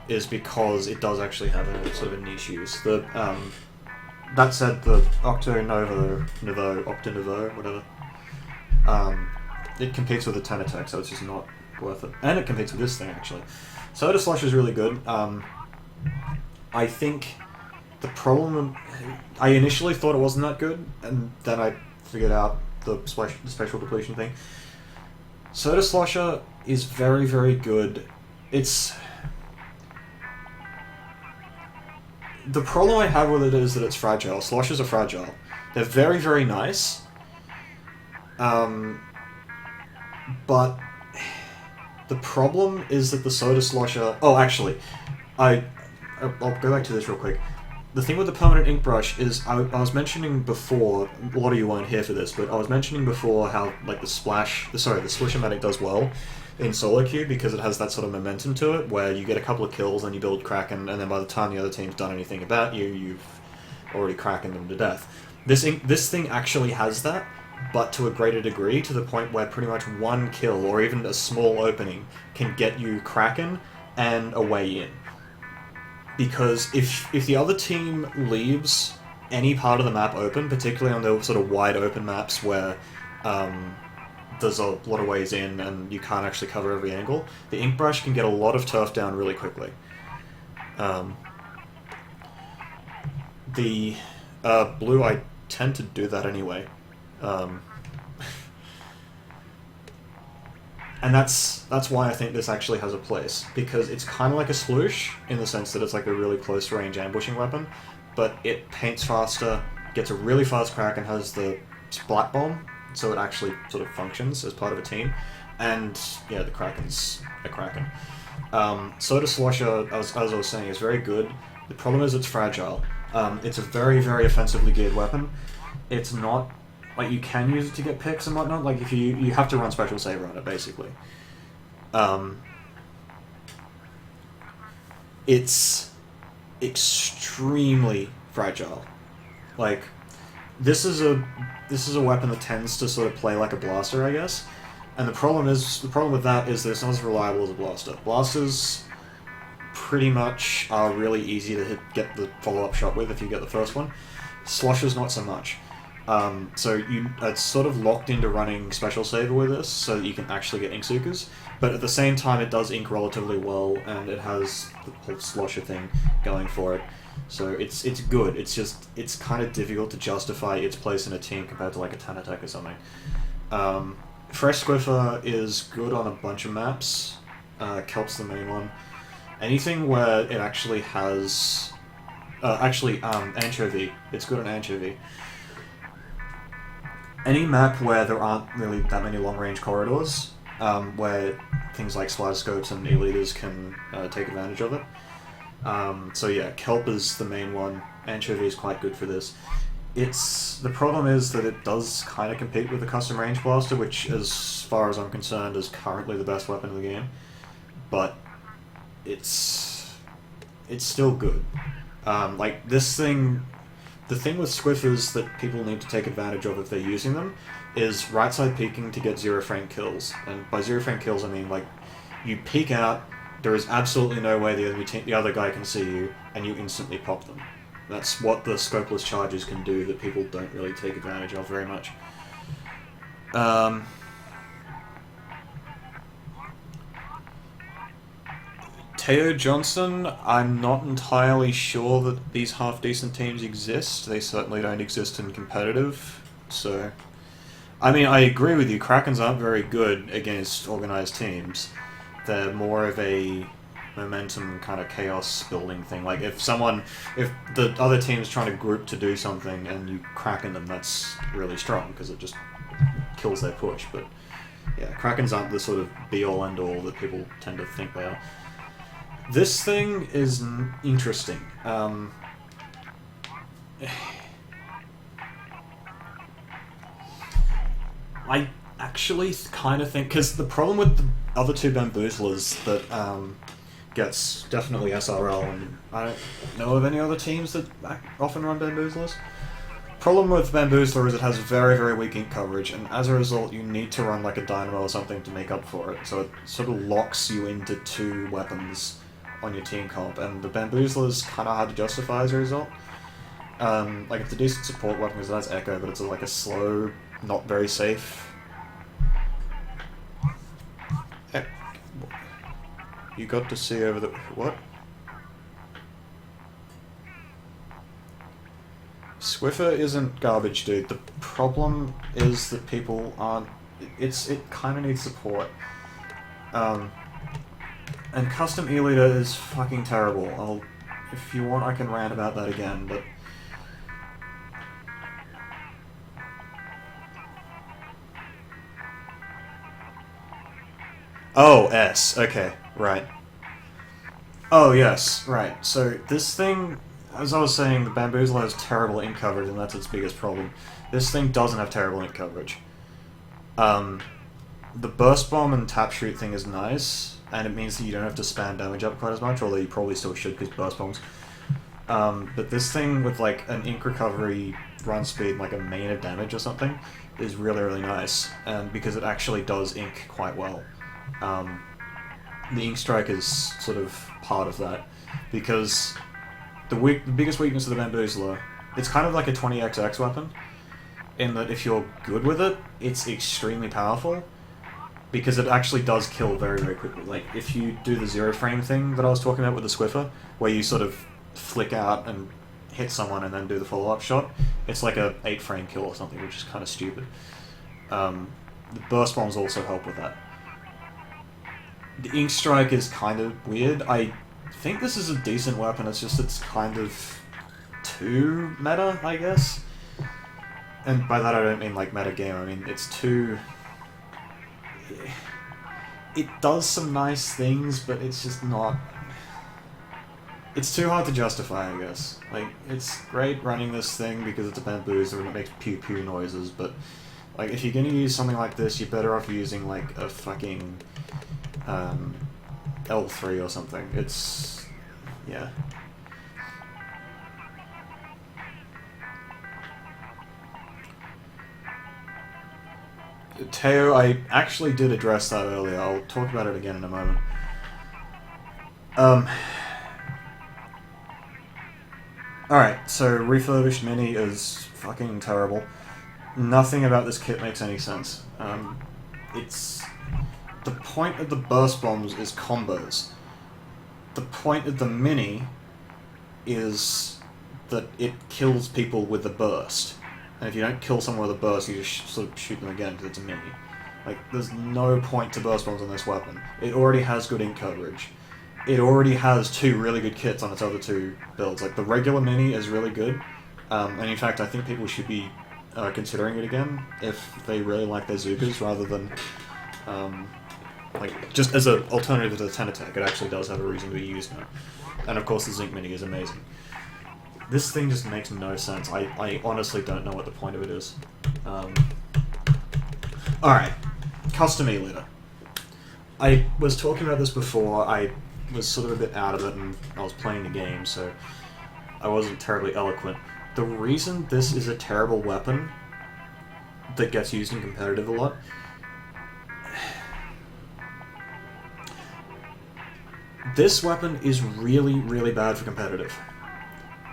is because it does actually have a sort of a niche use. That said, the Octo-Nouveau, whatever, it competes with the 10 attack, so it's just not worth it. And it competes with this thing, actually. Soda Slush is really good. I think the problem... I initially thought it wasn't that good, and then I figured out the special depletion thing. Soda Slosher is very, very good. It's... The problem I have with it is that it's fragile. Sloshers are fragile. They're very, very nice. But the problem is that the Soda Slosher... Oh, actually, I'll go back to this real quick. The thing with the Permanent Ink Brush is, I was mentioning before, a lot of you weren't here for this, but I was mentioning before how, like, the Swish-O-Matic does well in solo queue because it has that sort of momentum to it, where you get a couple of kills and you build Kraken, and then by the time the other team's done anything about you, you've already Krakened them to death. This thing actually has that, but to a greater degree, to the point where pretty much one kill, or even a small opening, can get you Kraken and a way in. Because if the other team leaves any part of the map open, particularly on the sort of wide open maps where there's a lot of ways in and you can't actually cover every angle, the ink brush can get a lot of turf down really quickly. The blue, I tend to do that anyway. And that's why I think this actually has a place, because it's kind of like a sploosh in the sense that it's like a really close range ambushing weapon, but it paints faster, gets a really fast crack, and has the splat bomb, so it actually sort of functions as part of a team. And yeah, the Kraken's a Kraken. Soda Slosher, as I was saying, is very good. The problem is it's fragile. It's a very, very offensively geared weapon. It's not... Like, you can use it to get picks and whatnot. Like, if you have to run special saver on it, basically. It's extremely fragile. Like, this is a weapon that tends to sort of play like a blaster, I guess. And the problem with that is that it's not as reliable as a blaster. Blasters pretty much are really easy to get the follow-up shot with if you get the first one. Slosher's not so much. So it's sort of locked into running Special Saver with this, so that you can actually get Inksukas, but at the same time it does ink relatively well, and it has the whole Slosher thing going for it. So it's good, it's kind of difficult to justify its place in a team compared to like a Tanatek or something. Fresh Squiffer is good on a bunch of maps, Kelp's the main one. Anything where it actually has... Anchovy, it's good on Anchovy. Any map where there aren't really that many long-range corridors, where things like splatter scopes and e-leaders can take advantage of it. So yeah, Kelp is the main one. Anchovy is quite good for this. The problem is that it does kind of compete with the Custom Range Blaster, which, as far as I'm concerned, is currently the best weapon in the game. But it's still good. Like, this thing... The thing with Squiffers that people need to take advantage of if they're using them is right-side peeking to get zero-frame kills. And by zero-frame kills, I mean, like, you peek out, there is absolutely no way the other guy can see you, and you instantly pop them. That's what the scopeless charges can do that people don't really take advantage of very much. Teo Johnson, I'm not entirely sure that these half-decent teams exist. They certainly don't exist in competitive, so... I mean, I agree with you, Krakens aren't very good against organized teams. They're more of a momentum kind of chaos building thing. Like, if the other team's trying to group to do something and you Kraken them, that's really strong, because it just kills their push. But yeah, Krakens aren't the sort of be-all end-all that people tend to think they are. This thing is interesting. I actually kind of think... Because the problem with the other two Bamboozlers that gets definitely SRL, and I don't know of any other teams that often run Bamboozlers. Problem with Bamboozler is it has very, very weak ink coverage, and as a result you need to run like a Dynamo or something to make up for it. So it sort of locks you into two weapons on your team comp, and the Bamboozler's kind of hard to justify as a result. Like, it's a decent support weapon because it has Echo, but it's like a slow, not very safe... You got to see over the... what? Squiffer isn't garbage, dude. The problem is that people aren't... It kind of needs support. And custom E-Leader is fucking terrible. If you want, I can rant about that again, but... Oh, S. Okay, right. Oh, yes, right. So, this thing, as I was saying, the Bamboozler has terrible ink coverage, and that's its biggest problem. This thing doesn't have terrible ink coverage. The Burst Bomb and Tap Shoot thing is nice, and it means that you don't have to spam damage up quite as much, although you probably still should because Burst Bombs. But this thing with, like, an ink recovery run speed, like a main of damage or something, is really, really nice, and because it actually does ink quite well. The Ink Strike is sort of part of that, because the biggest weakness of the Bamboozler, it's kind of like a 20XX weapon, in that if you're good with it, it's extremely powerful, because it actually does kill very, very quickly. Like, if you do the zero frame thing that I was talking about with the Swiffer, where you sort of flick out and hit someone and then do the follow-up shot, it's like a 8 frame kill or something, which is kind of stupid. The burst bombs also help with that. The Ink Strike is kind of weird. I think this is a decent weapon, it's just it's kind of too meta, I guess. And by that I don't mean like meta game, I mean it's too... It does some nice things, but it's just not... It's too hard to justify, I guess. Like, it's great running this thing because it's a bamboozler and it makes pew-pew noises, but like, if you're gonna use something like this, you're better off using like a fucking L3 or something. It's... yeah. Teo, I actually did address that earlier. I'll talk about it again in a moment. Alright, so refurbished Mini is fucking terrible. Nothing about this kit makes any sense. It's... The point of the burst bombs is combos. The point of the Mini is that it kills people with the burst. And if you don't kill someone with a burst, you just sort of shoot them again because it's a Mini. Like, there's no point to burst bombs on this weapon. It already has good ink coverage. It already has 2 really good kits on its other 2 builds. Like, the regular Mini is really good, and in fact I think people should be considering it again if they really like their Zookas, rather than like, just as an alternative to the Ten-Attack. It actually does have a reason to be used now. And of course the Zinc Mini is amazing. This thing just makes no sense. I honestly don't know what the point of it is. Alright, custom E-Liter. I was talking about this before. I was sort of a bit out of it and I was playing the game, so I wasn't terribly eloquent. The reason this is a terrible weapon that gets used in competitive a lot... This weapon is really, really bad for competitive.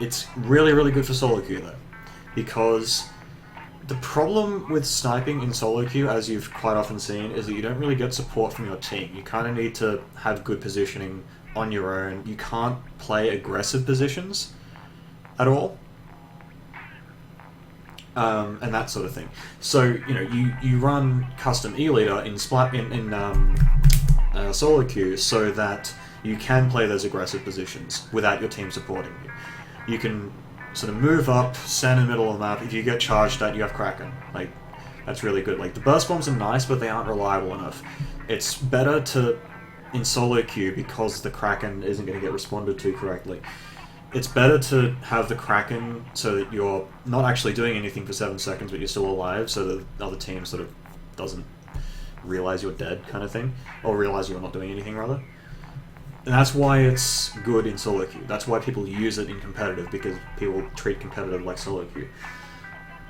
It's really, really good for solo queue though, because the problem with sniping in solo queue, as you've quite often seen, is that you don't really get support from your team. You kind of need to have good positioning on your own. You can't play aggressive positions at all, and that sort of thing. So you know, you run custom E-Liter in solo queue so that you can play those aggressive positions without your team supporting you. You can sort of move up, stand in the middle of the map. If you get charged at, you have Kraken. Like, that's really good. Like, the burst bombs are nice, but they aren't reliable enough. It's better to, in solo queue, because the Kraken isn't going to get responded to correctly, it's better to have the Kraken so that you're not actually doing anything for 7 seconds, but you're still alive, so that the other team sort of doesn't realize you're dead, kind of thing. Or realize you're not doing anything, rather. And that's why it's good in solo queue. That's why people use it in competitive, because people treat competitive like solo queue.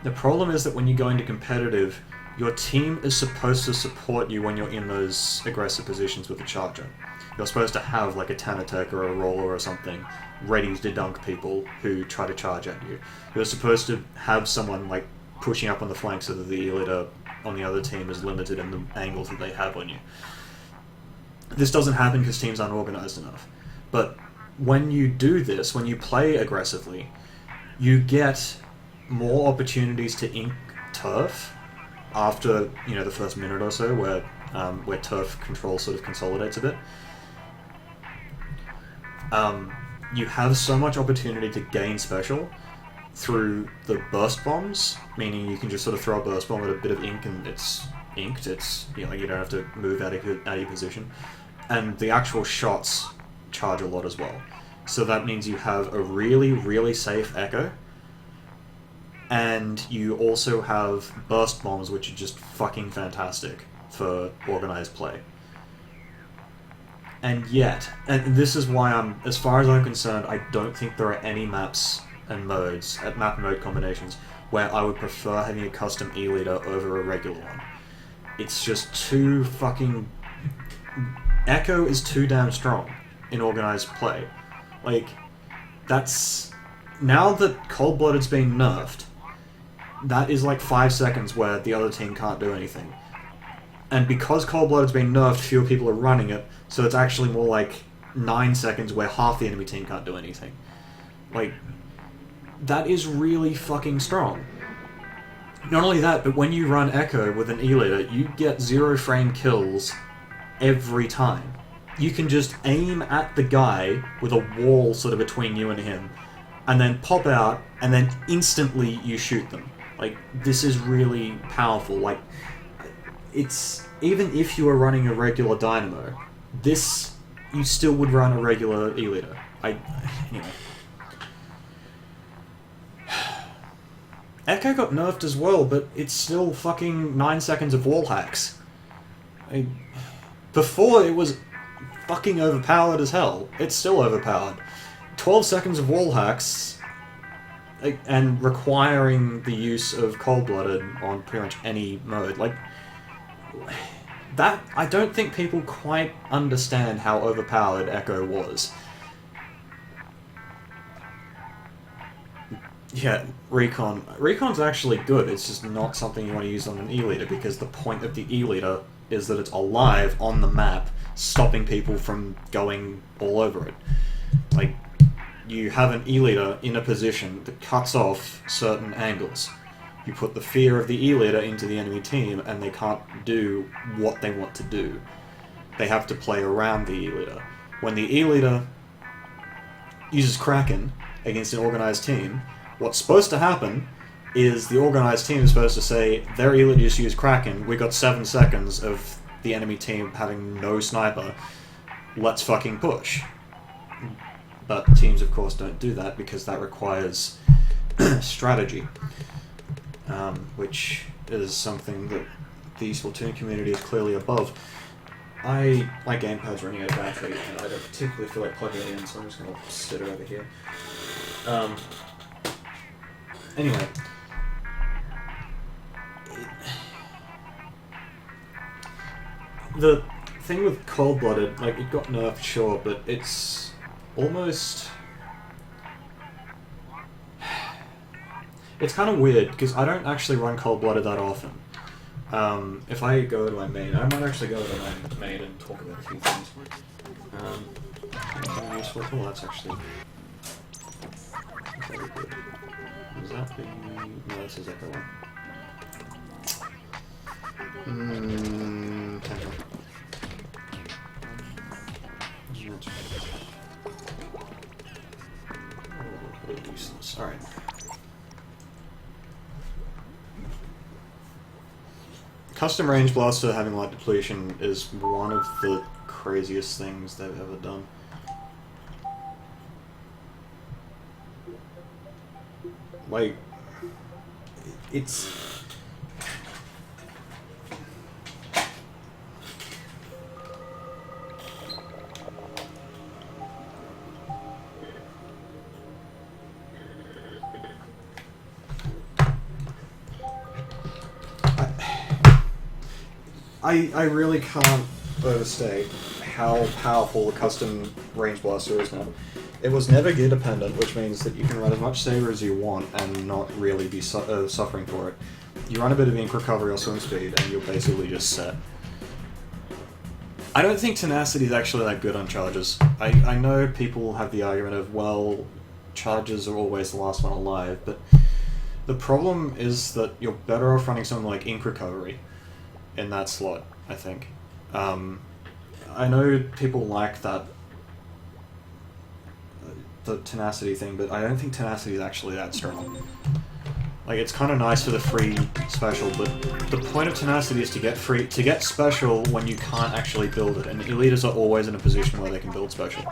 The problem is that when you go into competitive, your team is supposed to support you when you're in those aggressive positions with the charger. You're supposed to have like a Ten-Attack or a roller or something ready to dunk people who try to charge at you. You're supposed to have someone like pushing up on the flank so that the E-Liter on the other team is limited in the angles that they have on you. This doesn't happen because teams aren't organized enough. But when you do this, when you play aggressively, you get more opportunities to ink turf after, you know, the first minute or so, where turf control sort of consolidates a bit. You have so much opportunity to gain special through the burst bombs, meaning you can just sort of throw a burst bomb at a bit of ink and it's inked. It's, you know, you don't have to move out of your position. And the actual shots charge a lot as well. So that means you have a really, really safe echo, and you also have burst bombs, which are just fucking fantastic for organized play. And yet, and this is why as far as I'm concerned, I don't think there are any maps and modes, map and mode combinations, where I would prefer having a custom E-Liter over a regular one. It's just too fucking... Echo is too damn strong in organized play. Like, that's... Now that Cold-Blooded's been nerfed, that is like 5 seconds where the other team can't do anything. And because Cold-Blooded's been nerfed, fewer people are running it, so it's actually more like 9 seconds where half the enemy team can't do anything. Like, that is really fucking strong. Not only that, but when you run Echo with an E-Leader, you get 0-frame kills every time. You can just aim at the guy with a wall sort of between you and him, and then pop out, and then instantly you shoot them. Like, this is really powerful. Like, it's... even if you were running a regular Dynamo, this... you still would run a regular E-Leader. Anyway. Echo got nerfed as well, but it's still fucking 9 seconds of wall hacks. Before, it was fucking overpowered as hell. It's still overpowered. 12 seconds of wall hacks, and requiring the use of Cold-Blooded on pretty much any mode. Like, that, I don't think people quite understand how overpowered Echo was. Yeah, Recon. Recon's actually good, it's just not something you want to use on an E-Leader, because the point of the E-Leader is that it's alive on the map, stopping people from going all over it. Like, you have an E-Leader in a position that cuts off certain angles. You put the fear of the E-Leader into the enemy team, and they can't do what they want to do. They have to play around the E-Leader. When the E-Leader uses Kraken against an organized team, what's supposed to happen is the organized team is supposed to say, their E-Leader just used Kraken, we got 7 seconds of the enemy team having no sniper, let's fucking push. But teams, of course, don't do that because that requires strategy, which is something that the Splatoon community is clearly above. My gamepad's running out of battery, and I don't particularly feel like plugging it in, so I'm just going to sit it over here. Anyway. The thing with Cold-Blooded, like, it got nerfed, sure, but it's almost... it's kind of weird, because I don't actually run Cold-Blooded that often. If I go to my main, I might actually go to my main and talk about a few things. Anything useful? Oh, that's actually very good. Is that the... no, this is Echo one. Tantrum. Oh, useless. Alright. Custom Range Blaster having light depletion is one of the craziest things they've ever done. Like, it's... I really can't overstate how powerful the Custom Range Blaster is now. It was never gear dependent, which means that you can run as much Saber as you want and not really be suffering for it. You run a bit of ink recovery or swim speed and you're basically just set. I don't think Tenacity is actually that good on charges. I know people have the argument of, well, charges are always the last one alive, but the problem is that you're better off running something like ink recovery in that slot, I think. I know people like that, the Tenacity thing, but I don't think Tenacity is actually that strong. Like, it's kind of nice for the free special, but the point of Tenacity is to get special when you can't actually build it, and Elites are always in a position where they can build special.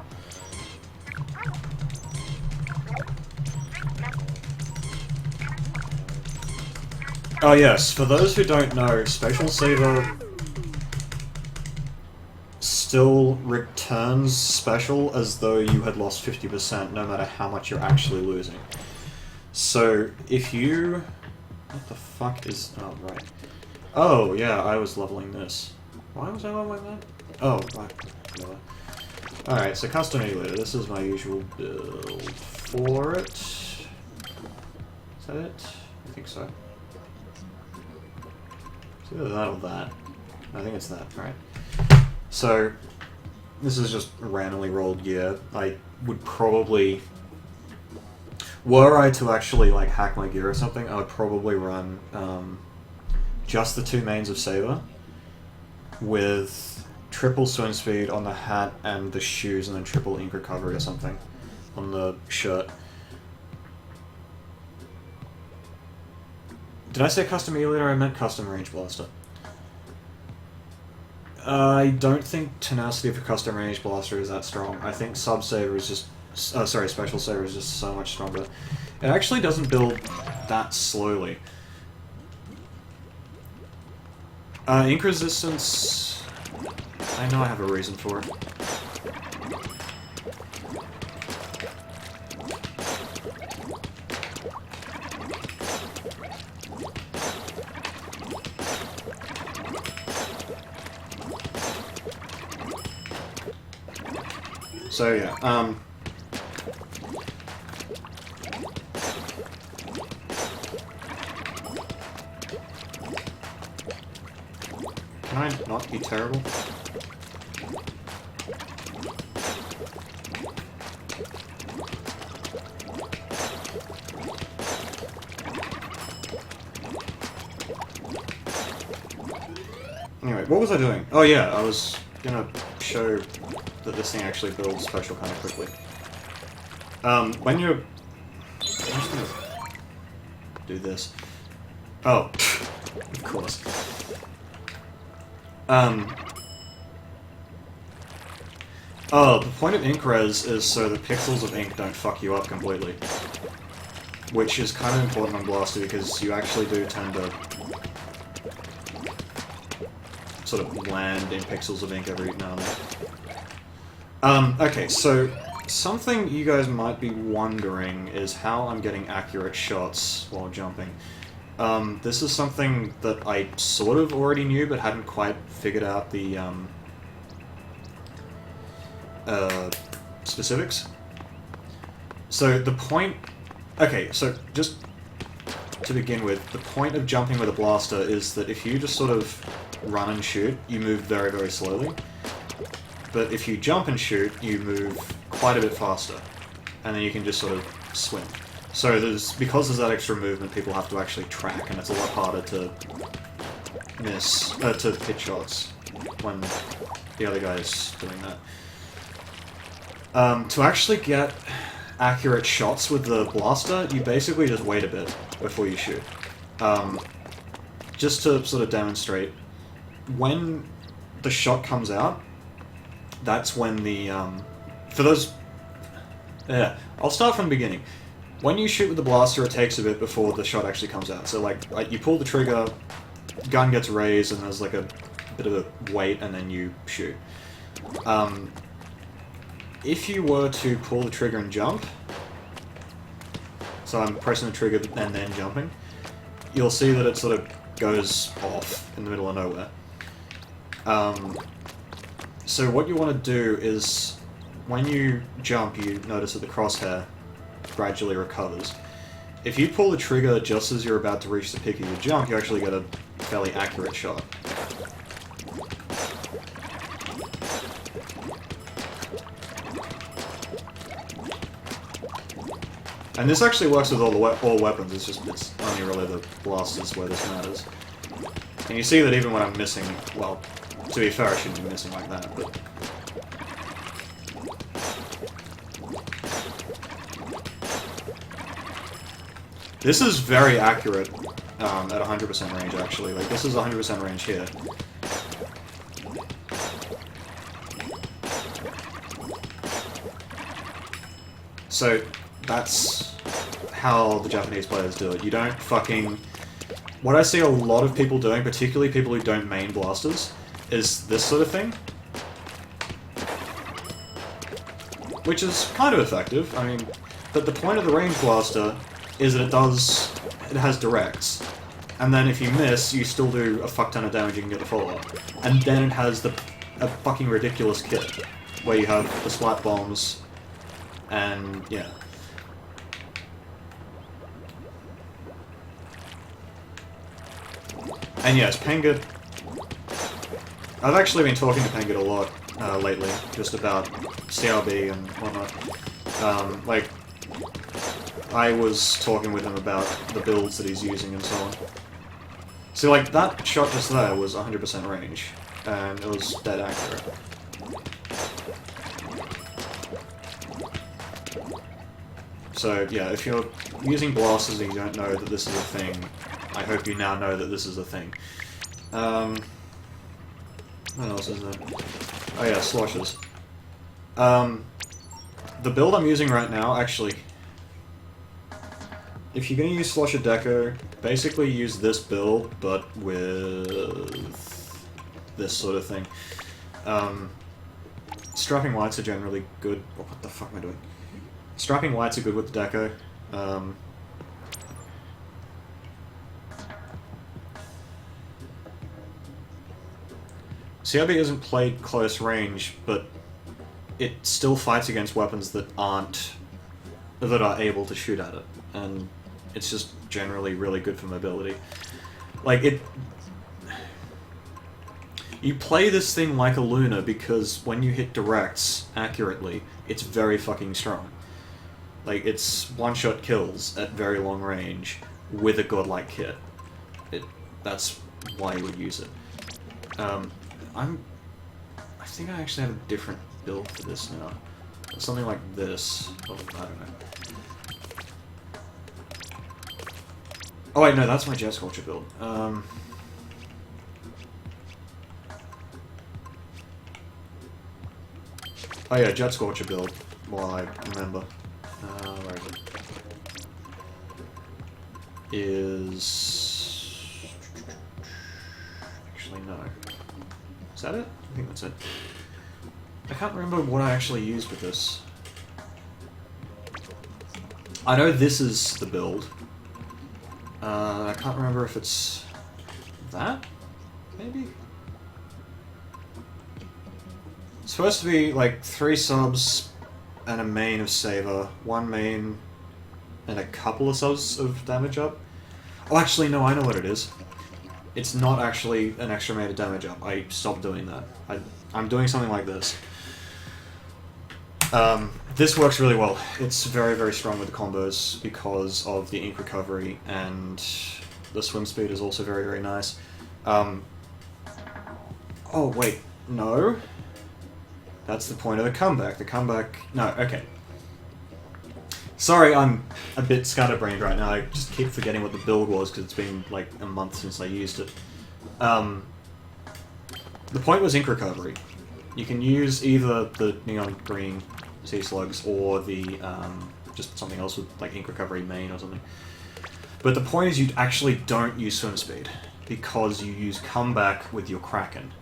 Oh yes, for those who don't know, Spatial Saver still returns special as though you had lost 50% no matter how much you're actually losing. So, if you... what the fuck is... oh, right. Oh, yeah, I was leveling this. Why was I leveling that? Oh, right. Alright, so Custom Emulator. This is my usual build for it. Is that it? I think so. It's either that or that. I think it's that, right? So, this is just randomly rolled gear. I would probably... Were I to actually like hack my gear or something, I would probably run just the 2 mains of Saber with triple swim speed on the hat and the shoes, and then triple ink recovery or something on the shirt. Did I say custom melee or I meant custom range blaster? I don't think tenacity for custom range blaster is that strong. I think sub saber is just... special saber is just so much stronger. It actually doesn't build that slowly. Ink resistance... I know I have a reason for it. So yeah, can I not be terrible? Anyway, what was I doing? Oh yeah, I was gonna show that this thing actually builds special kind of quickly. When you're... I'm just gonna do this. Oh, of course. Oh, the point of ink res is so that pixels of ink don't fuck you up completely. Which is kind of important on Blaster because you actually do tend to sort of land in pixels of ink every now and then. Okay, so something you guys might be wondering is how I'm getting accurate shots while jumping. This is something that I sort of already knew but hadn't quite figured out the specifics. So the point... Okay, so just to begin with, the point of jumping with a blaster is that if you just sort of run and shoot, you move very, very slowly. But if you jump and shoot, you move quite a bit faster. And then you can just sort of swim. So because there's that extra movement, people have to actually track, and it's a lot harder to miss, to hit shots when the other guy's doing that. To actually get accurate shots with the blaster, you basically just wait a bit before you shoot. Just to sort of demonstrate, when the shot comes out, that's when the, for those... Yeah, I'll start from the beginning. When you shoot with the blaster, it takes a bit before the shot actually comes out. So, like you pull the trigger, gun gets raised, and there's like a bit of a wait, and then you shoot. If you were to pull the trigger and jump, so I'm pressing the trigger and then jumping, you'll see that it sort of goes off in the middle of nowhere. So what you want to do is, when you jump, you notice that the crosshair gradually recovers. If you pull the trigger just as you're about to reach the peak of your jump, you actually get a fairly accurate shot. And this actually works with all weapons, it's only really the blasters where this matters. And you see that even when I'm missing, well, to be fair, I shouldn't be missing like that, but... This is very accurate at 100% range, actually. Like, this is 100% range here. So, that's how the Japanese players do it. You don't fucking... What I see a lot of people doing, particularly people who don't main blasters, is this sort of thing. Which is kind of effective, I mean, but the point of the range blaster is that it has directs. And then if you miss, you still do a fuck ton of damage, you can get the follow-up. And then it has a fucking ridiculous kit, where you have the splat bombs, and yeah. And yes, Penguin. I've actually been talking to Penguin a lot lately, just about CRB and whatnot. Like, I was talking with him about the builds that he's using and so on. See, like, that shot just there was 100% range, and it was dead accurate. So, yeah, if you're using blasters and you don't know that this is a thing, I hope you now know that this is a thing. What else is there? Oh yeah, sloshes. The build I'm using right now, actually, if you're going to use Slosher Deco, basically use this build, but with this sort of thing. Strapping Whites are generally good. Oh, what the fuck am I doing? Strapping Whites are good with the Deco. CRB isn't played close range, but it still fights against weapons that are able to shoot at it, and it's just generally really good for mobility. Like, you play this thing like a Luna because when you hit directs accurately, it's very fucking strong. Like, it's one-shot kills at very long range with a godlike kit. That's why you would use it. I think I actually have a different build for this now. Something like this. Oh, I don't know. Oh wait, no, that's my Jet Scorcher build. Oh yeah, Jet Scorcher build, while I remember. Where is it? Actually, no. Is that it? I think that's it. I can't remember what I actually used with this. I know this is the build. I can't remember if it's that? Maybe? It's supposed to be like 3 subs and a main of Saber, 1 main and a couple of subs of damage up. Oh, actually, no, I know what it is. It's not actually an extra main of damage up. I stopped doing that. I'm doing something like this. This works really well. It's very, very strong with the combos because of the ink recovery, and the swim speed is also very, very nice. Oh, wait. No. That's the point of the comeback. The comeback... No, okay. Sorry, I'm a bit scatterbrained right now. I just keep forgetting what the build was because it's been like a month since I used it. The point was ink recovery. You can use either the neon green sea slugs or the just something else with like ink recovery main or something. But the point is you actually don't use swim speed because you use comeback with your Kraken.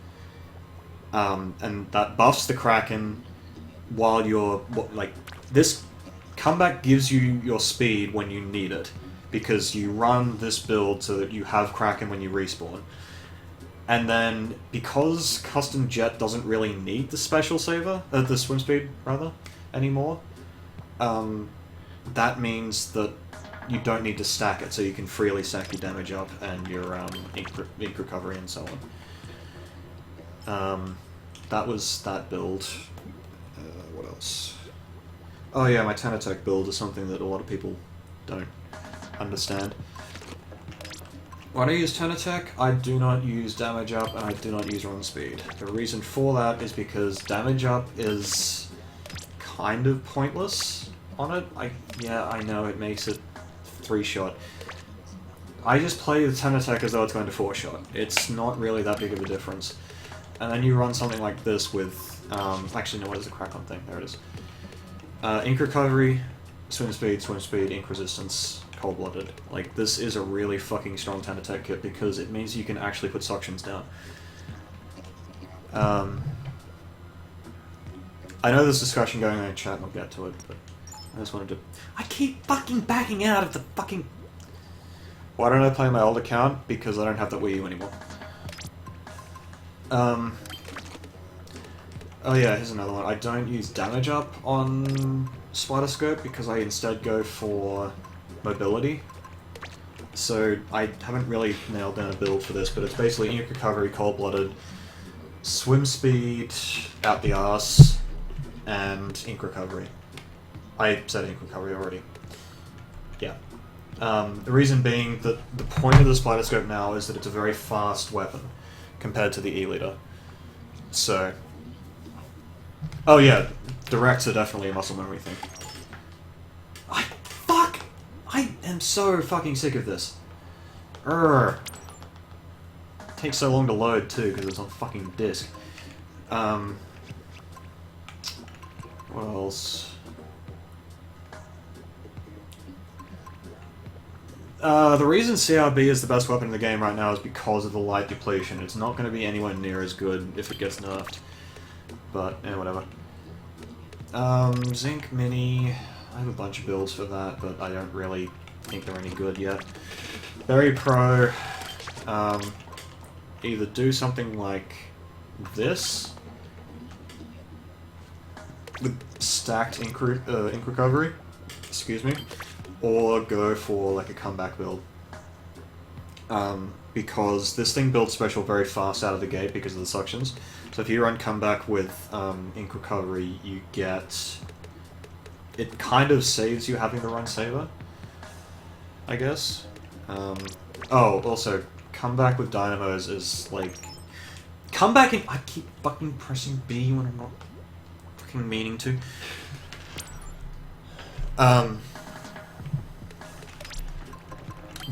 And that buffs the Kraken while you're like this. Comeback gives you your speed when you need it, because you run this build so that you have Kraken when you respawn. And then, because Custom Jet doesn't really need the special saver, the swim speed, rather, anymore, that means that you don't need to stack it, so you can freely stack your damage up and your ink recovery and so on. That was that build. What else? Oh yeah, my Tanatech build is something that a lot of people don't understand. When I use Tanatech, I do not use damage up and I do not use run speed. The reason for that is because damage up is kind of pointless on it. Yeah, I know it makes it 3-shot. I just play the Tanatech as though it's going to 4-shot. It's not really that big of a difference. And then you run something like this with... actually, no, what is the Krakon thing? There it is. Ink recovery, swim speed, ink resistance, cold-blooded. Like, this is a really fucking strong Tanatech kit because it means you can actually put suctions down. I know there's discussion going on in chat and I'll get to it, but I just wanted to... I keep fucking backing out of the fucking... Why don't I play my old account? Because I don't have that Wii U anymore. Oh yeah, here's another one. I don't use damage up on Spider Skirt because I instead go for mobility. So I haven't really nailed down a build for this, but it's basically ink recovery, cold-blooded, swim speed out the arse, and ink recovery. I said ink recovery already. Yeah. The reason being that the point of the Spider Scope now is that it's a very fast weapon compared to the E-Liter. So... Oh yeah, directs are definitely a muscle memory thing. Fuck! I am so fucking sick of this. Urgh. Takes so long to load too, because it's on fucking disk. What else? The reason CRB is the best weapon in the game right now is because of the light depletion. It's not going to be anywhere near as good if it gets nerfed. But, whatever. Zinc Mini... I have a bunch of builds for that, but I don't really think they're any good yet. Berry Pro... either do something like this, with stacked ink recovery, excuse me, or go for like a comeback build. Because this thing builds special very fast out of the gate because of the suctions. So if you run comeback with ink recovery, you get... It kind of saves you having to run saber, I guess. Oh, also, comeback with dynamos is like... Comeback in... I keep fucking pressing B when I'm not fucking meaning to.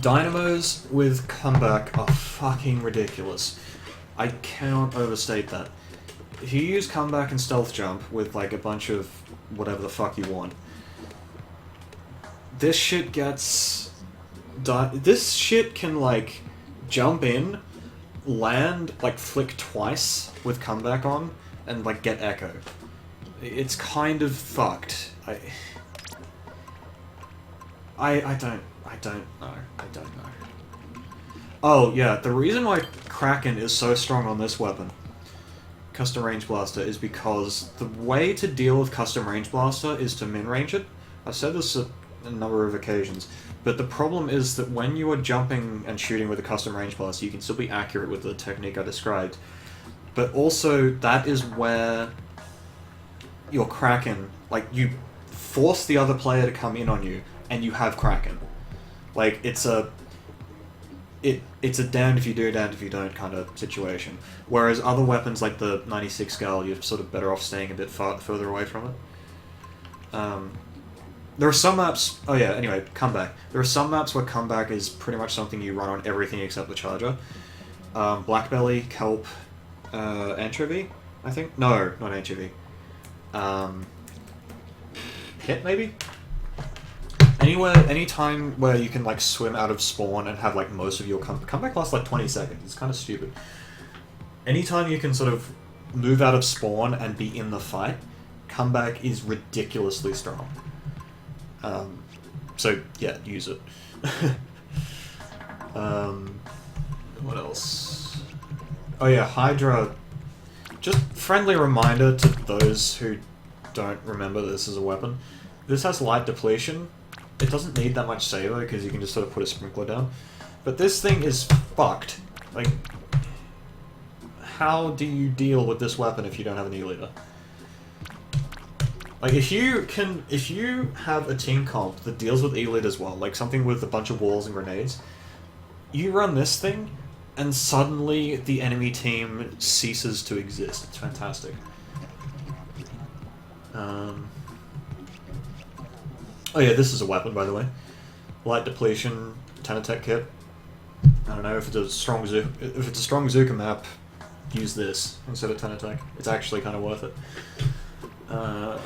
Dynamos with comeback are fucking ridiculous. I cannot overstate that. If you use comeback and stealth jump with like a bunch of whatever the fuck you want, this shit gets... This shit can like jump in, land, like flick twice with comeback on, and like get echo. It's kind of fucked. I don't know. Oh yeah, the reason why Kraken is so strong on this weapon, Custom Range Blaster, is because the way to deal with Custom Range Blaster is to min-range it. I've said this a number of occasions, but the problem is that when you are jumping and shooting with a Custom Range Blaster, you can still be accurate with the technique I described, but also that is where your Kraken, like, you force the other player to come in on you, and you have Kraken. Like, it's a damned if you do, damned if you don't kind of situation. Whereas other weapons like the 96 scale, you're sort of better off staying a bit further away from it. There are some maps... Oh yeah, anyway, comeback. There are some maps where comeback is pretty much something you run on everything except the charger. Blackbelly, Kelp, Anchovy, I think? No, not Anchovy. Hit, maybe? Anytime where you can like swim out of spawn and have like most of your comeback lasts like 20 seconds. It's kind of stupid. Anytime you can sort of move out of spawn and be in the fight, comeback is ridiculously strong. So yeah, use it. What else? Oh yeah, Hydra. Just friendly reminder to those who don't remember this as a weapon. This has light depletion. It doesn't need that much saver because you can just sort of put a sprinkler down. But this thing is fucked. Like, how do you deal with this weapon if you don't have an E-Liter? Like, if you have a team comp that deals with E-Lit as well, like something with a bunch of walls and grenades, you run this thing, and suddenly the enemy team ceases to exist. It's fantastic. Oh yeah, this is a weapon, by the way. Light depletion, Tenatech kit. I don't know if it's a strong Zuka map, use this instead of Tenatech. It's actually kind of worth it. What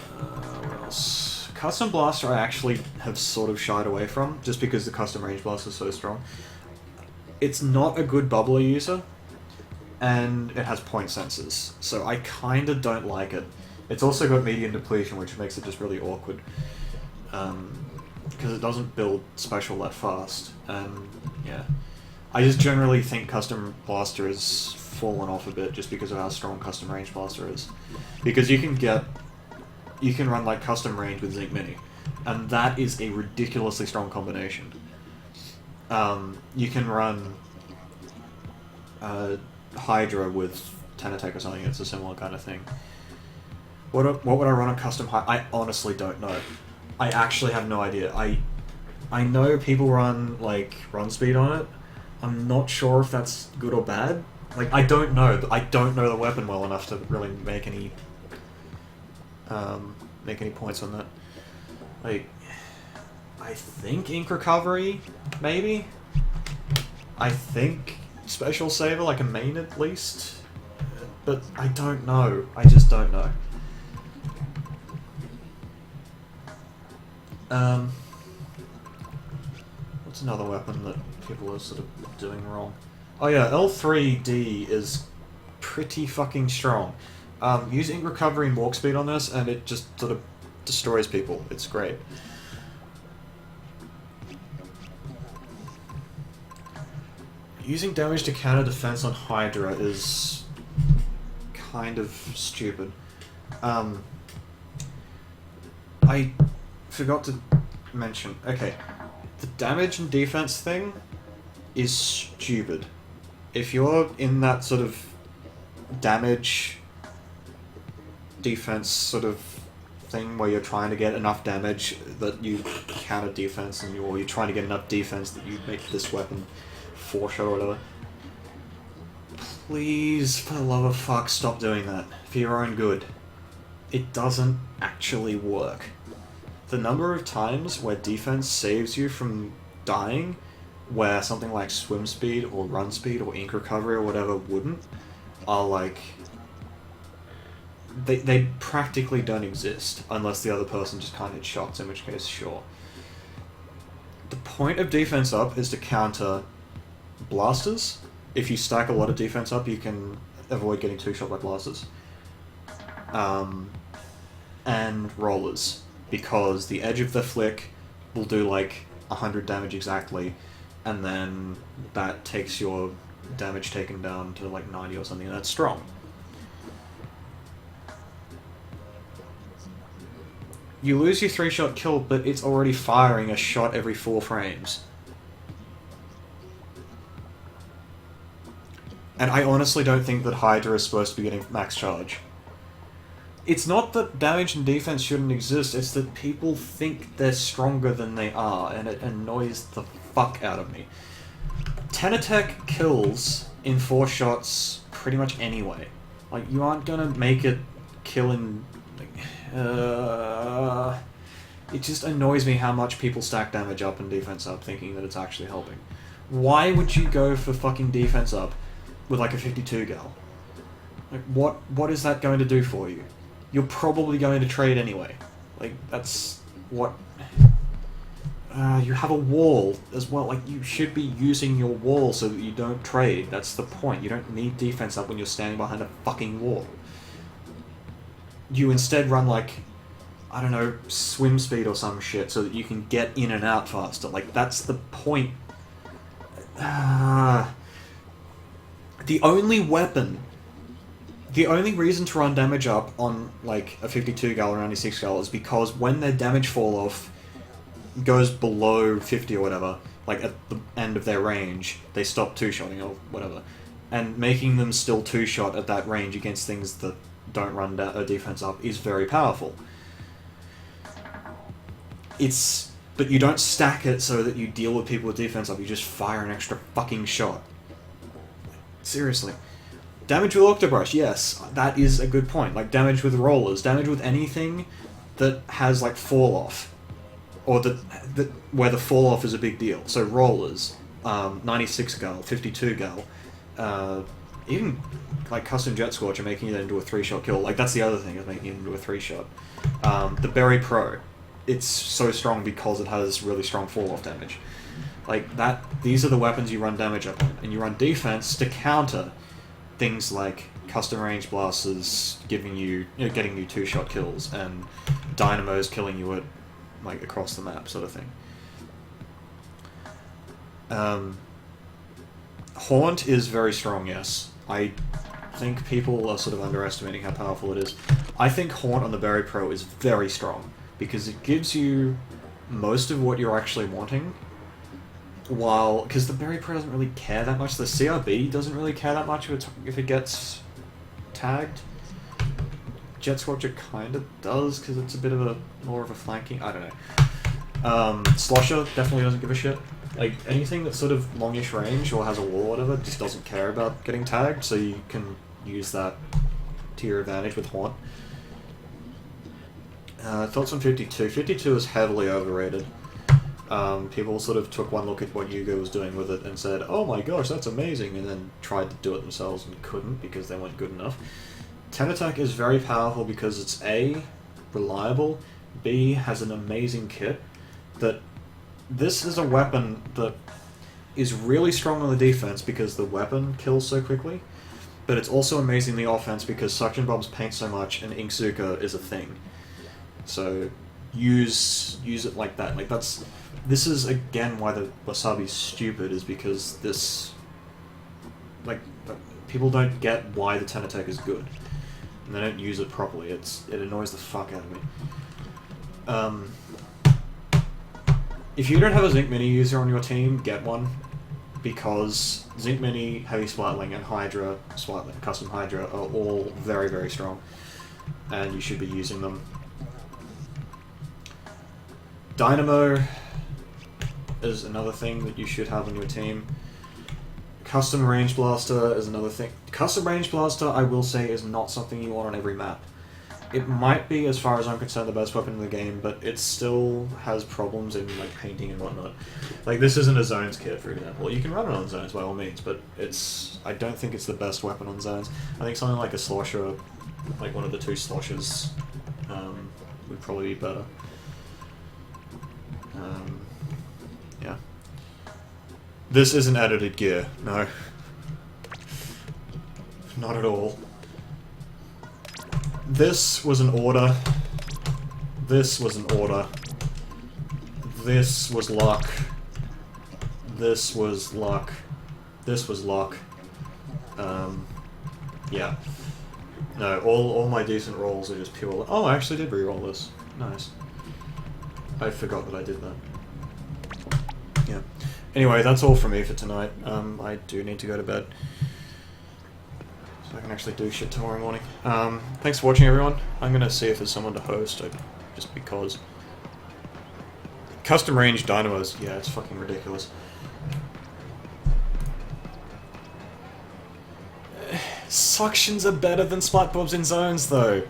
else? Custom Blaster I actually have sort of shied away from, just because the Custom Range Blaster is so strong. It's not a good bubbler user, and it has point sensors, so I kinda don't like it. It's also got medium depletion, which makes it just really awkward. Because it doesn't build special that fast, and yeah. I just generally think Custom Blaster has fallen off a bit just because of how strong Custom Range Blaster is. Because you can run like Custom Range with Zinc Mini, and that is a ridiculously strong combination. You can run Hydra with Tenatech or something. It's a similar kind of thing. What would I run on custom Hydra? I honestly don't know. I actually have no idea. I know people run like run speed on it. I'm not sure if that's good or bad. Like I don't know. I don't know the weapon well enough to really make any points on that. Like I think ink recovery, maybe. I think special saver, like a main at least. But I don't know. I just don't know. What's another weapon that people are sort of doing wrong? Oh yeah, L3D is pretty fucking strong. Use ink recovery and walk speed on this, and it just sort of destroys people. It's great. Using damage to counter defense on Hydra is kind of stupid. I forgot to mention. Okay, the damage and defense thing is stupid. If you're in that sort of damage defense sort of thing where you're trying to get enough damage that you counter defense, or you're trying to get enough defense that you make this weapon 4-shot or whatever, please, for the love of fuck, stop doing that. For your own good. It doesn't actually work. The number of times where defense saves you from dying, where something like swim speed or run speed or ink recovery or whatever wouldn't, are like... They practically don't exist, unless the other person just can't hit shots, in which case, sure. The point of defense up is to counter blasters. If you stack a lot of defense up, you can avoid getting 2-shot by blasters. And rollers, because the edge of the flick will do like 100 damage exactly, and then that takes your damage taken down to like 90 or something, and that's strong. You lose your 3-shot kill, but it's already firing a shot every 4 frames. And I honestly don't think that Hydra is supposed to be getting max charge. It's not that damage and defense shouldn't exist, it's that people think they're stronger than they are, and it annoys the fuck out of me. Tenatech kills in 4 shots pretty much anyway. Like, you aren't gonna make it kill in... it just annoys me how much people stack damage up and defense up thinking that it's actually helping. Why would you go for fucking defense up with like a 52 gal? Like, what is that going to do for you? You're probably going to trade anyway. Like, that's what... you have a wall as well. Like, you should be using your wall so that you don't trade. That's the point. You don't need defense up when you're standing behind a fucking wall. You instead run, like, I don't know, swim speed or some shit so that you can get in and out faster. Like, that's the point. The only weapon... The only reason to run damage up on, like, a 52 gal or 96 gal is because when their damage fall-off goes below 50 or whatever, like, at the end of their range, they stop 2-shotting or whatever. And making them still 2-shot at that range against things that don't run defense up is very powerful. But you don't stack it so that you deal with people with defense up, you just fire an extra fucking shot. Seriously. Damage with Octobrush, yes, that is a good point. Like, damage with rollers, damage with anything that has, like, fall-off. Or where the fall-off is a big deal. So rollers, 96 gal, 52 gal, even, like, Custom Jet Scorcher making it into a 3-shot kill. Like, that's the other thing, is making it into a 3-shot. The Berry Pro, it's so strong because it has really strong fall-off damage. Like, these are the weapons you run damage up on. And you run defense to counter things like custom range blasters getting you 2-shot kills, and dynamos killing you at, like, across the map sort of thing. Haunt is very strong, yes. I think people are sort of underestimating how powerful it is. I think Haunt on the Berry Pro is very strong, because it gives you most of what you're actually wanting, while because the Berry Pro doesn't really care that much, the CRB doesn't really care that much if it gets tagged. Jet Scorcher kind of does because it's a bit of a more of a flanking. I don't know. Slosher definitely doesn't give a shit. Like anything that's sort of longish range or has a wall or whatever just doesn't care about getting tagged, so you can use that to your advantage with Haunt. Thoughts on 52? 52 is heavily overrated. People sort of took one look at what Yugo was doing with it and said, oh my gosh, that's amazing, and then tried to do it themselves and couldn't because they weren't good enough. 10 attack is very powerful because it's A, reliable, B, has an amazing kit, that this is a weapon that is really strong on the defense because the weapon kills so quickly, but it's also amazing the offense because Suction Bombs paint so much and Inkzuka is a thing. So use it like that. Like this is again why the Wasabi's stupid, is because this, like, people don't get why the 10 attack is good. And they don't use it properly. It annoys the fuck out of me. If you don't have a Zinc Mini user on your team, get one, because Zinc Mini, Heavy Splatling, and Hydra, Custom Hydra, are all very, very strong, and you should be using them. Dynamo is another thing that you should have on your team. Custom Range Blaster is another thing. Custom Range Blaster, I will say, is not something you want on every map. It might be, as far as I'm concerned, the best weapon in the game, but it still has problems in like painting and whatnot. Like, this isn't a Zones kit, for example. You can run it on Zones by all means, but I don't think it's the best weapon on Zones. I think something like a Slosher, like one of the two Sloshers, would probably be better. Yeah. This isn't edited gear, no. Not at all. This was an order. This was an order. This was luck. This was luck. This was luck. Yeah. No, all my decent rolls are just pure luck. Oh, I actually did reroll this. Nice. I forgot that I did that. Yeah. Anyway, that's all from me for tonight. I do need to go to bed, so I can actually do shit tomorrow morning. Thanks for watching, everyone. I'm gonna see if there's someone to host, just because. Custom range dynamos, yeah, it's fucking ridiculous. Suctions are better than Splat Bombs in Zones, though.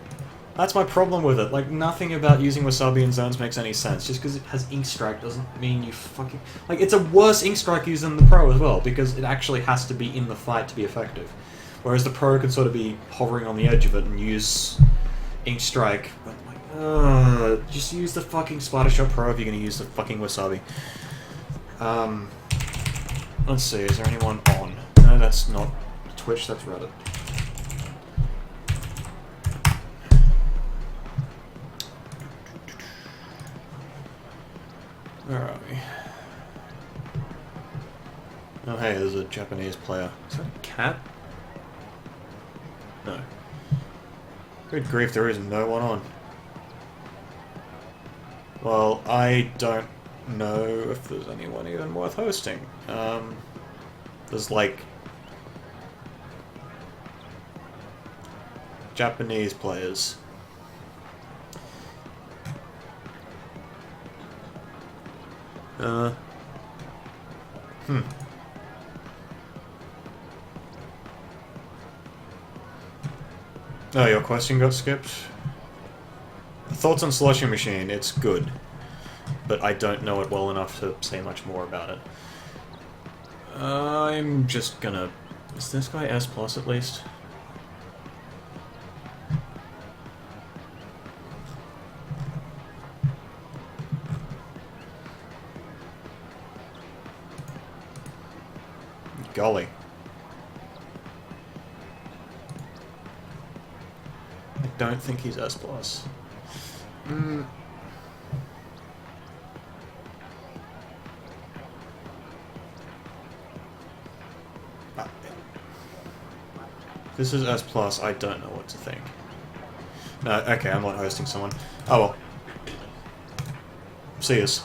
That's my problem with it. Like, nothing about using Wasabi in Zones makes any sense. Just because it has Ink Strike doesn't mean you fucking... Like, it's a worse Ink Strike use than the Pro as well, because it actually has to be in the fight to be effective. Whereas the Pro can sort of be hovering on the edge of it and use Ink Strike. But, like, just use the fucking Splattershot Pro if you're going to use the fucking Wasabi. Let's see, is there anyone on? No, that's not Twitch, that's Reddit. Where are we? Oh hey, there's a Japanese player. Is that a cat? No. Good grief, there is no one on. Well, I don't know if there's anyone even worth hosting. There's like... Japanese players. Oh, your question got skipped? Thoughts on Slushing Machine? It's good, but I don't know it well enough to say much more about it. I'm just gonna... Is this guy S+ at least? Golly. I don't think he's S+. This is S+, I don't know what to think. No, okay, I'm not hosting someone. Oh well. See yous.